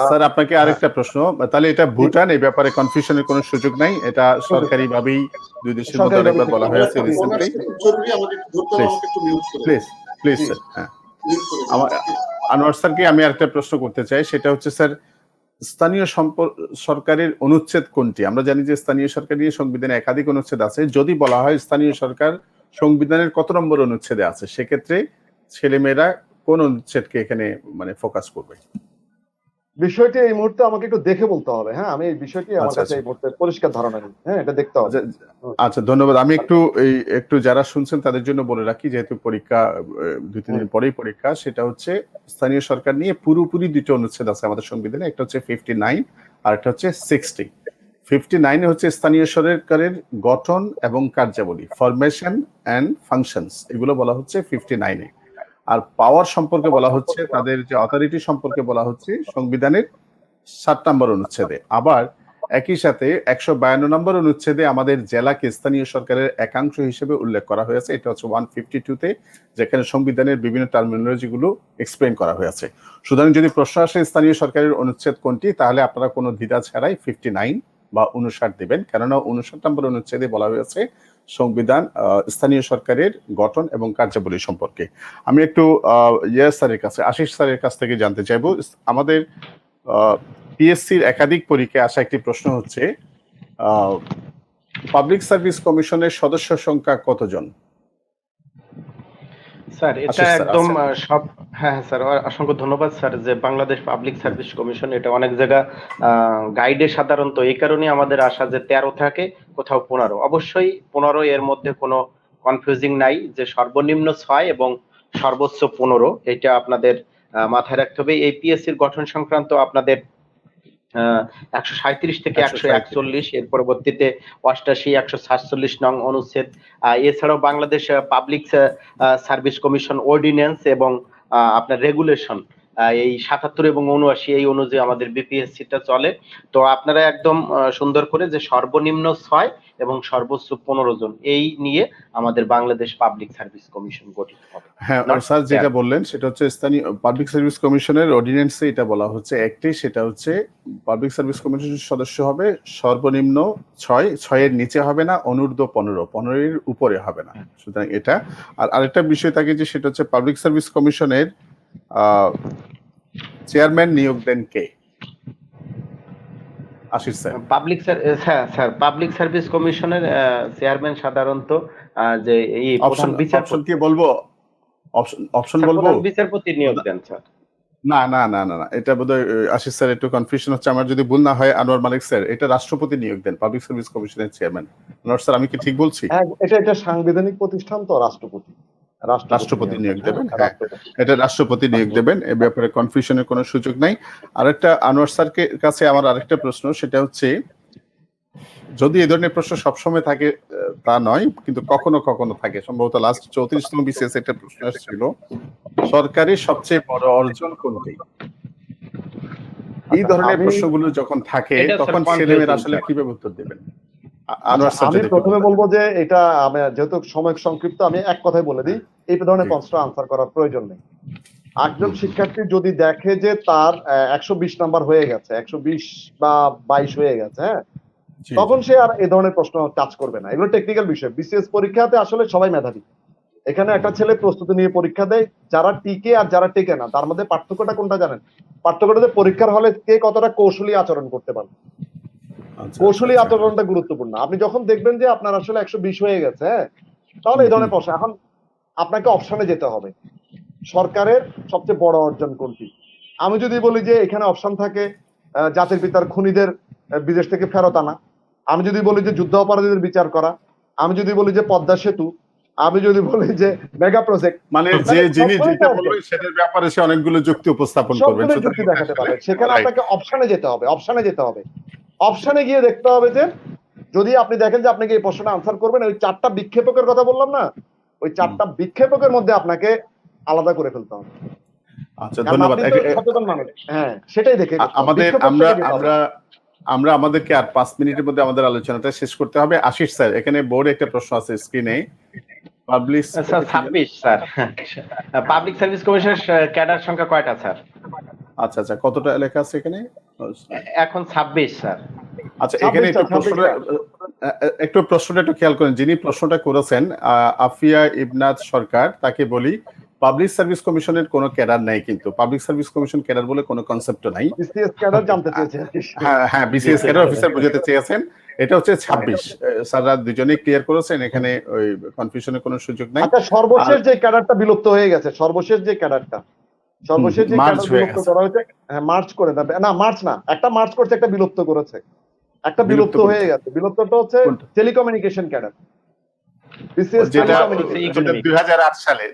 S1: স্যার আপনাকে আরেকটা প্রশ্ন, তাহলে এটা ভুটান, এই ব্যাপারে কনফিউশনের কোনো সুযোগ নাই, এটা সরকারি ভাবেই দুই দেশের মধ্যে অনেকবার বলা হয়েছে রিসেন্টলি। Please sir. হ্যাঁ, আনোয়ার স্যারকে আমি আরেকটা প্রশ্ন করতে চাই, সেটা হচ্ছে স্যার স্থানীয় সরকারের অনুচ্ছেদ কোনটি? আমরা জানি যে স্থানীয় সরকার নিয়ে সংবিধানে একাধিক অনুচ্ছেদ আছে। যদি বলা হয় স্থানীয় সরকার সংবিধানের কত নম্বর অনুচ্ছেদে আছে, সেক্ষেত্রে ছেলেমেয়েরা কোন অনুচ্ছেদকে এখানে মানে ফোকাস করবে?
S3: বিষয়টি এই মুহূর্তে আমাকে একটু দেখে বলতে হবে, হ্যাঁ, আমি এই বিষয়টি আমার কাছে এই মুহূর্তে পরিষ্কার ধারণা নেই, হ্যাঁ, এটা দেখতে হবে।
S1: আচ্ছা, ধন্যবাদ। আমি একটু যারা শুনছেন তাদের জন্য বলে রাখি, যেহেতু পরীক্ষা 2-3 দিন পরেই পরীক্ষা, সেটা হচ্ছে স্থানীয় সরকার নিয়ে পুরোপুরি দুটো অনুচ্ছেদ আছে আমাদের সংবিধানে, একটা হচ্ছে 59 আর একটা হচ্ছে 60। 59 হচ্ছে স্থানীয় সরকারের গঠন এবং কার্যাবলী, ফরমেশন এন্ড ফাংশনস, এগুলো বলা হচ্ছে 59-এ। আর পাওয়ার সম্পর্কে বলা হচ্ছে, তাদের যে অথরিটি সম্পর্কে বলা হচ্ছে সংবিধানের 7 নম্বর অনুচ্ছেদে। আবার একই সাথে 152 নম্বর অনুচ্ছেদে আমাদের জেলাকে স্থানীয় সরকারের একাংশ হিসেবে উল্লেখ করা হয়েছে, এটা হচ্ছে 152-তে, যেখানে সংবিধানের বিভিন্ন টার্মিনোলজি গুলো এক্সপ্লেন করা হয়েছে। সুতরাং যদি প্রশ্ন আসে স্থানীয় সরকারের অনুচ্ছেদ কোনটি, তাহলে আপনারা কোনো দ্বিধা ছাড়াই 59 বা 59 দিবেন, কেননা 59 নম্বর অনুচ্ছেদে বলা হয়েছে সংবিধান স্থানীয় সরকারের গঠন এবং কার্যাবলী সম্পর্কে। আমি একটু স্যারের কাছে, আশিস স্যারের কাছ থেকে জানতে চাইবো, আমাদের পিএসসির একাধিক পরীক্ষায় আসা একটি প্রশ্ন হচ্ছে, পাবলিক সার্ভিস কমিশনের সদস্য সংখ্যা কতজন?
S4: স্যার এটা একদম সব, হ্যাঁ স্যার অসংখ্য ধন্যবাদ স্যার। যে বাংলাদেশ পাবলিক সার্ভিস কমিশন, এটা অনেক জায়গা গাইডে সাধারণত এই কারণে আমাদের আশা যে 13 থাকে, কোথাও 15। অবশ্যই 15, এর মধ্যে কোনো কনফিউজিং নাই যে সর্বনিম্ন 6 এবং সর্বোচ্চ 15, এটা আপনাদের মাথায় রাখতে হবে। এই পিএসসির গঠন সংক্রান্ত আপনাদের 137 থেকে 141, এর পরবর্তীতে 88, 147 নং অনুচ্ছেদ, এছাড়াও Bangladesh public service commission ordinance এবং আপনার রেগুলেশন, এই 77 এবং 79, এই অনুযায়ী আমাদের বিপিএসসিটা চলে। তো আপনারা একদম সুন্দর করে যে সর্বনিম্ন 6 এবং সর্বোচ্চ 15 জন, এই নিয়ে আমাদের বাংলাদেশ পাবলিক সার্ভিস কমিশন গঠিত হবে।
S1: হ্যাঁ স্যার, যেটা বললেন সেটা হচ্ছে স্থানীয় পাবলিক সার্ভিস কমিশনের অর্ডিন্যান্সে এটা বলা হচ্ছে একটি, সেটা হচ্ছে পাবলিক সার্ভিস কমিশনের সদস্য হবে সর্বনিম্ন 6 এর নিচে হবে না, অনূর্ধ্ব 15 এর উপরে হবে না। সুতরাং এটা। আর আরেকটা বিষয় থাকে যে সেটা হচ্ছে পাবলিক সার্ভিস কমিশনের চেয়ারম্যান নিয়োগ দেন কে? আশিস স্যার।
S4: পাবলিক সার্ভিস কমিশনের চেয়ারম্যান সাধারণত যে এই প্রধান বিচারপতি,
S1: কি বলবো, অপশন বলবো,
S4: বিচারপতি নিয়োগ দেন স্যার।
S1: না না না না না, এটা বোধহয় আশিস স্যার একটু কনফিউশন হচ্ছে, আমার যদি ভুল না হয় আনোয়ার মালিক স্যার, এটা রাষ্ট্রপতি নিয়োগ দেন পাবলিক সার্ভিস কমিশনের চেয়ারম্যান। আনোয়ার স্যার, আমি কি ঠিক বলছি?
S3: এটা সাংবিধানিক প্রতিষ্ঠান, তো রাষ্ট্রপতি
S1: নিয়োগ দেবেন। হ্যাঁ, এটা রাষ্ট্রপতি নিয়োগ দেবেন, এ ব্যাপারে কনফিউশনের কোনো সুযোগ নাই। আরেকটা আনোয়ার স্যারকে কাছে আমার আরেকটা প্রশ্ন, সেটা হচ্ছে, যদি এই ধরনের প্রশ্ন সবসময় থাকে তা নয়, কিন্তু কখনো কখনো থাকে, সম্ভবত লাস্ট 34তম বিসিএস একটা প্রশ্ন আসছিল, সরকারের সবচেয়ে বড় অর্জন কোনটি? এই ধরনের প্রশ্নগুলো যখন থাকে তখন ছেলেমেয়েরা আসলে কিভাবে উত্তর দেবেন?
S3: আমি প্রথমে বলবো যে এটা, আমি যেহেতু সময় সংক্ষিপ্ত, আমি এক কথায় বলে দিই, এই ধরনের প্রশ্ন আনসার করার প্রয়োজন নেই। একজন শিক্ষার্থী যদি দেখে যে তার 120 নাম্বার হয়ে গেছে, 120 বা 22 হয়ে গেছে, হ্যাঁ, তখন সে আর এই ধরনের প্রশ্ন কাজ করবে না। এগুলো টেকনিক্যাল বিষয়। বিসিএস পরীক্ষাতে আসলে সবাই মেধাবী। এখানে একটা ছেলে প্রস্তুতি নিয়ে পরীক্ষা দেয়, যারা টিকে আর যারা টিকে না, তার মধ্যে পার্থক্যটা কোনটা জানেন? পার্থক্যটা যে পরীক্ষার হলে কে কতটা কৌশলী আচরণ করতে পারে। কৌশলী আচরণটা গুরুত্বপূর্ণ। আপনি যখন দেখবেন যে আপনার আসলে 120 হয়ে গেছে, হ্যাঁ, তাহলে এই ধরনের প্রশ্ন, এখন আপনাকে অপশনে যেতে হবে, সরকারের সবচেয়ে বড় অর্জন কোনটি। আমি যদি বলি যে এখানে অপশন থাকে জাতির পিতার খুনিদের বিদেশ থেকে ফেরত আনা, আমি যদি বলি যে যুদ্ধ অপরাধীদের বিচার করা, আমি যদি বলি যে পদ্মা সেতু, আমি যদি বলি যে মেগা প্রজেক্ট,
S1: মানে যে যিনি যেটা বলবেন সেটার ব্যাপারে সে অনেকগুলো যুক্তি উপস্থাপন করবেন,
S3: যুক্তি দেখাতে পারবে। সেখানে আপনাকে অপশনে যেতে হবে, অপশনে গিয়ে দেখতে হবে যে যদি আপনি দেখেন যে আপনাকে এই প্রশ্নটা আনসার করবেন, ওই 4টা বিক্ষেপকের কথা বললাম না, ওই 4টা বিক্ষেপকের মধ্যে আপনাকে আলাদা করে ফেলতে হবে।
S1: আচ্ছা, ধন্যবাদ।
S3: সচেতন মানুষ, হ্যাঁ, সেটাই দেখে
S1: আমরা আমাদেরকে আর 5 মিনিটের মধ্যে আমাদের আলোচনাটা শেষ করতে হবে। আশিস স্যার, এখানে বোর্ডে একটা প্রশ্ন আছে স্ক্রিনে, public
S4: sir 26 sir, public service কমিশনের ক্যাডার সংখ্যা কয়টা স্যার?
S1: আচ্ছা, কতটা লেখা আছে এখানে?
S4: এখন 26 স্যার।
S1: আচ্ছা, এখানে একটু প্রশ্নটা একটু খেয়াল করেন, যিনি প্রশ্নটা করেছেন আফিয়া ইবনাত সরকার, তাকে বলি পাবলিক সার্ভিস কমিশনের কোনো ক্যাডার নাই, কিন্তু পাবলিক সার্ভিস কমিশন ক্যাডার বলে কোনো কনসেপ্ট নাই।
S3: বিসিএস ক্যাডার জানতে চেয়েছেন?
S1: হ্যাঁ, বিসিএস ক্যাডার অফিসার বুঝাতে চেয়েছেন। এটা হচ্ছে 26। স্যাররা দুজনেই ক্লিয়ার করেছেন, এখানে ওই কনফিউশনের কোনো সুযোগ নাই।
S3: আচ্ছা, সর্বশেষ যে ক্যাডারটা বিলুপ্ত হয়ে গেছে, সর্বশেষ যে ক্যাডারটা বিলুপ্ত করা হয়েছে, হ্যাঁ, মার্চ করে দেবে না, মার্চ না, একটা মার্চ করছে, একটা বিলুপ্ত করেছে, একটা বিলুপ্ত হয়ে গেছে। বিলুপ্তটা হচ্ছে টেলিকমিউনিকেশন ক্যাডার, বিসিএস
S1: যেটা 2008 সালে,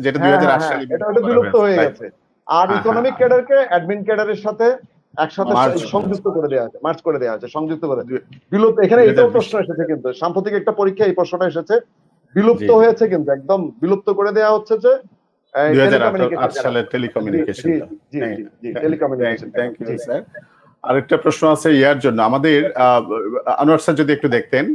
S1: যেটা 2008 সালে
S3: এটা বিলুপ্ত হয়ে গেছে। আর ইকোনমিক ক্যাডারকে অ্যাডমিন ক্যাডারের সাথে একসাথে
S1: মার্চ
S3: সংযুক্ত করে দেওয়া হয়েছে, মার্চ করে দেওয়া হয়েছে, সংযুক্ত করে
S1: দু-
S3: বিলুপ্ত। এখানে এটাও
S1: 2020
S3: প্রশ্ন এসেছে, কিন্তু সাম্প্রতিক একটা পরীক্ষা এই প্রশ্নটা এসেছে, বিলুপ্ত
S1: জি
S3: হয়েছে, কিন্তু একদম বিলুপ্ত করে দেওয়া হচ্ছে যে
S1: 2008
S3: টেলিকমিউনিকেশন।
S1: সালের
S3: জি
S1: টেলিকমিউনিকেশনটা।
S3: G G G telecommunication.
S1: Thank you
S3: ji
S1: sir. আরেকটা প্রশ্ন আছে ইয়ার জন্য আমাদের আনোয়ার স্যার যদি একটু দেখতেন,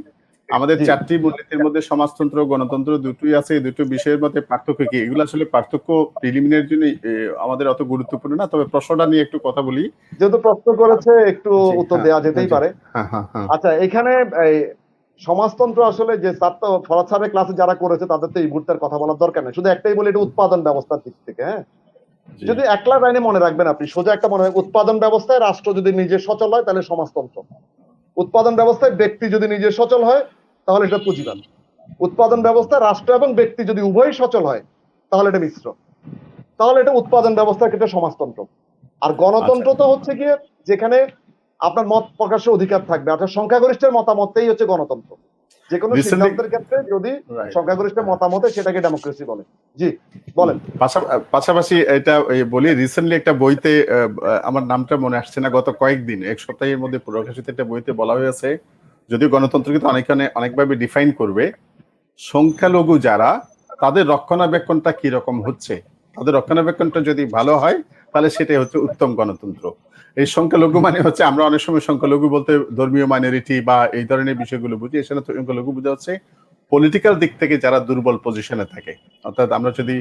S1: আমাদের
S3: জি
S1: 4টি মূলনীতির মধ্যে সমাজতন্ত্র গণতন্ত্র দুটোই আছে, এই দুটো বিষয়ের মধ্যে পার্থক্য কি? এগুলো আসলে পার্থক্য প্রিলিমিনারির জন্য আমাদের অত গুরুত্বপূর্ণ না, তবে প্রশ্নটা নিয়ে একটু কথা বলি।
S3: যেহেতু প্রশ্ন করেছে একটু
S1: জি
S3: উত্তর
S1: হ্যাঁ
S3: দেওয়া যেতেই
S1: জি
S3: পারে।
S1: হ্যাঁ হ্যাঁ হ্যাঁ
S3: আচ্ছা, এখানে এই সমাজতন্ত্র আসলে যে স্যার তো ফরাদ স্যারের ক্লাসে যারা করেছে তাদের তো এই মুহূর্তের কথা বলার দরকার নেই, শুধু একটাই বলে, এটা উৎপাদন ব্যবস্থার দিক থেকে। হ্যাঁ,
S1: জি
S3: যদি একলা লাইনে মনে রাখবেন আপনি, সোজা একটা মনে রাখবেন, উৎপাদন ব্যবস্থায় রাষ্ট্র যদি নিজে সচল হয় তাহলে সমাজতন্ত্র, উৎপাদন ব্যবস্থায় ব্যক্তি যদি নিজে সচল হয় তাহলে এটা পুঁজিবাদ, উৎপাদন ব্যবস্থায় রাষ্ট্র এবং ব্যক্তি যদি উভয়ই সচল হয় তাহলে এটা মিশ্র, তাহলে এটা উৎপাদন ব্যবস্থার ক্ষেত্রে সমাজতন্ত্র। আর
S1: আচ্ছা
S3: গণতন্ত্র তো হচ্ছে গিয়ে যেখানে আপনার মত প্রকাশের অধিকার থাকবে, অর্থাৎ সংখ্যাগরিষ্ঠের মতামতটাই হচ্ছে গণতন্ত্র। যে কোনো
S1: রিসেন্টলি
S3: সিদ্ধান্তের ক্ষেত্রে যদি
S1: রাইট
S3: সংখ্যাগরিষ্ঠের মতামতে, সেটাকে ডেমোক্রেসি বলে। জি বলেন।
S1: পাশাপাশি এটা বলি, রিসেন্টলি একটা বইতে আমার নামটা মনে আসছে না, গত কয়েকদিন এক সপ্তাহের মধ্যে প্রকাশিত একটা বইতে বলা হয়েছে, যদিও গণতন্ত্র কিন্তু অনেকভাবে ডিফাইন করবে, সংখ্যালঘু যারা তাদের রক্ষণাবেক্ষণটা কি রকম হচ্ছে, তাদের রক্ষণাবেক্ষণটা যদি ভালো হয় তাহলে সেটাই হচ্ছে উত্তম গণতন্ত্র। এই সংখ্যালঘু মানে হচ্ছে, আমরা অনেক সময় সংখ্যালঘু বলতে ধর্মীয় মাইনরিটি বা এই ধরনের বিষয়গুলো বুঝি, এখানে সংখ্যালঘু বোঝা হচ্ছে পলিটিক্যাল দিক থেকে যারা দুর্বল পজিশনে থাকে। অর্থাৎ আমরা যদি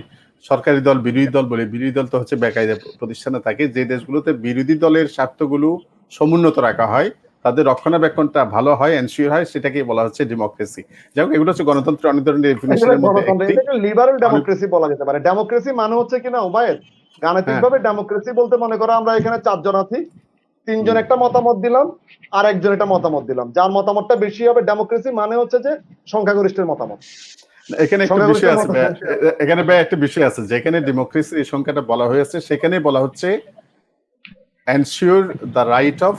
S1: সরকারি দল বিরোধী দল বলি, বিরোধী দল তো হচ্ছে বেকায়দা প্রতিষ্ঠানে থাকে, যে দেশগুলোতে বিরোধী দলের স্বার্থগুলো সমুন্নত রাখা হয়, তাদের রক্ষণাবেক্ষণটা ভালো হয়, এনশিওর হয়, সেটাকেই বলা হচ্ছে ডেমোক্রেসি। যাই হোক, এগুলো হচ্ছে গণতন্ত্রের অনেক ধরনের ডেফিনিশনের মধ্যে একটি।
S3: এটাকে লিবারেল ডেমোক্রেসি বলা যেতে পারে। ডেমোক্রেসি মানে হচ্ছে কিনা উবায়েদ, গাণিতিক
S1: হ্যাঁ
S3: ভাবে ডেমোক্রেসি বলতে, মনে করো আমরা এখানে 4 জন আছি, 3 জন
S1: হুম।
S3: একটা মতামত দিলাম, আর একজন একটা মতামত দিলাম, যার মতামতটা বেশি হবে। ডেমোক্রেসি মানে হচ্ছে যে সংখ্যাগরিষ্ঠের মতামত,
S1: এখানে একটা বিষয়
S3: সংখ্যাগরিষ্ঠের
S1: আছে
S3: মতামত।
S1: এখানে একটা বিষয় আছে, যেখানে ডেমোক্রেসির এই সংখ্যাটা বলা হয়েছে, সেখানে বলা হচ্ছে ensure the right of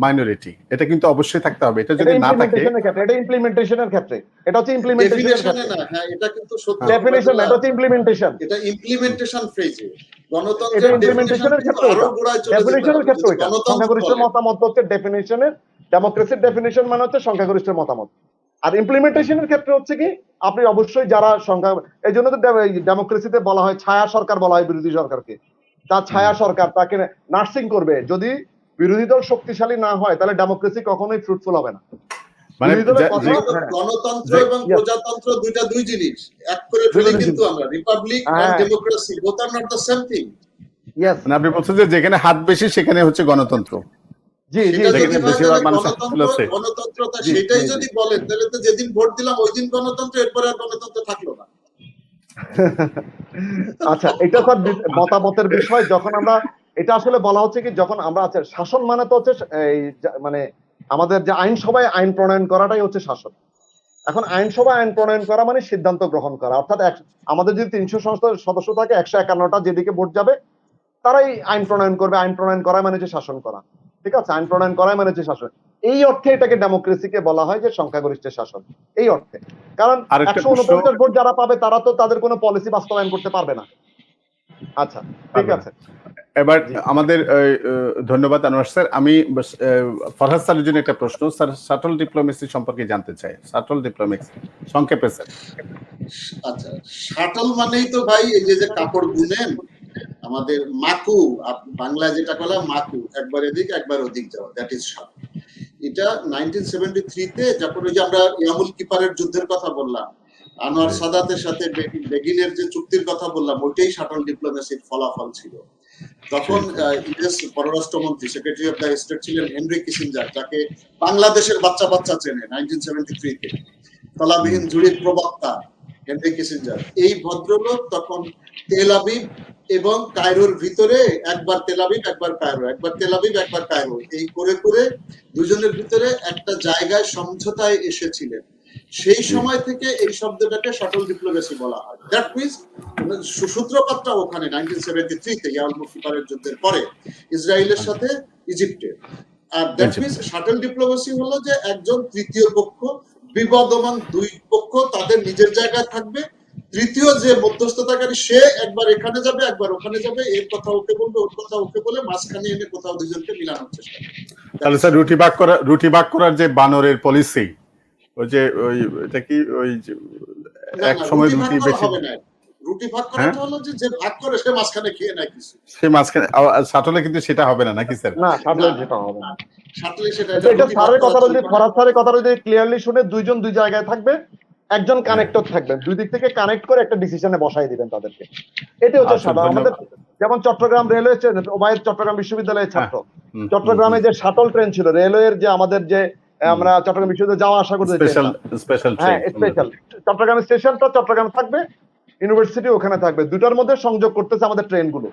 S1: minority. এটা কিন্তু অবশ্যই থাকতে হবে, এটা
S3: এটা
S1: যদি না থাকে।
S3: ইমপ্লিমেন্টেশনের ক্ষেত্রে, এটা ইমপ্লিমেন্টেশনের ক্ষেত্রে, এটা হচ্ছে ইমপ্লিমেন্টেশনের
S2: ডেফিনেশনে
S3: ক্ষেত্রে।
S2: না, হ্যাঁ এটা কিন্তু সত্য
S3: ডেফিনেশন না,
S2: ওবায়দুল্লাহ,
S3: এটা হচ্ছে ইমপ্লিমেন্টেশন।
S2: এটা ইমপ্লিমেন্টেশন ফেজে।
S3: এটা
S2: গণতন্ত্রের ডেফিনেশন
S3: ইমপ্লিমেন্টেশনের
S2: কিন্তু
S3: ক্ষেত্রে
S2: আরো
S3: ওইটা,
S2: গোড়ায় চলে যেতে
S3: ডেফিনেশনের
S2: হবে,
S3: ক্ষেত্রে
S2: যদি
S3: ওইটা।
S2: গণতন্ত্র
S3: সংখ্যাগরিষ্ঠের
S2: বলেন।
S3: মতামত হচ্ছে ডেফিনেশনের, ডেমোক্রেসির ডেফিনেশন মানে হচ্ছে সংখ্যাগরিষ্ঠের মতামত। আর ইমপ্লিমেন্টেশনের ক্ষেত্রে হচ্ছে কি, আপনি অবশ্যই যারা সংখ্যা, এই জন্য তো ডেমোক্রেসিতে বলা হয় ছায়া সরকার বলা হয় বিরোধী সরকারকে, তার ছায়া সরকার তাকে নার্সিং করবে। যদি বিরোধী দল শক্তিশালী না হয় তাহলে ডেমোক্রেসি কখনোই ফ্রুটফুল হবে না।
S1: মানে
S3: বিরোধী দলের কথা,
S2: গণতন্ত্র
S1: যে
S2: এবং প্রজাতন্ত্র দুইটা দুই জিনিস, এক করে
S3: দুটো
S2: ফেলি
S3: জিনিস।
S2: কিন্তু আমরা। Republic and democracy both are not the same thing.
S3: Yes,
S1: মানে আপনি বলছেন যে যেখানে হাত বেশি সেখানে হচ্ছে গণতন্ত্র।
S3: জি জি
S2: সেটা
S3: জি
S2: যদি
S1: যেখানে
S2: হয়
S1: বেশিরভাগ
S2: তাহলে
S1: মানুষ
S2: গণতন্ত্র,
S1: আছে।
S2: গণতন্ত্রতা
S3: জি,
S2: সেটাই
S3: জি,
S2: যদি বলেন, তাহলে তো যেদিন ভোট দিলাম ওই দিন গণতন্ত্র, এরপরে আর গণতন্ত্র থাকলো না।
S3: আচ্ছা, এটা স্যার মতামতের বিষয়। যখন আমরা, এটা আসলে বলা হচ্ছে কি, যখন আমরা আছে শাসন মানে তো হচ্ছে এই মানে আমাদের যে আইনসভায় আইন প্রণয়ন করাটাই হচ্ছে শাসন। এখন আইনসভায় আইন প্রণয়ন করা মানে সিদ্ধান্ত গ্রহণ করা, অর্থাৎ আমাদের যদি 300 সংসদের সদস্য থাকে, 151টা যেদিকে ভোট যাবে তারাই আইন প্রণয়ন করবে। আইন প্রণয়ন করা মানে হচ্ছে শাসন করা, ঠিক আছে? আইন প্রণয়ন করা মানে হচ্ছে শাসন। এই অর্থে এটাকে ডেমোক্রেসিকে বলা হয় যে সংখ্যাগরিষ্ঠের শাসন, এই অর্থে। কারণ
S1: আরেকটা প্রশ্ন,
S3: 149 ভোট যারা পাবে তারা তো তাদের কোনো পলিসি বাস্তবায়ন করতে পারবে না। আচ্ছা, ঠিক আছে।
S1: এবার
S3: জি
S1: আমাদের ধন্যবাদ আনোয়ার স্যার। আমি ফরহাদ স্যারের জন্য একটা প্রশ্ন, স্যার শাটল ডিপ্লোমেসি সম্পর্কে জানতে চাই। শাটল ডিপ্লোমেসি সংক্ষেপে স্যার।
S2: আচ্ছা, শাটল মানেই তো ভাই এই যে কাপড় বুনেন, আমাদের মাকু, বাংলায় যেটা বলা মাকু, একবার এদিক একবার ওদিক যাওয়া, দ্যাট ইজ শাটল। এটা 1973 তে যখন ওই যে আমরা ইয়ামুল কিপারের যুদ্ধের কথা বললাম, আনোয়ার সাদাতের সাথে বেগিনের যে চুক্তির কথা বললাম, ওইটাই শাটল ডিপ্লোমেসির ফলাফল ছিল। তখন ইউএস পররাষ্ট্রমন্ত্রী, সেক্রেটারি অফ দ্য স্টেট ছিলেন হেনরি কিসিঞ্জার, যাকে বাংলাদেশের বাচ্চা বাচ্চা চেনে 1973 তে, তলাবিহীন ঝুড়ির প্রবক্তা হেনরি কিসিঞ্জার। এই ভদ্রলোক তখন তেল আবিব এবং কায়রোর ভিতরে একবার তেল আবিব একবার কায়রো, একবার তেল আবিব একবার কায়রো, এই করে করে দুজনের ভিতরে একটা জায়গায় সমঝোতায় এসেছিলেন। সেই সময় থেকে এই শব্দটাকে শাটল ডিপ্লোমেসি বলা হয়। দ্যাট মিন্স সূত্রপাতটা ওখানে 1973 তে ইয়ামুল কিপারের যুদ্ধের পরে ইসরায়েলের সাথে ইজিপ্টের। আর দ্যাট মিন্স শাটল ডিপ্লোমেসি হলো যে একজন তৃতীয় পক্ষ, বিবদমান দুই পক্ষ তাদের নিজের জায়গায় থাকবে, তৃতীয় যে মধ্যস্থতাকারী সে একবার এখানে যাবে একবার ওখানে যাবে, এর কথা ওকে বলবে ওর কথা ওকে বলে মাঝখানে এনে কোথাও দুজনকে মিলানোর চেষ্টা করে।
S1: তাহলে স্যার রুটি ভাগ করার যে বানরের পলিসি, ওই যে এটা কি ওই এক সময় রুটি বেশি
S2: হবে না, রুটি ভাগ করাটা হলো যে ভাগ করে সে মাঝখানে খেয়ে নেয় কিছু,
S1: সে মাঝখানে শাটলে কিন্তু সেটা হবে না নাকি স্যার?
S3: না শাটলে যেটা হবে না।
S2: শাটলে সেটা
S3: এটা স্যারের কথা যদি ফরাদ স্যারের কথা যদি ক্লিয়ারলি শুনে দুইজন দুই জায়গায় থাকবে, একজন কানেক্টর থাকবেন, দুই দিক থেকে কানেক্ট করে একটা ডিসিশনে বসাই দিবেন তাদেরকে। এটা হচ্ছে সাধারণ। আমাদের যেমন চট্টগ্রাম রেলওয়ে, ওবায়দ চট্টগ্রাম বিশ্ববিদ্যালয়ের ছাত্র, চট্টগ্রামে যে শাটল ট্রেন ছিল রেলওয়ের, যে আমাদের যে আমরা চট্টগ্রাম বিশ্ববিদ্যালয়ে যাওয়া আসা করতে
S1: স্পেশাল
S3: চট্টগ্রাম স্টেশনটা চট্টগ্রামে থাকবে, ইউনিভার্সিটি ওখানে থাকবে, দুটার মধ্যে সংযোগ করতেছে আমাদের ট্রেনগুলো,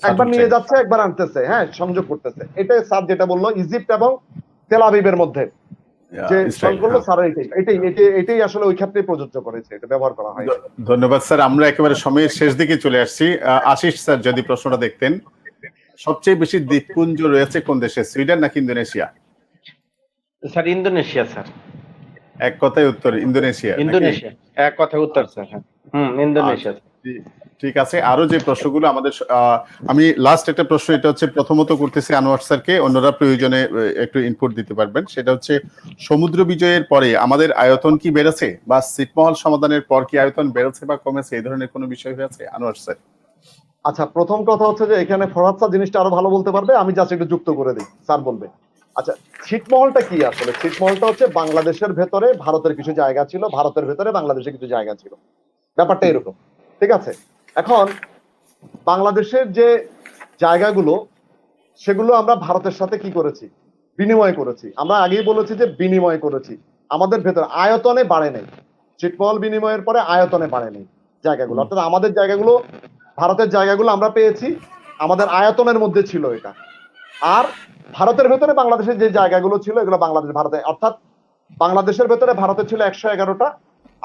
S3: একবার নিয়ে যাচ্ছে একবার আনতেছে, হ্যাঁ সংযোগ করতেছে। এটা স্যার যেটা বললো ইজিপ্ট এবং তেল আবিবের মধ্যে যে করলো স্যার, এটাই আসলে ওই ক্ষেত্রে প্রযোজ্য করেছে, এটা ব্যবহার করা হয়।
S1: ধন্যবাদ স্যার। আমরা একেবারে সময়ের শেষ দিকে চলে আসছি। আশিস স্যার যদি প্রশ্নটা দেখতেন, সবচেয়ে বেশি দ্বীপপুঞ্জ রয়েছে কোন দেশে, সুইডেন নাকি ইন্দোনেশিয়া?
S4: Sir Indonesia sir.
S1: এক কথায় উত্তর ইন্দোনেশিয়া।
S4: ইন্দোনেশিয়া এক কথায় উত্তর স্যার। হ্যাঁ ইন্দোনেশিয়া।
S1: ঠিক আছে। আরো যে প্রশ্নগুলো আমাদের, আমি লাস্ট একটা প্রশ্ন, এটা হচ্ছে প্রথমত করতেছি আনোয়ার স্যারকে, অন্যরা প্রয়োজনে একটু ইনপুট দিতে পারবেন। সেটা হচ্ছে সমুদ্র বিজয়ের পরে আমাদের আয়তন কি বেড়েছে, বা ছিটমহল সমাধানের পর কি আয়তন বেড়েছে বা কমেছে, এই ধরনের কোনো বিষয় হয়েছে আনোয়ার স্যার?
S3: আচ্ছা, প্রথম কথা হচ্ছে যে এখানে ফরহাদ স্যার জিনিসটা আরো ভালো বলতে পারবে, আমি জাস্ট একটু যুক্ত করে দিই, স্যার বলবে। আচ্ছা, ছিটমহলটা কি আসলে? ছিটমহলটা হচ্ছে বাংলাদেশের ভেতরে ভারতের কিছু জায়গা ছিল, ভারতের ভেতরে বাংলাদেশের কিছু জায়গা ছিল, ব্যাপারটা এরকম, ঠিক আছে? এখন বাংলাদেশের যে জায়গাগুলো, সেগুলো আমরা ভারতের সাথে কি করেছি? বিনিময় করেছি। আমরা আগেই বলেছি যে বিনিময় করেছি, আমাদের ভেতরে আয়তনে বাড়ে নাই। ছিটমহল বিনিময়ের পরে আয়তনে বাড়ে নাই জায়গাগুলো, অর্থাৎ আমাদের জায়গাগুলো, ভারতের জায়গাগুলো আমরা পেয়েছি, আমাদের আয়তনের মধ্যে ছিল এটা। আর ভারতের ভেতরে বাংলাদেশের যে জায়গাগুলো ছিল, এগুলো বাংলাদেশ ভারতে, অর্থাৎ বাংলাদেশের ভেতরে ভারতের ছিল 111টা,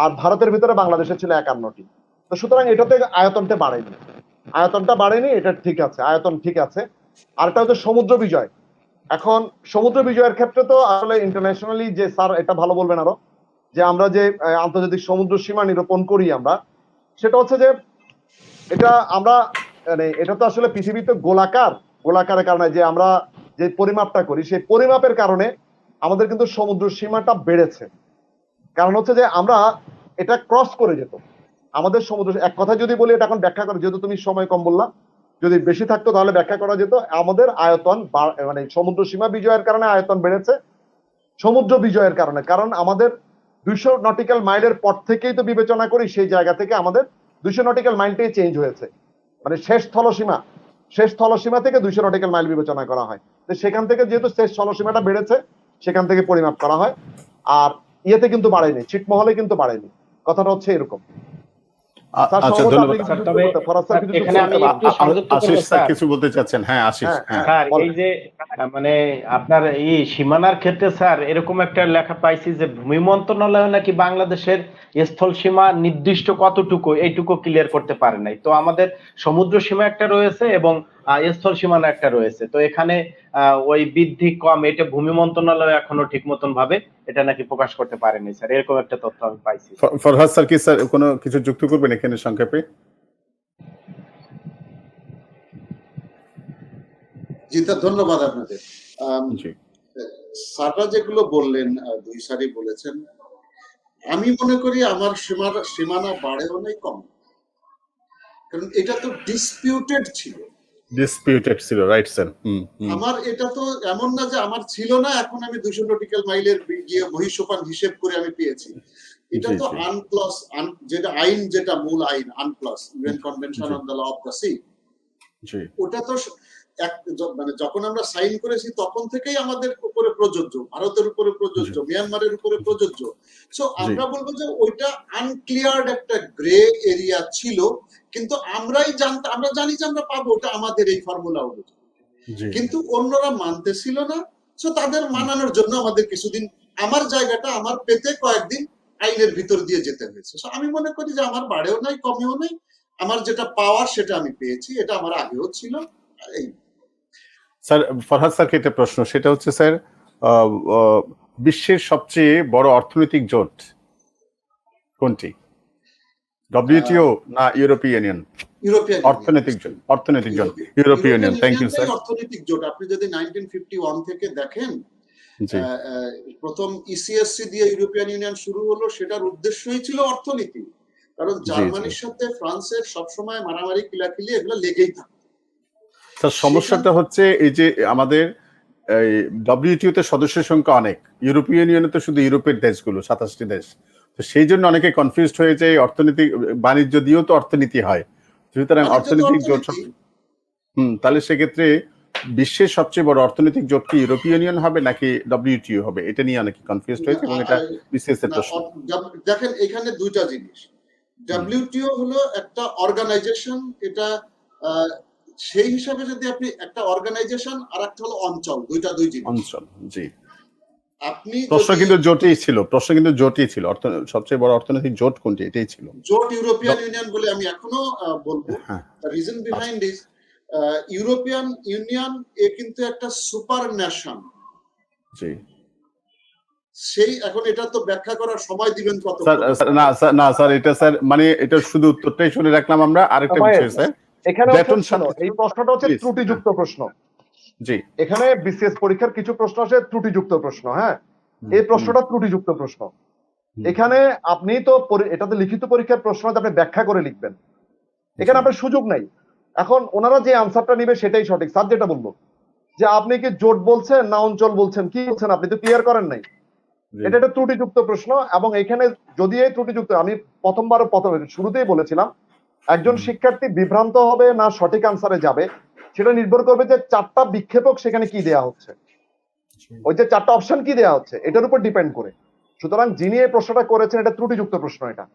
S3: আর ভারতের ভিতরে বাংলাদেশের ছিল 51টি। তো সুতরাং এটাতে আয়তনটা বাড়েনি, আয়তনটা বাড়েনি, এটা ঠিক আছে, আয়তন ঠিক আছে। আর এটা হচ্ছে সমুদ্র বিজয়। এখন সমুদ্র বিজয়ের ক্ষেত্রে তো আসলে ইন্টারন্যাশনালি যে স্যার এটা ভালো বলবেন আরো, যে আমরা যে আন্তর্জাতিক সমুদ্র সীমা নিরূপণ করি আমরা, সেটা হচ্ছে যে এটা আমরা মানে এটা তো আসলে পৃথিবীতে গোলাকারের কারণে যে আমরা যে পরিমাপটা করি, সেই পরিমাপের কারণে আমাদের কিন্তু সমুদ্র সীমাটা বেড়েছে। কারণ হচ্ছে যে আমরা এটা ক্রস করে যেত আমাদের সমুদ্র, এক কথা যদি বলি এটা এখন ব্যাখ্যা করে, যেহেতু তুমি সময় কম বললাম, যদি বেশি থাকতো তাহলে ব্যাখ্যা করা যেত। আমাদের আয়তন মানে সমুদ্র সীমা বিজয়ের কারণে আয়তন বেড়েছে, সমুদ্র বিজয়ের কারণে। কারণ আমাদের 200 নটিক্যাল মাইলের পর থেকেই তো বিবেচনা করি, সেই জায়গা থেকে আমাদের 200 নটিক্যাল মাইলটাই চেঞ্জ হয়েছে, মানে শেষ স্থলসীমা থেকে 200 নটিক্যাল মাইল বিবেচনা করা হয়। তো সেখান থেকে যেহেতু শেষ স্থলসীমাটা বেড়েছে, সেখান থেকে পরিমাপ করা হয়। আর ইয়েতে কিন্তু বাড়েনি, ছিটমহলে কিন্তু বাড়েনি, কথাটা হচ্ছে এরকম।
S1: আচ্ছা, ধন্যবাদ। আশিস স্যার কিছু বলতে চাচ্ছেন? হ্যাঁ আশিস।
S4: স্যার এই যে মানে আপনার এই সীমানার ক্ষেত্রে স্যার এরকম একটা লেখা পাইছি যে ভূমি মন্ত্রণালয় নাকি বাংলাদেশের স্থল সীমা নির্দিষ্ট কতটুকু এইটুকু ক্লিয়ার করতে পারে নাই। তো আমাদের সমুদ্র সীমা একটা রয়েছে এবং স্থল সীমানা একটা রয়েছে, তো এখানে ওই বৃদ্ধি কম এটা ভূমি মন্ত্রণালয় এখনো ঠিক মতন ভাবে এটা নাকি প্রকাশ করতে পারেনি স্যার, এরকম একটা তথ্য আমি পাইছি।
S1: ফরহাদ স্যার কি স্যার কোনো কিছু যুক্ত করবেন এখানে সংক্ষেপে?
S2: জি স্যার, ধন্যবাদ আপনাদের। স্যাররা যেগুলো বললেন, দুই স্যারই বলেছেন, আমি মনে করি আমার সীমানা বাড়েও নাই কম, কারণ এটা তো ডিসপিউটেড ছিল,
S1: রাইট স্যার।
S2: আমার এটা তো এমন না যে আমার ছিল না, এখন আমি 200 নটিক্যাল মাইলের গিয়ে মহিষোপান হিসেব করে আমি পেয়েছি। এটা তো আনপ্লাস, যেটা আইন, যেটা মূল আইন UNCLOS UN convention on the law of the sea, ওটা তো মানে যখন আমরা সাইন করেছি তখন থেকেই আমাদের উপরে প্রযোজ্য, ভারতের উপরে প্রযোজ্য, মিয়ানমারের উপরে প্রযোজ্য। সো আমরা বলবো যে ওইটা আনক্লিয়ার্ড একটা গ্রে এরিয়া ছিল, কিন্তু আমরা জানি যে আমরা পাবো, ওটা আমাদের এই ফর্মুলা অনুযায়ী, কিন্তু অন্যরা মানতেছিল না। সো তাদের মানানোর জন্য আমাদের কিছুদিন, আমার জায়গাটা আমার পেতে কয়েকদিন আইনের ভিতর দিয়ে যেতে হয়েছে। সো আমি মনে করি যে আমার বাড়েও নাই কমেও নাই, আমার যেটা পাওয়ার সেটা আমি পেয়েছি, এটা আমার আগেও ছিল। এই
S1: স্যার ফরহাদ স্যারকে একটা প্রশ্ন, সেটা হচ্ছে স্যার বিশ্বের সবচেয়ে বড় অর্থনৈতিক জোট কোনটি? ডব্লিউটিও না ইউরোপিয়ান ইউনিয়ন?
S2: ইউরোপিয়ান
S1: অর্থনৈতিক জোট, অর্থনৈতিক জোট, European Union. Thank you sir.
S2: অর্থনৈতিক জোট। আপনি যদি 1951 থেকে দেখেন,
S1: জি
S2: প্রথম ইসিএসসি দিয়ে ইউরোপিয়ান ইউনিয়ন শুরু হলো, সেটার উদ্দেশ্যই ছিল অর্থনীতি। কারণ
S1: জি
S2: জার্মানির সাথে ফ্রান্সের সবসময় মারামারি কিলাকিলি এগুলো লেগেই থাকে।
S1: স্যার, সমস্যাটা হচ্ছে এই যে আমাদের ডব্লিউটিও তে সদস্যের সংখ্যা অনেক, ইউরোপিয়ান ইউনিয়নে তো শুধু ইউরোপের দেশগুলো 27টি দেশ। তো সেই জন্য অনেকে কনফিউজড হয়ে যায়, অর্থনীতি বাণিজ্য দিয়েও তো অর্থনীতি হয়, সুতরাং অর্থনৈতিক জোট। তাহলে সেক্ষেত্রে বিশ্বের সবচেয়ে বড় অর্থনৈতিক জোট কি ইউরোপিয়ান ইউনিয়ন হবে নাকি ডব্লিউটিও হবে, এটা নিয়ে অনেকে কনফিউজড হয়েছে এবং এটা বিসিএস এর প্রশ্ন।
S2: দেখেন এখানে দুইটা জিনিস। ডব্লিউটিও হলো একটা অর্গানাইজেশন, এটা সেই হিসাবে যদি আপনি একটা অর্গানাইজেশন আর একটা হলো অঞ্চল, দুইটা দুই জিনিস।
S1: অঞ্চল, জি।
S2: আপনি
S1: প্রশ্ন কিন্তু জোটই ছিল, সবচেয়ে বড় অর্থনৈতিক জোট কোনটি, এটাই ছিল।
S2: জোট ইউরোপিয়ান ইউনিয়ন বলে আমি এখনো বলবো। Reason behind is European union এ কিন্তু একটা সুপার ন্যাশন।
S1: জি।
S2: সেই এখন এটা তো ব্যাখ্যা করার সময় দিবেন কত?
S1: না স্যার, এটা স্যার মানে এটা শুধু উত্তরটাই শুনে রাখলাম আমরা। আরেকটা বিষয় স্যার,
S3: এখানে এই প্রশ্নটা হচ্ছে ত্রুটিযুক্ত প্রশ্ন। জি, এখানে বিসিএস পরীক্ষার কিছু প্রশ্ন আসে ত্রুটিযুক্ত প্রশ্ন। হ্যাঁ, এই প্রশ্নটা ত্রুটিযুক্ত প্রশ্ন। এখানে আপনি তো এটাতে লিখিত পরীক্ষার প্রশ্ন, আপনি ব্যাখ্যা করে লিখবেন, এখানে আপনার সুযোগ নাই। এখন ওনারা যে আনসারটা নিবে সেটাই সঠিক। স্যার যেটা বলবো যে আপনি কি জোট বলছেন না অঞ্চল বলছেন, কি বলছেন আপনি তো ক্লিয়ার করেন নাই, এটা একটা ত্রুটিযুক্ত প্রশ্ন। এবং এখানে যদি এই ত্রুটিযুক্ত, আমি শুরুতেই বলেছিলাম, একজন শিক্ষার্থী বিভ্রান্ত হবে না সঠিক আনসারে যাবে সেটা নির্ভর করবে যে 4টা বিক্ষেপক সেখানে কি দেয়া হচ্ছে, ওই যে 4টা অপশন কি দেয়া হচ্ছে এটার উপর ডিপেন্ড করে। সুতরাং যিনি এই প্রশ্নটা করেছেন এটা ত্রুটিযুক্ত প্রশ্ন, এটা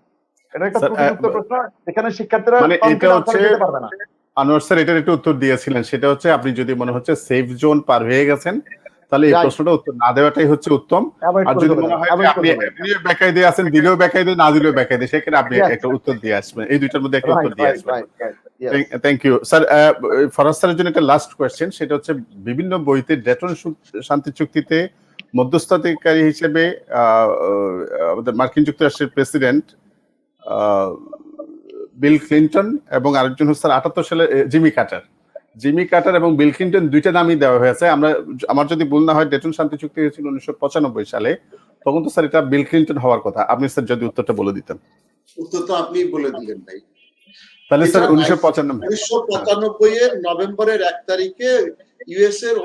S3: একটা ত্রুটিযুক্ত প্রশ্ন। এখানে শিক্ষার্থীরা
S1: মানে এটা হচ্ছে
S3: পারবে না।
S1: আনোয়ার স্যার এটার একটু উত্তর দিয়েছিলেন, সেটা হচ্ছে আপনি যদি মনে হচ্ছে সেফ জোন পার হয়ে গেছেন তাহলে এই প্রশ্নটা উত্তর না দেওয়াটাই হচ্ছে উত্তম। আর যদি মনে হয় যে আপনি এমনিও বেকায় দিয়ে আছেন, দিলেও বেকায় দিয়ে, না দিলেও বেকায় দিয়ে, সেখানে আপনি একটা উত্তর দিয়ে আসবেন, এই দুইটার মধ্যে একটা উত্তর দিয়ে আসবেন। Thank you sir. ফরাজ স্যারের জন্য একটা লাস্ট কোয়েশ্চেন, সেটা হচ্ছে বিভিন্ন বইতে ডেটন শান্তি চুক্তিতে মধ্যস্থতাকারী হিসেবে আমাদের মার্কিন যুক্তরাষ্ট্রের প্রেসিডেন্ট বিল ক্লিন্টন এবং আরেকজন হচ্ছে 78 সালে জিমি কার্টার এবং বিল ক্লিন্টন, দুইটা নামই দেওয়া হয়েছে। আমার যদি ভুল না হয় ডেটন শান্তি চুক্তি হয়েছিল 1995 সালে, তখন তো স্যার এটা বিল ক্লিন্টন হওয়ার কথা। আপনি স্যার যদি উত্তরটা বলে দিতেন।
S2: উত্তর তো আপনি বলে দিলেন ভাই।
S1: তাহলে স্যার 1995
S2: এর নভেম্বরের 1 তারিখে ইউএস এর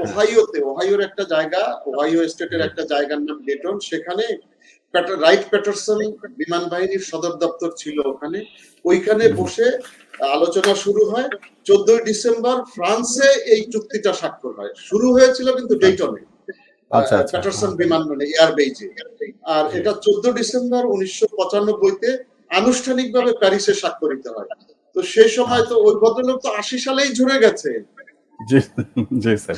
S2: ওহাইওর একটা জায়গা, ওহাইও স্টেটের একটা জায়গার নাম ডেটন, সেখানে রাইট প্যাটারসন বিমান বাহিনীর সদর দপ্তর ছিল ওইখানে বসে আলোচনা শুরু হয়। 14 ডিসেম্বর ফ্রান্সে এই চুক্তিটা স্বাক্ষর হয়। শুরু হয়েছিল কিন্তু ডেটনে, প্যাটারসন বিমান এয়ার বেইজে। আর এটা 14 ডিসেম্বর 1995-তে আনুষ্ঠানিকভাবে প্যারিসে স্বাক্ষরিত হয়। তো সেই সময় তো ওই ভদ্রলোক তো 80 সালেই ঝরে গেছে।
S1: জি জি স্যার,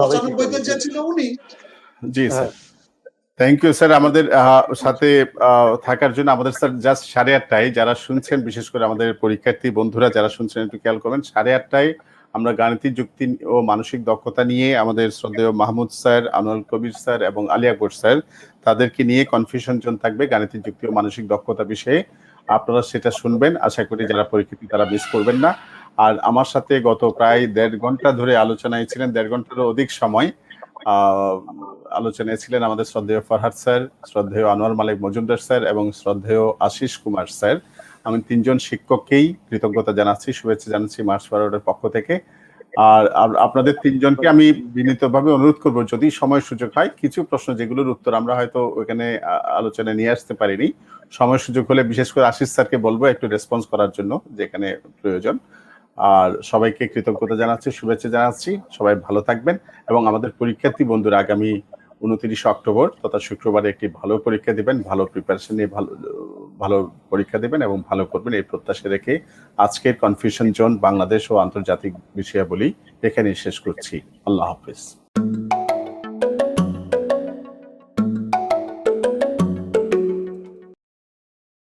S2: 95-তে যে ছিল উনি।
S1: জি স্যার, থ্যাংক ইউ স্যার আমাদের সাথে থাকার জন্য। আমাদের স্যার জাস্ট 8:30টায় যারা শুনছেন, বিশেষ করে আমাদের পরীক্ষার্থী বন্ধুরা যারা শুনছেন একটু খেয়াল করবেন, 8:30টায় আমরা গাণিতিক যুক্তি ও মানসিক দক্ষতা নিয়ে আমাদের শ্রদ্ধেয় মাহমুদ স্যার, আনোয়ার কবির স্যার এবং আলী আকবর স্যার, তাদেরকে নিয়ে কনফিউশন জোন থাকবে গাণিতিক যুক্তি ও মানসিক দক্ষতা বিষয়ে। আপনারা সেটা শুনবেন, আশা করি যারা পরীক্ষার্থী তারা মিস করবেন না। আর আমার সাথে গত প্রায় 1.5 ঘন্টা ধরে আলোচনায় ছিলেন, 1.5 ঘন্টারও অধিক সময় আলোচনায় ছিলেন আমাদের শ্রদ্ধেয় ফরহাদ স্যার, শ্রদ্ধেয় আনোয়ার মালিক মজুমদার স্যার এবং শ্রদ্ধেয় আশিস কুমার স্যার। আমি 3 জন শিক্ষককেই কৃতজ্ঞতা জানাচ্ছি, শুভেচ্ছা জানাচ্ছি মার্চ ফরওয়ার্ডের পক্ষ থেকে। আর আপনাদের 3 জনকে আমি বিনীতভাবে অনুরোধ করব, যদি সময় সুযোগ হয়, কিছু প্রশ্ন যেগুলোর উত্তর আমরা হয়তো ওখানে আলোচনায় নিয়ে আসতে পারিনি, সময় সুযোগ হলে বিশেষ করে আশিস স্যারকে বলবো একটু রেসপন্স করার জন্য যেখানে প্রয়োজন। আর সবাইকে কৃতজ্ঞতা জানাচ্ছি, শুভেচ্ছা জানাচ্ছি। সবাই ভালো থাকবেন এবং আমাদের পরীক্ষার্থী বন্ধুরা আগামী 29 অক্টোবর তথা শুক্রবারে একটি ভালো পরীক্ষা দিবেন, ভালো প্রিপারেশন নিয়ে ভালো পরীক্ষা দিবেন এবং ভালো করবেন এই প্রত্যাশা রেখে আজকের কনফিউশন জোন বাংলাদেশ ও আন্তর্জাতিক বিষয়াবলী এখানেই শেষ করছি। আল্লাহ হাফেজ।